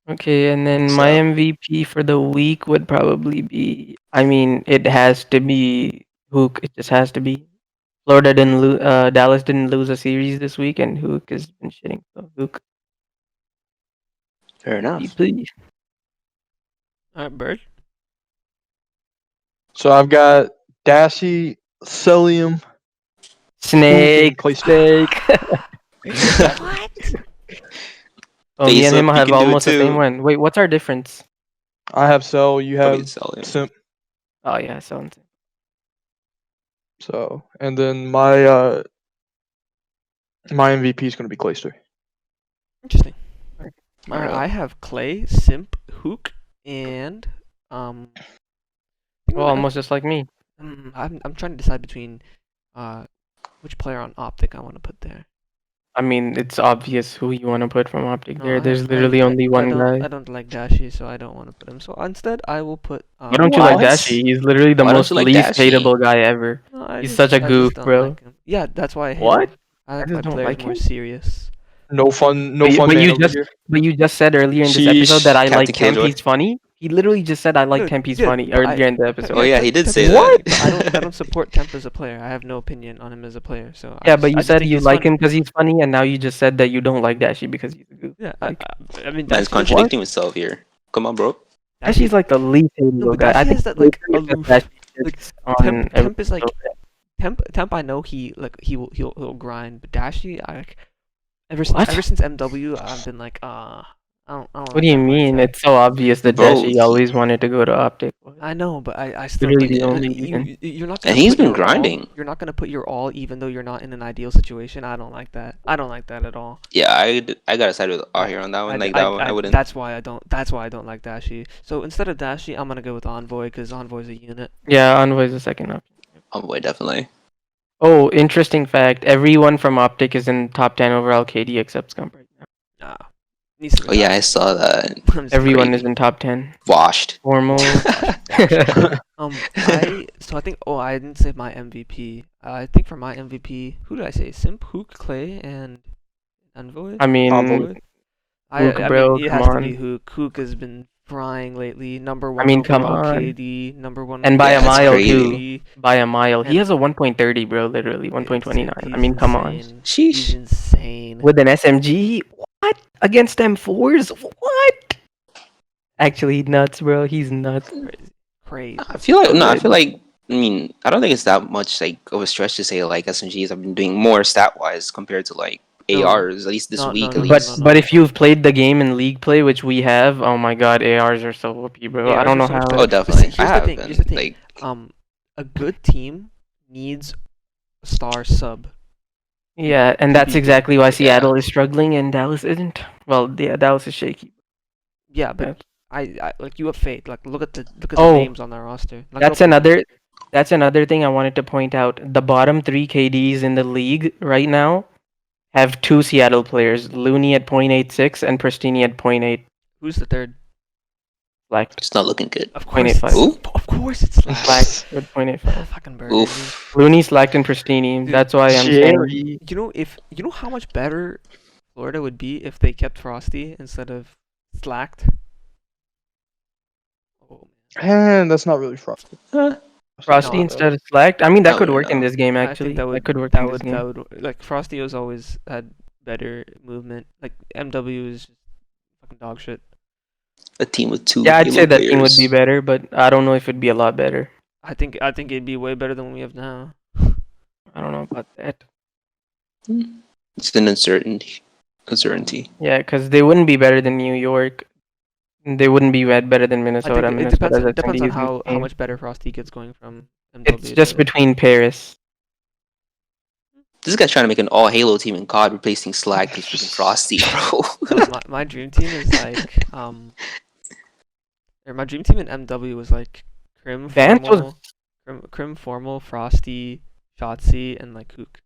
Okay, and then my So- MVP for the week would probably be. I mean, it has to be Hook. It just has to be. Florida didn't lose. Dallas didn't lose a series this week, and Hook has been shitting. So Hook, Fair enough. please. All right, Bird. So I've got Dashi, Celium, Snake. Clay Snake. What? Oh, me Face and him up, you have can do it almost the same too. one. Wait, what's our difference? I have Cell. You Probably have sell him. Simp. Oh yeah, so So, and then my MVP is gonna be Clayster. Interesting. Alright. I have Clay, Simp, Hook, and well, almost just like me. I'm trying to decide between which player on Optic I want to put there. I mean, it's obvious who you want to put from Optic No, there. There's literally only one guy. I don't like Dashi, so I don't want to put him. So instead, I will put. Why don't you like What? Dashi? He's literally the Why don't most you like least Dashi? hateable guy ever. No, He's such a I goof, just don't bro. like him. Yeah, that's why I hate What? him. I I like just my don't players like more him. serious. No fun But man you over just here. but you just said earlier in this episode Sheesh. that I like Captain Killjoy. Tempe's funny. He literally just said I like No, Tempe's yeah, funny but earlier in the episode. Oh, yeah, he did say What? that. But I don't support Temp as a player. I have no opinion on him as a player. So Yeah, but I you just said think you he's like funny. him because he's funny, and now you just said that you don't like Dashi because he's a goof. Yeah, Like, I mean, Man's Dashi contradicting himself here. Come on, bro. Dashi's like the least hateable No, but guy. I Dashi think has that like literally aloof. Dashi Like shits on Temp is like everyone. Temp. I know he'll grind, but Dashi, I like What? ever since MW, I've been like I don't What like do you that mean? mindset. It's so obvious that Bro, Dashi always wanted to go to Optic. I know, but I still Literally think the only like, reason. you're not And gonna he's put been your all. grinding. You're not gonna put your all, even though you're not in an ideal situation. I don't like that. I don't like that at all. Yeah, I gotta side with I- here on that one. I, Like I, that one, I wouldn't. That's why I don't. That's why I don't like Dashi. So instead of Dashi, I'm gonna go with Envoy because Envoy's a unit. Yeah, Envoy's the second option. Oh boy, definitely. Oh, interesting fact. Everyone from Optic is in top 10 overall KD except Scump right now. Nah, needs to Oh yeah, I retire. saw that. I'm just Everyone Crazy. is in top 10. Washed. Formal. I think I didn't say my MVP. I think for my MVP, who did I say? Simp, Hook, Clay, and Envoy. I mean, Envoy. Hook, I bro, mean, it come has to be on. Hook. Hook has been frying lately. Number I one mean, come overall on. KD. Number one. And by Yeah, a that's mile, crazy. too. By a mile. He And- has a 1.30, bro, literally. 1.29. I mean, come on. He's Sheesh. insane. With an SMG? What? Against M4s? What? Actually, nuts, bro. He's nuts. Crazy. I feel like no. I Good. feel like. I mean, I don't think it's that much like of a stretch to say like SMGs have been doing more stat wise compared to like No. ARs. At least this No, week, no, at no, least. But if you've played the game in League play, which we have, oh my god, ARs are so OP, bro. I ARs don't are know so much how. better. Oh, definitely. Here's I the have thing. been. Here's the thing. Like, A good team needs a star sub. Yeah, and to that's be exactly good. why Seattle is struggling and Dallas isn't. Well, yeah, Dallas is shaky. Yeah, but Yeah. I like you have faith. Like look at the Oh, names on their roster. Like, That's go- another thing I wanted to point out. The bottom 3 KDs in the league right now have 2 Seattle players, Looney at 0.86 and Pristini at 0.8. Who's the third? Slacked. it's not looking good. Of course, 0.85. it's, Ooh. of course it's Slack. Slacked with 0.85. Fucking burger. Oof. Looney, Slacked, and Pristini. Dude, That's why I'm saying. Jerry. You know how much better Florida would be if they kept Frosty instead of Slacked. Oh, And that's not really frosty. Frosty No, instead of Slacked. I mean, that I could wouldn't work in know. this game, I actually. think that could work in this game. would like Frosty has always had better movement. Like MW is just fucking dog shit. A team with 2 Yeah, I'd Halo say that team would players. be better, but I don't know if it'd be a lot better. I think it'd be way better than what we have now. I don't know about that. It's an uncertainty. Yeah, because they wouldn't be better than New York. They wouldn't be better than I Minnesota. think it depends. Minnesota's It depends on SMD is how insane. much better Frosty gets going from MW. It's just to- between Paris. This guy's trying to make an all Halo team in COD, replacing Slack with freaking Frosty, bro. No, my dream team is like or my dream team in MW was like Crim, Vance was- Formal, Crim, Formal, Frosty, Shotzi, and like Hook.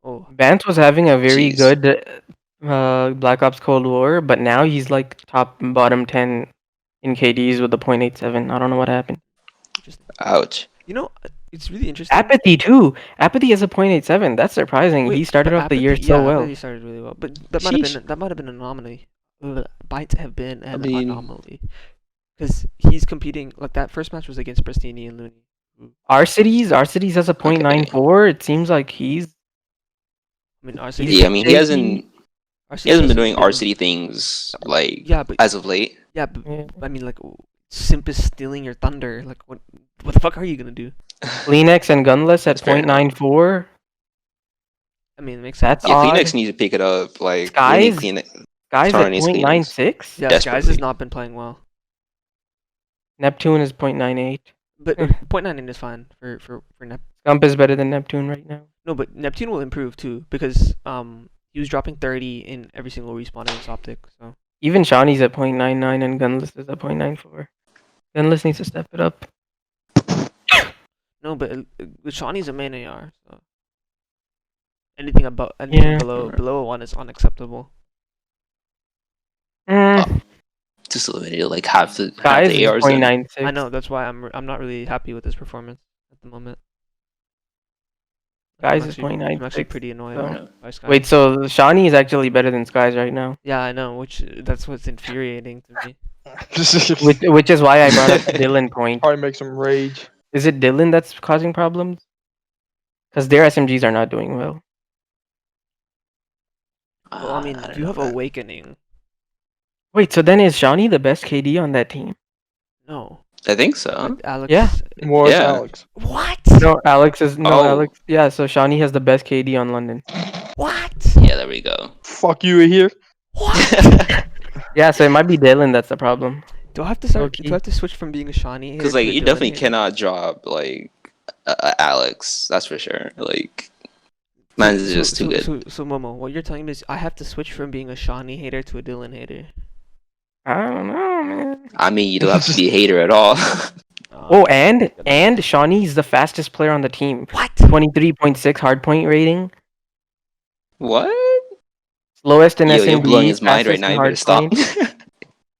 Oh, Vance was having a very Jeez. good Black Ops Cold War, but now he's like bottom 10 in KDs with the 0.87. I don't know what happened. interesting. Ouch. You know, it's really interesting. Apathy too. Apathy has a 0.87. That's surprising. Wait, he started but off the year Apathy- so yeah, well. Apathy started really well, but that might have been an anomaly. Might have been an mean- anomaly because he's competing. Like that first match was against Pristini and Looney. Our cities has a 0.94. It seems like he's I mean, RCD. He's Yeah, I mean he hasn't been has doing RCD things like Yeah, but as of late. yeah, but Yeah. I mean, like, Simp is stealing your thunder. Like, what the fuck are you gonna do? Kleenex and Gunless at That's fair enough. 0.94. I mean, it makes That's sense. Yeah, odd. Kleenex needs to pick it up. Like Skies? Kleenex. Guys Sorry, at needs Kleenex. 0.96. Yeah, guys desperately. has not been playing well. Neptune is 0.98. But 0.99 is fine for Nep. Scump is better than Neptune right now. No, but Neptune will improve too because he was dropping 30 in every single respawn against Optic. So Even Shawnee's at 0.99 and Gunless is at 0.94. Gunless needs to step it up. no, but Shawnee's a main AR. So anything Yeah. below a 1 is unacceptable. Just eliminated like half the Guys is ARs. Then. 0.96. I know that's why I'm not really happy with his performance at the moment. Guys I'm is actually, I'm actually 0.96. pretty annoyed So- by Sky. Wait, so Shawnee is actually better than Skies right now. Yeah, I know. That's what's infuriating to me. Which is why I brought up the Dylan point. Probably makes him rage. Is it Dylan that's causing problems? Because their SMGs are not doing well. Well, I mean, don't you know, have man. Awakening. Wait, so then is Shawnee the best KD on that team? No, I think so. but Alex. Yeah. More Yeah. Alex. What? No, Alex is Oh. Alex. Yeah, so Shawnee has the best KD on London. What? Yeah, there we go. Fuck you here. What? Yeah, so it might be Dylan that's the problem. Do I have to start? Okay. Do I have to switch from being a Shawnee hater Because to like a you Dylan definitely hater? cannot drop like Alex. That's for sure. Like man's is just too good. So Momo, what you're telling me is I have to switch from being a Shawnee hater to a Dylan hater. I don't know, man. I mean, you don't have to be a hater at all. Oh, and Shawnee's the fastest player on the team. What? 23.6 hardpoint rating. What? Slowest in Yo, SMB. you're blowing his mind right fastest now. in You better stop. hardpoint.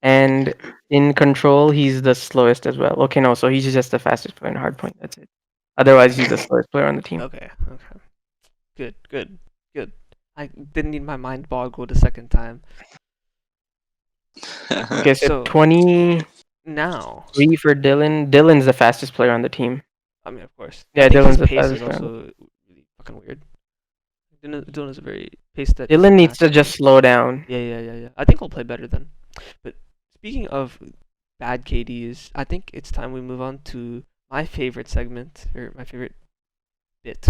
And in control, he's the slowest as well. Okay, no, so he's just the fastest player in hardpoint. That's it. Otherwise, he's the slowest player on the team. Okay. Good. I didn't need my mind boggled a second time. Okay, so So- 23 Now, for Dylan. Dylan's the fastest player on the team. I mean, of course. Yeah, I think Dylan's his the pace is fastest player. also really fucking weird. Dylan is a very pace that. Dylan needs to matches just slow down. Yeah. I think he'll play better then. But speaking of bad KDs, I think it's time we move on to my favorite segment or my favorite bit.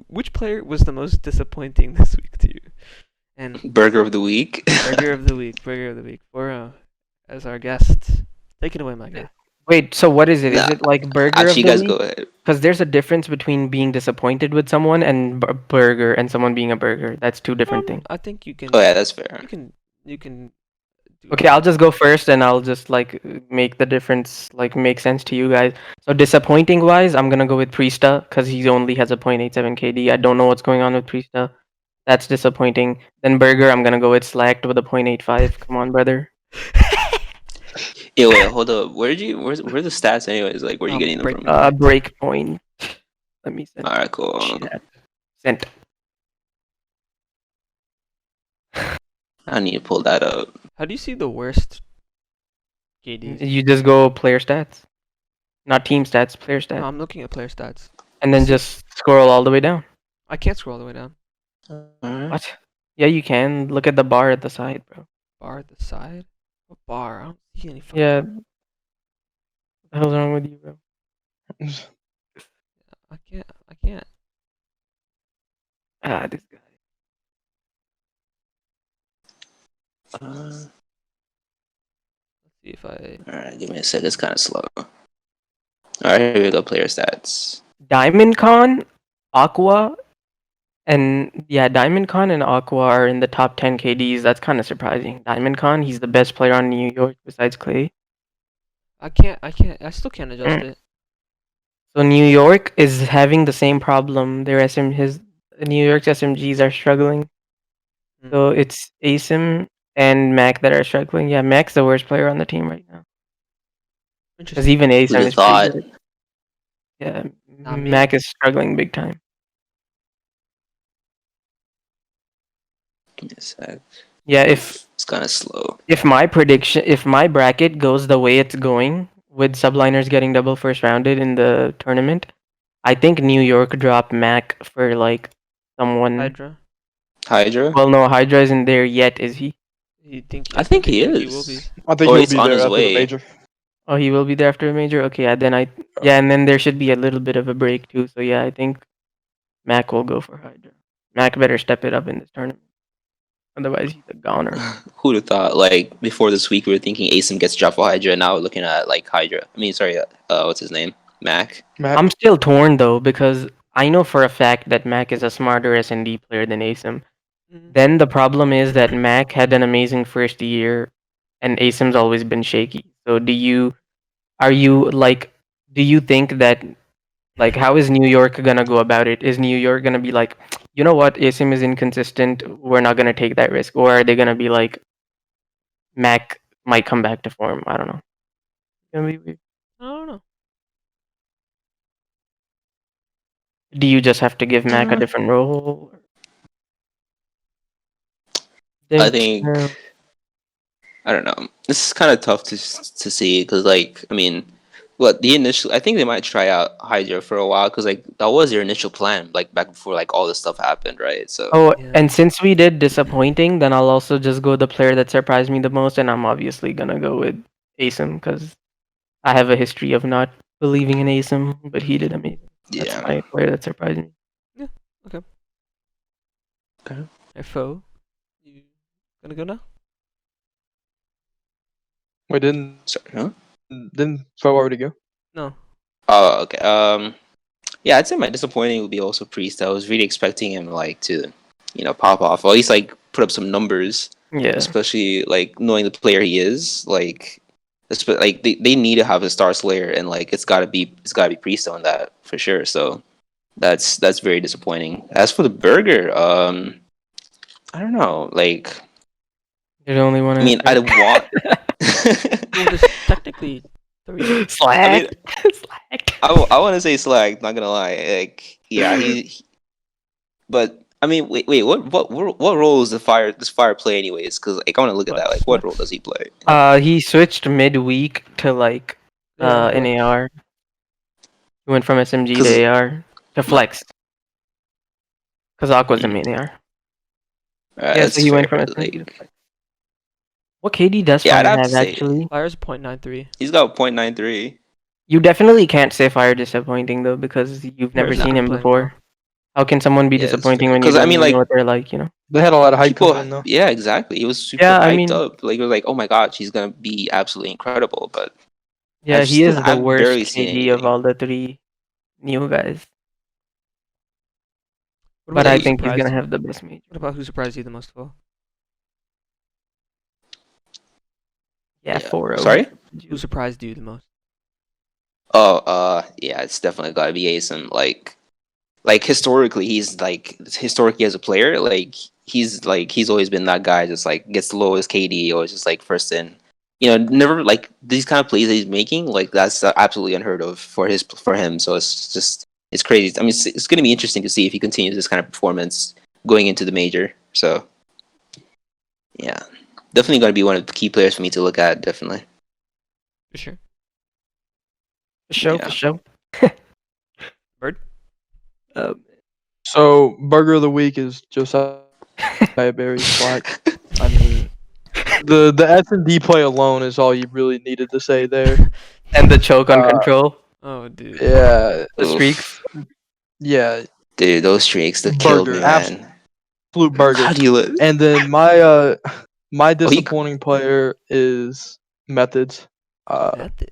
Which player was the most disappointing this week to you? And Burger of the week. Burger of the week, for as our guest. Take it away, my guy. Wait, so what is it? Is Nah, it like burger Actually, you of guys the go week? ahead. Because there's a difference between being disappointed with someone and burger and someone being a burger. That's two different things. I think you can. Oh yeah, that's fair. You can. Do Okay, I'll just go first and I'll just like make the difference like make sense to you guys. So disappointing wise, I'm gonna go with Priesta because he only has a 0.87 KD. I don't know what's going on with Priesta. That's disappointing. Then Burger, I'm gonna go with Slacked with a 0.85. Come on, brother. Yo, wait, hold up. Where's the stats anyways? Like, where are you getting them break- from? Break point. Let me send. All right, cool. Chat. Sent. I need to pull that up. How do you see the worst KDs? You just go player stats, not team stats. Player stats, No, I'm looking at player stats. and then just scroll all the way down. I can't scroll all the way down. Alright. What? Yeah, you can. Look at the bar at the side, bro. Bar at the side. What bar? I don't see any. Fucking Yeah. bar. What the hell's wrong with you, bro? I can't. Ah, this guy. Let's see if I. All right, give me a sec. It's kind of slow. All right, here we go. Player stats. Diamond Con, Aqua, and yeah, Diamond Con and Aqua are in the top 10 KDs. That's kind of surprising. Diamond Con, he's the best player on New York besides Clay. I can't. I still can't adjust it. So New York is having the same problem. His New York's SMGs are struggling. Mm. So it's Asim and Mac that are struggling. Yeah, Mac's the worst player on the team right now. Because Interesting. even Who'd Asim have is thought? pretty good. Yeah, Nah, me- Mac is struggling big time. Give me a sec. Yeah, if It's kind of slow. if my bracket goes the way it's going with subliners getting double first rounded in the tournament, I think New York dropped Mac for like someone. Hydra. Hydra. Well, no, Hydra isn't there yet, is he? You think? I think he He is. will be. I think Or he'll he's be on there his after way. the major. Oh, he will be there after a major. Okay, yeah, and then there should be a little bit of a break too. So yeah, I think Mac will go for Hydra. Mac better step it up in this tournament. Otherwise, he's a goner. Who'd have thought? Like before this week, we were thinking Asim gets dropped for Hydra. Now we're looking at like Hydra. I mean, sorry, what's his name? Mac. Mac. I'm still torn though because I know for a fact that Mac is a smarter S&D player than Asim. Mhm. Then the problem is that Mac had an amazing first year, and Asim's always been shaky. So do you think that like how is New York gonna go about it? Is New York gonna be like, you know what, Asim is inconsistent, we're not gonna take that risk, or are they gonna be like, Mac might come back to form? I don't know. It's gonna be weird. I don't know. Do you just have to give Mac a different role? I think I don't know. This is kind of tough to see because, like, I mean, what the initial? I think they might try out Hydra for a while because, like, that was their initial plan, like back before like all this stuff happened, right? So Oh, Yeah. and since we did disappointing, then I'll also just go the player that surprised me the most, and I'm obviously gonna go with Asim because I have a history of not believing in Asim, but he did amazing. That's yeah. my player that surprised me. Hey, Fo, you gonna go now? Wait, Sorry, huh? didn't Fo already go? No. Oh, okay. Yeah, I'd say my disappointing would be also Priest. I was really expecting him like to, pop off, or at least like put up some numbers. Yeah, Especially like knowing the player he is, like, like they need to have a star slayer, and like it's gotta be Priest on that for sure. So that's very disappointing. As for the burger, I don't know. Like, there's only one I mean, answer. I want. Well, there's technically 3. Slack. I mean, Slack. I want to say Slag. Not gonna lie. Like, yeah, but I mean, wait. What role does this fire play anyways? Because like I want to look at that. Like, what role does he play? He switched midweek to like Yeah, an flex. AR. He went from SMG to 'Cause- AR to flex. Cause Aqua's the main AR. Yeah, that's so he went fair, from but, SMG to like, flex. What KD does yeah, I'd Fire have to have say actually? Fire's 0.93. he's got 0.93. You definitely can't say Fire disappointing though because you've never Fire's seen been him playing before. well. How can someone be Yeah, it's disappointing fair. when you Because I don't mean, even know like, what they're like? You know? They had a lot of hype people, coming in though. yeah, exactly. He was super Yeah, I hyped mean, up. Like, it was like, oh my god, she's gonna be absolutely incredible. But yeah, he is the I've worst barely seen KD of anything. all the three new guys. What But about I who think he's surprised gonna you? have the best major. What about who surprised you the most, Fo? Yeah, Yeah. 4-0. Sorry. Who surprised you the most? Oh, yeah, it's definitely gotta be Asim. Like historically, historically as a player, like he's always been that guy, just like gets the lowest KD or just like first in. Never like these kind of plays that he's making. Like that's absolutely unheard of for him. So it's crazy. I mean, it's gonna be interesting to see if he continues this kind of performance going into the major. So yeah, definitely gonna be one of the key players for me to look at. Definitely. For sure. For sure, Yeah. for sure. Bird? So burger of the week is Josiah Berry Slack. I mean, the S&D play alone is all you really needed to say there. And the choke on Uh, control. Oh, dude. Yeah, The streaks. yeah, Dude, those streaks that killed me, burger, man. absolute burger. How do you live? And then my he- disappointing player is Methods. Method.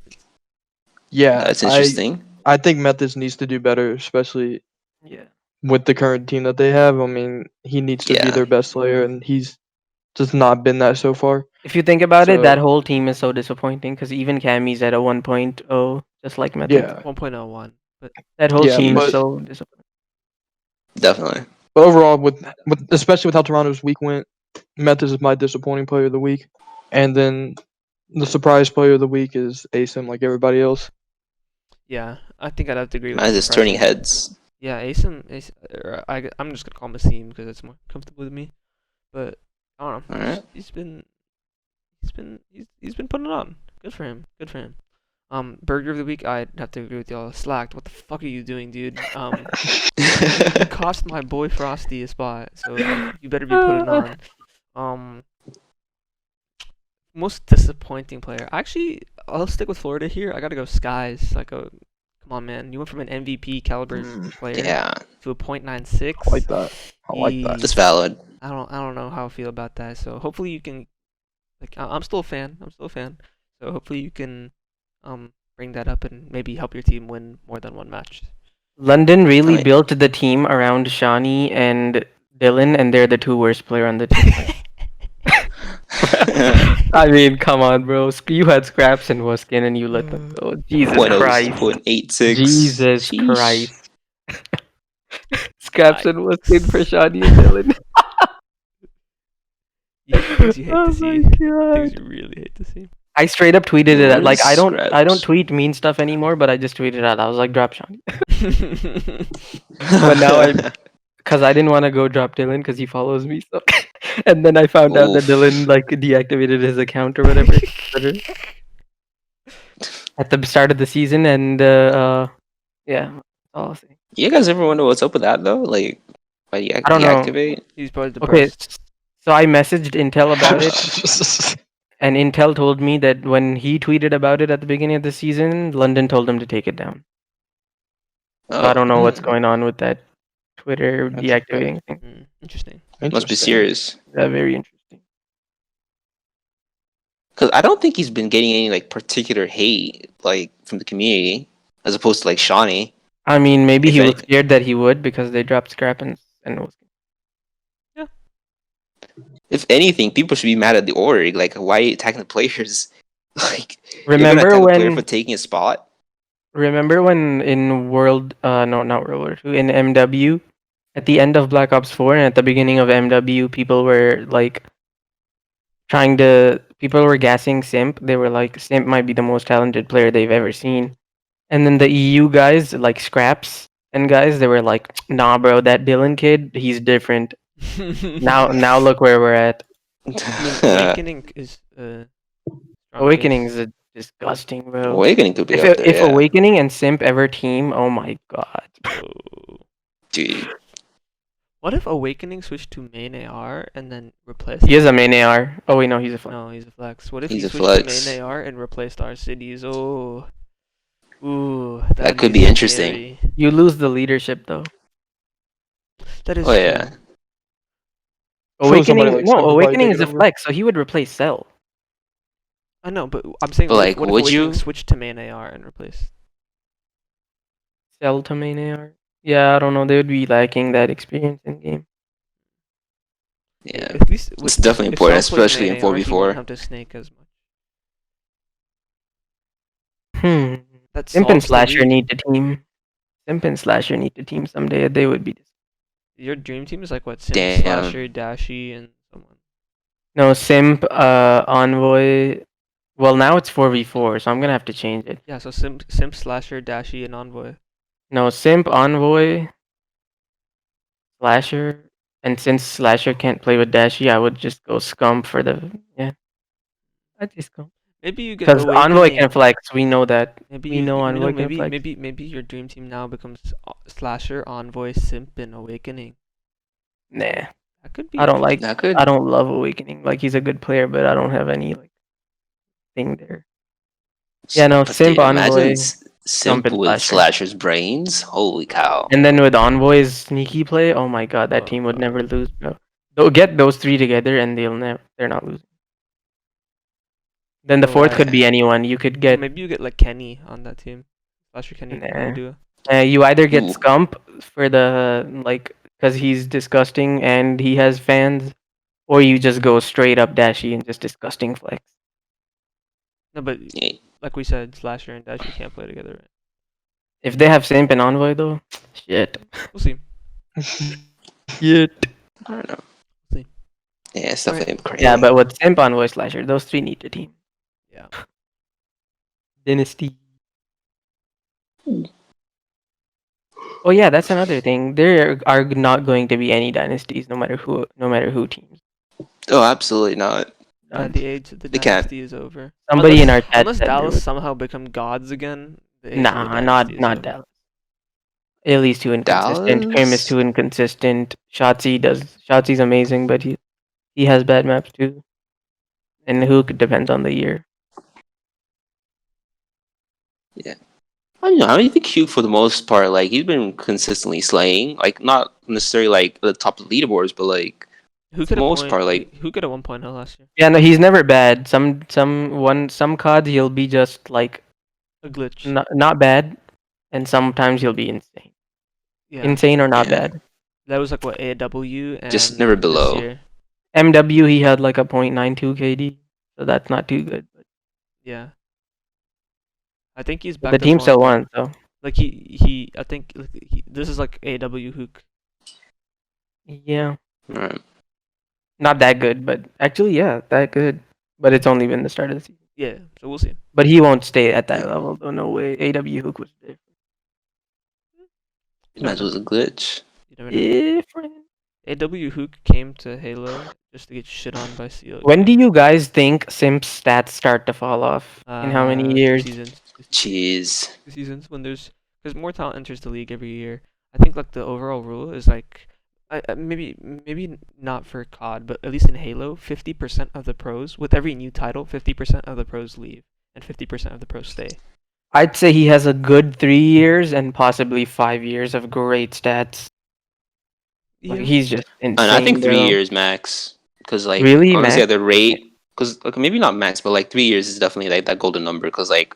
Yeah, That's interesting. I think Methods needs to do better, especially Yeah. with the current team that they have. I mean, he needs to be Yeah. their best player, and he's just not been that so far. If you think about it, So- that whole team is so disappointing because even Cammy's at a 1.0, just like Method. Yeah, 1.01. But That whole Yeah, team is but- so disappointing. Definitely. but overall, with especially with how Toronto's week went, Methods is my disappointing player of the week, and then the surprise player of the week is Asim, like everybody else. yeah, I think I'd have to agree with Mine the is surprise turning player. heads. Yeah, I'm just gonna call him Asim because it's more comfortable with me. But I don't know. Alright. He's been putting it on. Good for him. Good for him. Burger of the week. I'd have to agree with y'all. Slacked. What the fuck are you doing, dude? You cost my boy Frosty a spot, so you better be putting on. Most disappointing player. Actually, I'll stick with Florida here. I gotta go Skies. Come on, man. You went from an MVP caliber player Yeah, to a .96. I like that. I like that. that's valid. I don't know how I feel about that. So hopefully you can I'm still a fan. So hopefully you can bring that up and maybe help your team win more than one match. London really Alright. built the team around Shawnee and Dylan, and they're the two worst player on the team. I mean, come on, bro. You had Scraps and Waskin, and you let them go. Jesus Christ. 0.86. Jesus Sheesh. Christ. Scraps I- and Waskin for Shawnee and Dylan. Things you hate Oh to my see. Things God. you really hate to see. I straight up tweeted it at, like, I don't Scraps. tweet mean stuff anymore, but I just tweeted out. I was like, drop Shawnee. But now because I didn't want to go drop Dylan because he follows me. So, and then I found out that Oof. Dylan like deactivated his account or whatever Twitter at the start of the season, and yeah, that's all I'll say. You guys ever wonder what's up with that though? Like, why do you I don't know. deactivate? He's probably Okay, depressed. so I messaged Intel about it, and Intel told me that when he tweeted about it at the beginning of the season, London told him to take it down. So I don't know what's going on with that Twitter That's okay. deactivating thing. Interesting. Must be serious. That's very interesting. Because I don't think he's been getting any like particular hate like from the community, as opposed to like Shawnee. I mean, maybe If he was any- scared that he would because they dropped Scrap and Waskin. If anything, people should be mad at the org. Like, why are you attacking the players? Like, you're gonna Remember attack a player when? for taking a spot? Remember when in World, no, not World War II, in MW, at the end of Black Ops 4 and at the beginning of MW, people were like people were gassing Simp. They were like, Simp might be the most talented player they've ever seen. And then the EU guys, like Scraps and guys, they were like, nah, bro, that Dylan kid, he's different. Now look where we're at. I mean, Awakening is strong Awakening case. is disgusting, bro. Awakening could be If up there, if yeah. Awakening and Simp ever team, oh my god. Oh. Dude. What if Awakening switched to main AR and then replaced? He is a main AR. Oh wait, no, he's a flex. No, he's a flex. What if He's he a switched flex. to main AR and replaced our cities? Oh, ooh, That could be interesting. scary. You lose the leadership though. That is Oh true. yeah. So somebody like Simp would probably Awakening take is it a over. flex, so he would replace Cell. I know, but I'm saying, But, like, what if would Awakening you? switched to main AR and replaced? Cell to main AR. Yeah, I don't know. They would be lacking that experience in game. Yeah. At least It's definitely if important, Cell played especially main in AR, he wouldn't 4v4. have to snake as much. That Simp and solves the Slasher weak. need to team. Simp and Slasher need to team someday. They would be. Your dream team is like what? Simp, Damn. Slasher, Dashy, and someone. No, Simp, Envoy. Well, now it's 4v4, so I'm gonna have to change it. Yeah, so Simp, Slasher, Dashy, and Envoy. No, Simp, Envoy, Slasher, and since Slasher can't play with Dashy, I would just go Scump for the I'd just Scump. Maybe you get Because Envoy Awakening. can flex, we know that. Maybe We know Envoy can maybe flex. maybe your dream team now becomes Slasher, Envoy, Simp, and Awakening. Nah, That could be. I don't like. That could. I don't love Awakening. Like he's a good player, but I don't have any like thing there. Yeah, no, But Simp, dude, imagine Envoy, Simp and with Slasher. Slasher's brains. Holy cow. And then with Envoy's sneaky play, oh my god, that team would never lose, bro. They'll get those three together and they're not losing. Then the fourth could be anyone. You could get Maybe you get like Kenny on that team. Slasher Kenny Nah. duo. You either get Ooh. Scump for the like because he's disgusting and he has fans, or you just go straight up Dashy and just disgusting flex. No, but Yeah. like we said, Slasher and Dashy can't play together. Right? If they have Simp and Envoy though, shit. We'll see. Shit. I don't know. See. Yeah, it's definitely crazy. Yeah, but with Simp, Envoy, Slasher, those three need to team. Yeah. Dynasty. Oh yeah, that's another thing. There are not going to be any dynasties, no matter who teams. Oh, absolutely not. The age of the They can't. dynasty is over. Somebody in our chat Unless said there Dallas was- somehow become gods again. The age of the Nah, dynasty is not over. Dallas. Illy's too inconsistent. Krim is Dallas? too inconsistent. Shotzi's amazing, but he has bad maps too. And Hook depends on the year. I don't know. I think Hugh, for the most part, like he's been consistently slaying. Like not necessarily like at the top of the leaderboards, but like Who For could the most part, who could have 1.0 last year? Yeah, no, he's never bad. Some CODs he'll be just like A glitch. not bad, and sometimes he'll be insane. Yeah. Insane or not Yeah. bad. That was like what AW and Just never this below. year. MW he had like a .92 KD, so that's not too good. But Yeah. I think he's the back to team still form. won, so Like he I think this is like AW Hook. yeah, Alright. not that good, but actually yeah, that good. But it's only been the start of the season. Yeah, so we'll see. But he won't stay at that level, though. No way. AW Hook was different. You never That know. was a glitch. You never know. Different. AW Hook came to Halo just to get shit on by CO. When do you guys think Simp's stats start to fall off? In how many 2 years? seasons. Jeez. 2 seasons when because more talent enters the league every year. I think like the overall rule is like maybe not for COD, but at least in Halo, 50% of the pros with every new title, 50% of the pros leave and 50% of the pros stay. I'd say he has a good 3 years and possibly 5 years of great stats. Like, Yeah. he's just And insane. I think 3 bro. years max. Because, like, Really, honestly, Max? at the rate, because like, maybe not max, but like 3 years is definitely like that golden number. Because, like,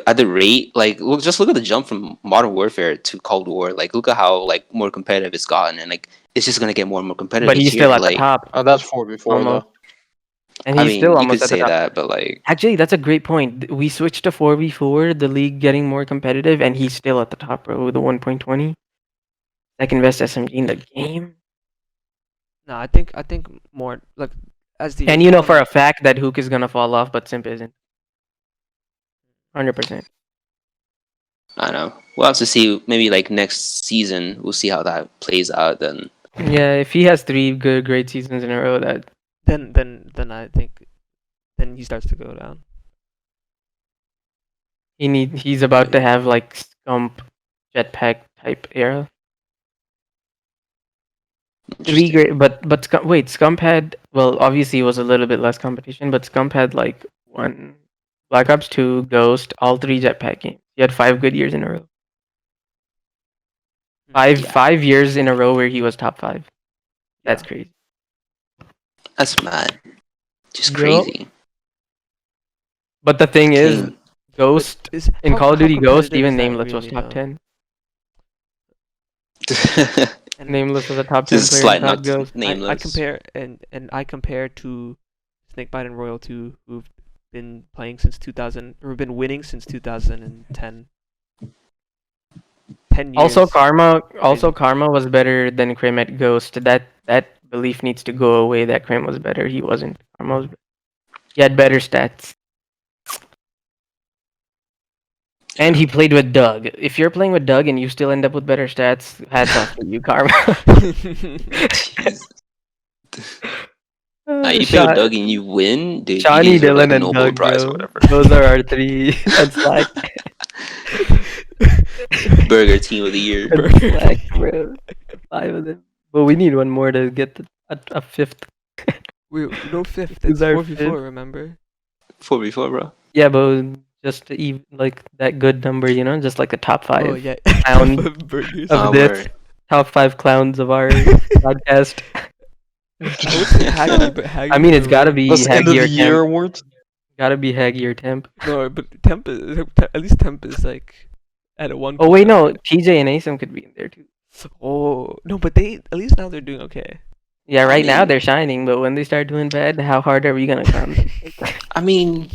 at the rate, like, just look at the jump from Modern Warfare to Cold War. Like, look at how like more competitive it's gotten, and like it's just gonna get more and more competitive But each he's still year. at the Like, top. That's 4v4 Almost. though. And I he's mean, still you almost could at the say top. that, but like, Actually, that's a great point. We switched to 4v4, the league getting more competitive, and he's still at the top, bro, with the 1.20. Second best SMG in the game. No, I think more like as the And years you go know for on, a fact that Hook is gonna fall off, but Simp isn't. 100%. I don't know. We'll have to see. Maybe like next season, we'll see how that plays out. Then Yeah, if he has 3 great seasons in a row, that then I think then he starts to go down. he's about to have like Scump jetpack type era. 3 interesting. great, but wait, Scump had, well, obviously it was a little bit less competition, but Scump had like one Black Ops 2, Ghost, all 3 jetpack games. He had 5 good years in a row. Hmm. Yeah. 5 years in a row where he was top 5. That's Yeah. crazy. That's mad. Just Yup. crazy. But the thing is, King. Ghost Is in Call of Duty Ghost, competitive even is that Nameless was really, top though? 10. And Nameless was a top 10 Just player in sliding COD out Ghost. nameless. I compare and I compare to Snakebite and Royal 2, who've been playing since 2000 or been winning since 2010. 10 years. Also, Karma Crazy. was better than Krim at Ghost. That belief needs to go away. That Krim was better. He wasn't. Karma was. He had better stats, and he played with Doug. If you're playing with Doug and you still end up with better stats, hats off to you, Karma. Jeez. You play with Doug and you win, dude. Shawnee, You deserve like Dylan, a and Nobel Doug, Prize or bro. whatever. Those are our 3 at Slack. Burger Team of the Year. At Slack, bro. 5 of them. But we need one more to get a 5th. No fifth. Who's It's our 4v4. fifth? Remember? 4v4, bro. Yeah, but just to like that good number, just like a top 5 Oh yeah. Clown Burgers. of this. Top 5 clowns of our podcast. I would say Haggy, but Haggy. I mean, it's gotta be That's end of Haggy the or year Temp. awards. Gotta be Haggy or Temp. No, but Temp is at least Temp is like at a 1%. Oh wait, no, TJ and Asim could be in there too. Oh no, but they at least now they're doing okay. Yeah, I right now mean- they're shining, but when they start doing bad, how hard are we gonna clown them? I mean,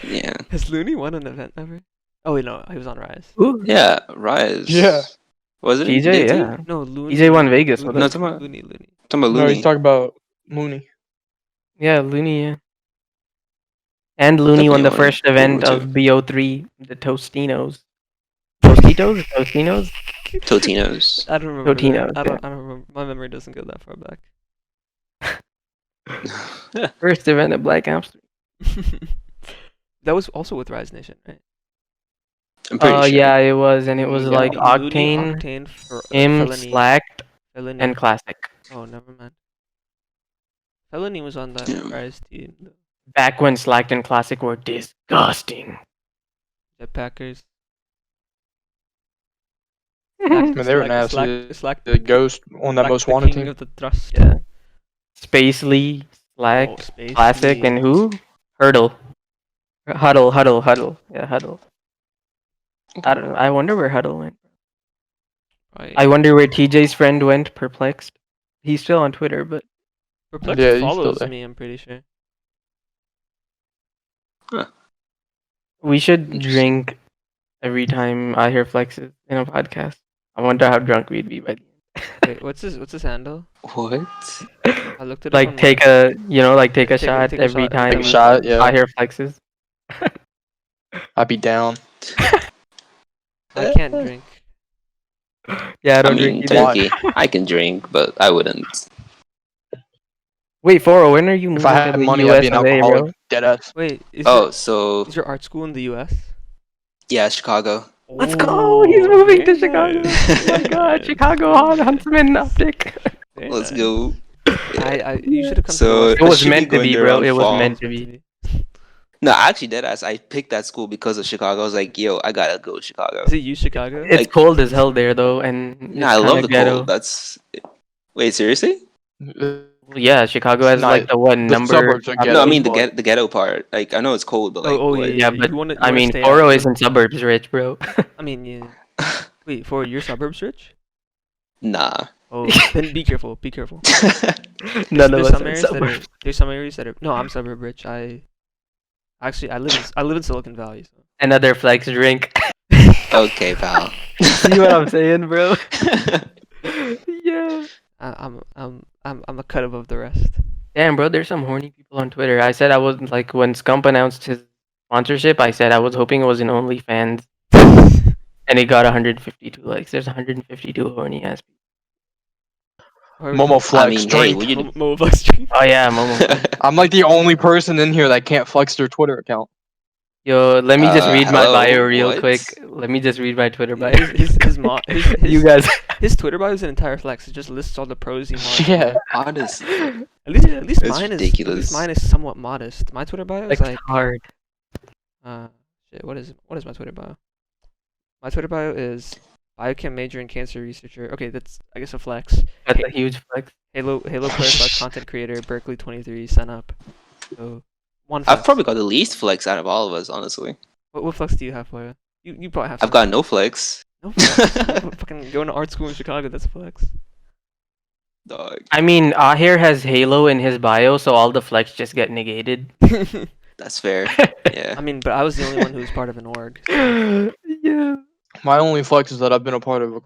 yeah. Has Looney won an event ever? Oh wait, no, he was on Rise. Ooh, Yeah, Rise. Yeah. Was it? TJ, Did he? yeah. No, Looney. TJ won Vegas with Looney, No, us. talking about, Looney. talking about No, Looney. he's talking about Mooney. Yeah, Looney, yeah. And Looney won the Definitely won first event World War of BO3, the Tostinos. Tostitos? Tostinos? Totinos. I don't remember. Totinos, That. yeah. I don't remember. My memory doesn't go that far back. First event of Black Ops 3. That was also with Rise Nation, right? I'm pretty sure. Yeah, it was, and it was Looney, like Looney, Octane, Octane for Im, Felony, Slacked, Felony. and Classic. Oh, never mind. Felony was on that Yeah. Rise team. The Back when Slacked and Classic were disgusting. Jetpackers. Man, they were nasty. Slack The Ghost on that Slack most the wanted king team. of the thrust. Yeah. Spacely, Slack, Oh, Space Classic, Lee. and who? Hurdle. Huddle. Yeah, Huddle. I don't know. I wonder where Huddle went. Right. I wonder where TJ's friend went. Perplexed. He's still on Twitter, but Perplexed Yeah, he's still follows there. me. I'm pretty sure. we should Interesting. drink every time I hear flexes in a podcast. I wonder how drunk we'd be by the Wait, what's his handle? What? end. I looked it up Like on take my. a take a Take a- shot take a every shot every time time I shot, yeah. I hear flexes. I'd be down. I can't drink. Yeah, I I don't mean, drink either. technically, I can drink, but I wouldn't. Wait, Foro, when are you moving If I to had the money, I'd be an US of A, alcoholic. bro? Deadass. Wait, Oh, so is your art school in the U.S.? yeah, Chicago. Let's go! He's Oh, moving to very Chicago. nice, Oh my very god, nice. Chicago Huntsman optic. Very Let's nice. go. You should have come to the So West It was should be meant to going be, there bro. around It was fall. meant to be. No, actually, deadass. I picked that school because of Chicago. I was like, yo, I gotta go to Chicago. Is it U Chicago? It's Like- cold as hell there though, and Nah, I it's love kinda the ghetto. cold. That's wait, seriously? Yeah, Chicago has Not- like the what number? suburbs are population? No, I mean Well, the ghetto part. Like I know it's cold, but like Oh what? yeah. Yeah, but you wanna I mean, stay Foro out- isn't suburbs rich, bro. I mean, yeah. Wait, for your suburbs rich? Nah. Oh, then be careful. Be careful. None of There's us some are areas that are. suburbs. There's some areas that are. No, I'm suburb rich. I live in Silicon Valley. So. Another flex drink. Okay, pal. See what I'm saying, bro? Yeah. I'm a cut above the rest. Damn, bro, there's some horny people on Twitter. I said I was like when Scump announced his sponsorship, I said I was hoping it was in OnlyFans, and it got 152 likes. There's 152 horny ass people. Momo Flex, I mean, hey, drink. would you? Mo Flex drink. Oh yeah, Momo. I'm like the only person in here that can't flex their Twitter account. Yo, let me just read my hello, bio real what? quick. Let me just read my Twitter bio. His You guys. his Twitter bio is an entire flex. It just lists all the pros he wants. Yeah. Honestly, At least It's mine is. At ridiculous. least mine is somewhat modest. My Twitter bio is Like like. hard. Shit. What is my Twitter bio? My Twitter bio is biochem major and cancer researcher. Okay, that's I guess a flex. That's a huge flex. Halo player / content creator. Berkeley 23. Sign up. So one flex. I've probably got the least flex out of all of us. Honestly, What flex do you have, Flora? You probably have. I've got no flex. no flex. Fucking going to art school in Chicago. That's a flex. Dog. I mean, Ahir has Halo in his bio, so all the flex just get negated. That's fair. Yeah. I mean, but I was the only one who was part of an org. Yeah. My only flex is that I've been a part of a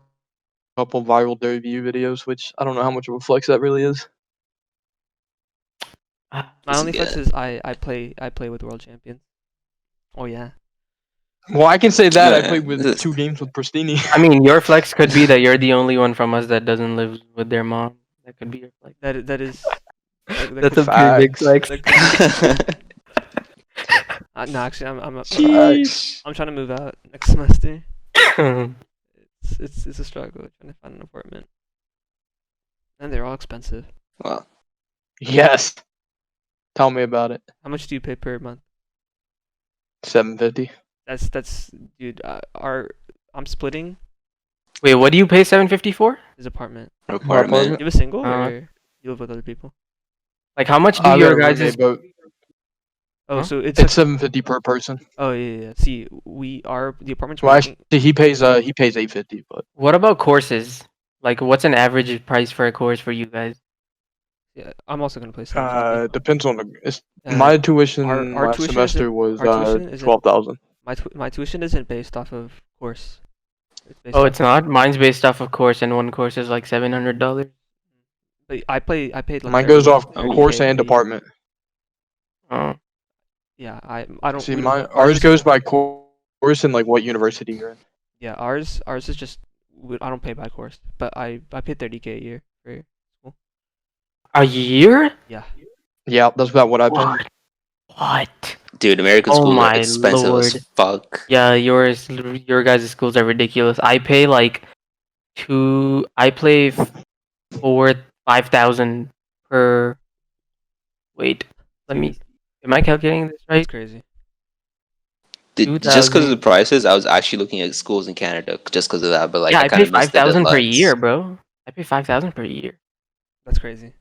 couple viral debut videos, which I don't know how much of a flex that really is. My This only flex guy. is I play with world champions. Oh yeah. Well, I can say that I Yeah, played with this- 2 games with Pristini. I mean, your flex could be that you're the only one from us that doesn't live with their mom. That could be your flex. That is. That That's could- a pretty big facts. flex. that no, actually, I'm Jeez. trying to move out next semester. It's a struggle trying to find an apartment, and they're all expensive. Well, Yes. Tell me about it. How much do you pay per month? $750. That's dude. I'm splitting Wait, what do you pay 750 for? his apartment. apartment. You have a single Uh, or you live with other people? Like, how much do I your got a guys' roommate, but Oh, Huh? so it's it's $750 per person. oh yeah. See, the apartments Well, we're actually, he pays $850, but What about courses? Like, what's an average price for a course for you guys? yeah, I'm also gonna play 750. depends on it's Uh, my tuition our last tuition semester isn't- was our tuition isn't- 12,000. my tuition isn't based off of course. It's based Oh, off- it's not. Mine's based off of course, and one course is like $700. But I paid like Mine goes off 30K course a and year. department. Oh, Yeah, I don't See, we don't- ours goes by course and like what university you're in. Yeah, ours is just I don't pay by course, but I pay 30K a year for school. a year? Yeah. Yeah, that's about what I pay. What? What? Dude, American Oh schools my are expensive lord. as fuck. Yeah, your guys' schools are ridiculous. I pay like for 5,000 per. Wait, let me. Am I calculating this right? It's crazy. Dude, just because of 2,000. the prices, I was actually looking at schools in Canada just because of that. But like, Yeah, I I kind pay of missed the 5,000 per deadlines. year, bro. I pay 5,000 per year. That's crazy.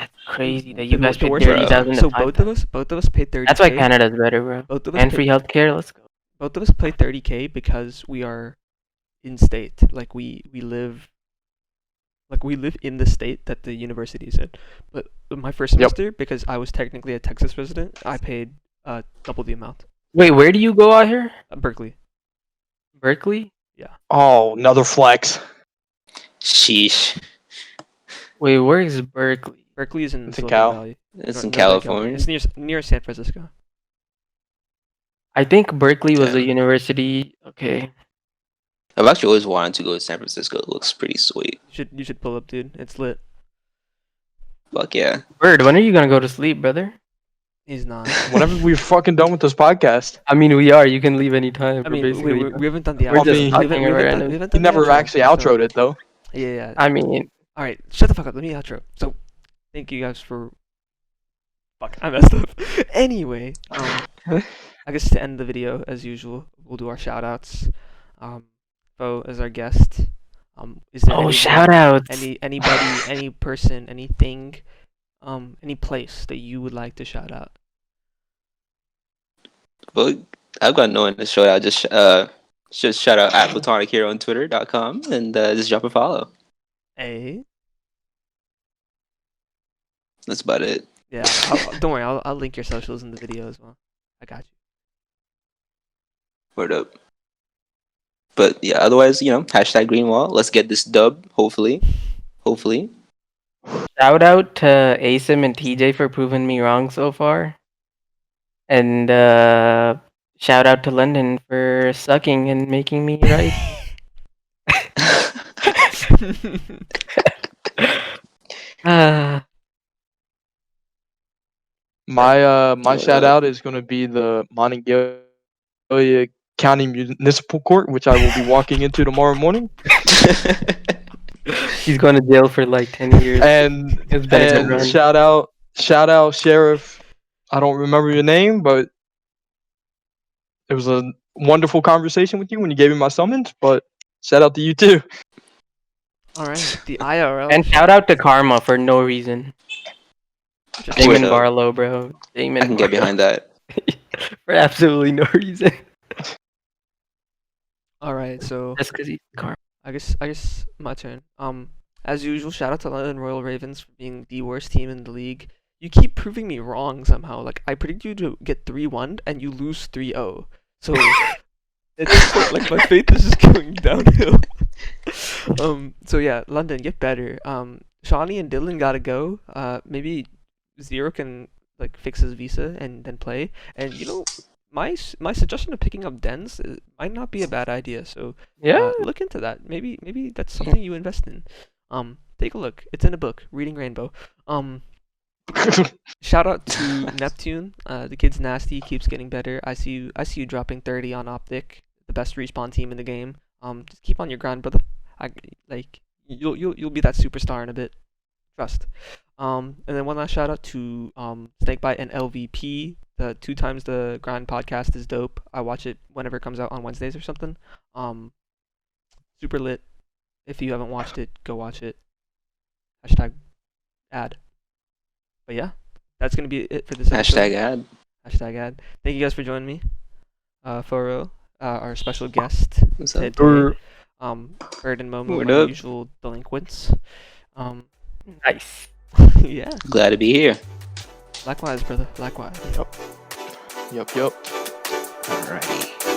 That's crazy that you The guys paid worst part is, 30,000 so to 5,000. both of us paid 30K. That's why Canada's better, bro. Both of us And paid, free healthcare. Let's go. both of us pay 30K because we are in state. Like we live in the state that the university is in. But my first semester, because I was technically a Texas resident, I paid double the amount. Wait, where do you go out here? Berkeley. Berkeley? Oh, another flex. Sheesh. Wait, where is Berkeley? Berkeley is in It's in Silicon Cal. Valley. It's in Northern California. It's near San Francisco. I think Berkeley was a Yeah. university. Okay. I've actually always wanted to go to San Francisco. It looks pretty sweet. You should pull up, dude. It's lit. Fuck yeah. Bird, when are you gonna go to sleep, brother? He's not. Whenever we're fucking done with this podcast. I mean, we are. You can leave anytime. I We're mean, basically we haven't done the We're outro. just I mean, we haven't, talking we haven't around. done, we haven't He done the never outro, actually so- outroed it though. Yeah. I mean, All right, shut the fuck up. Let me outro. So, thank you guys for. Fuck, I messed up. Anyway, I guess to end the video as usual, we'll do our shout outs. Bo as our guest. Is there oh, anyone- shout outs. anybody, any person, anything, any place that you would like to shout out? Well, I've got no one to shout out. Just shout out at Platonic Hero on Twitter.com and just drop a follow. Hey. That's about it. Yeah. Don't worry. I'll link your socials in the video as well. I got you. Word up. But yeah, otherwise, hashtag Greenwall. Let's get this dub, hopefully. Hopefully. Shout out to Asim and TJ for proving me wrong so far. And shout out to London for sucking and making me right. Ah, My shout out is gonna be the Monongalia County Municipal Court, which I will be walking into tomorrow morning. he's going to jail for like 10 years. And It's better than run. shout out Sheriff. I don't remember your name, but it was a wonderful conversation with you when you gave me my summons. But shout out to you too. All right. The IRL. And shout out to Karma for no reason. Just Wait, Damon up. Barlow, bro. Damon I can get behind that. for absolutely no reason. All right. So Just because he's Karma. I guess my turn. As usual, shout out to London Royal Ravens for being the worst team in the league. You keep proving me wrong somehow. Like I predict you to get 3-1 and you lose 3-0. So it's like my faith is just going downhill. So yeah, London, get better. Shawnee and Dylan gotta go. Maybe Zero can like fix his visa and then play. And my suggestion of picking up Dens might not be a bad idea. So Yeah. look into that. Maybe that's something you invest in. Take a look. It's in a book, Reading Rainbow. Shout out to Neptune. The kid's nasty, keeps getting better. I see you dropping 30 on Optic, the best respawn team in the game. Just keep on your grind, brother. You'll be that superstar in a bit. Trust. And then one last shout out to Snakebite and LVP. The 2 times the grind podcast is dope. I watch it whenever it comes out on Wednesdays or something. Super lit. If you haven't watched it, go watch it. Hashtag ad. But yeah, that's gonna be it for this episode. Hashtag ad. Hashtag ad. Thank you guys for joining me. Foro, our special guest What's up? today. Bird and Momo, What my up? usual delinquents. Nice. Yeah. Glad to be here. Likewise, brother. Likewise. Yup. Alrighty.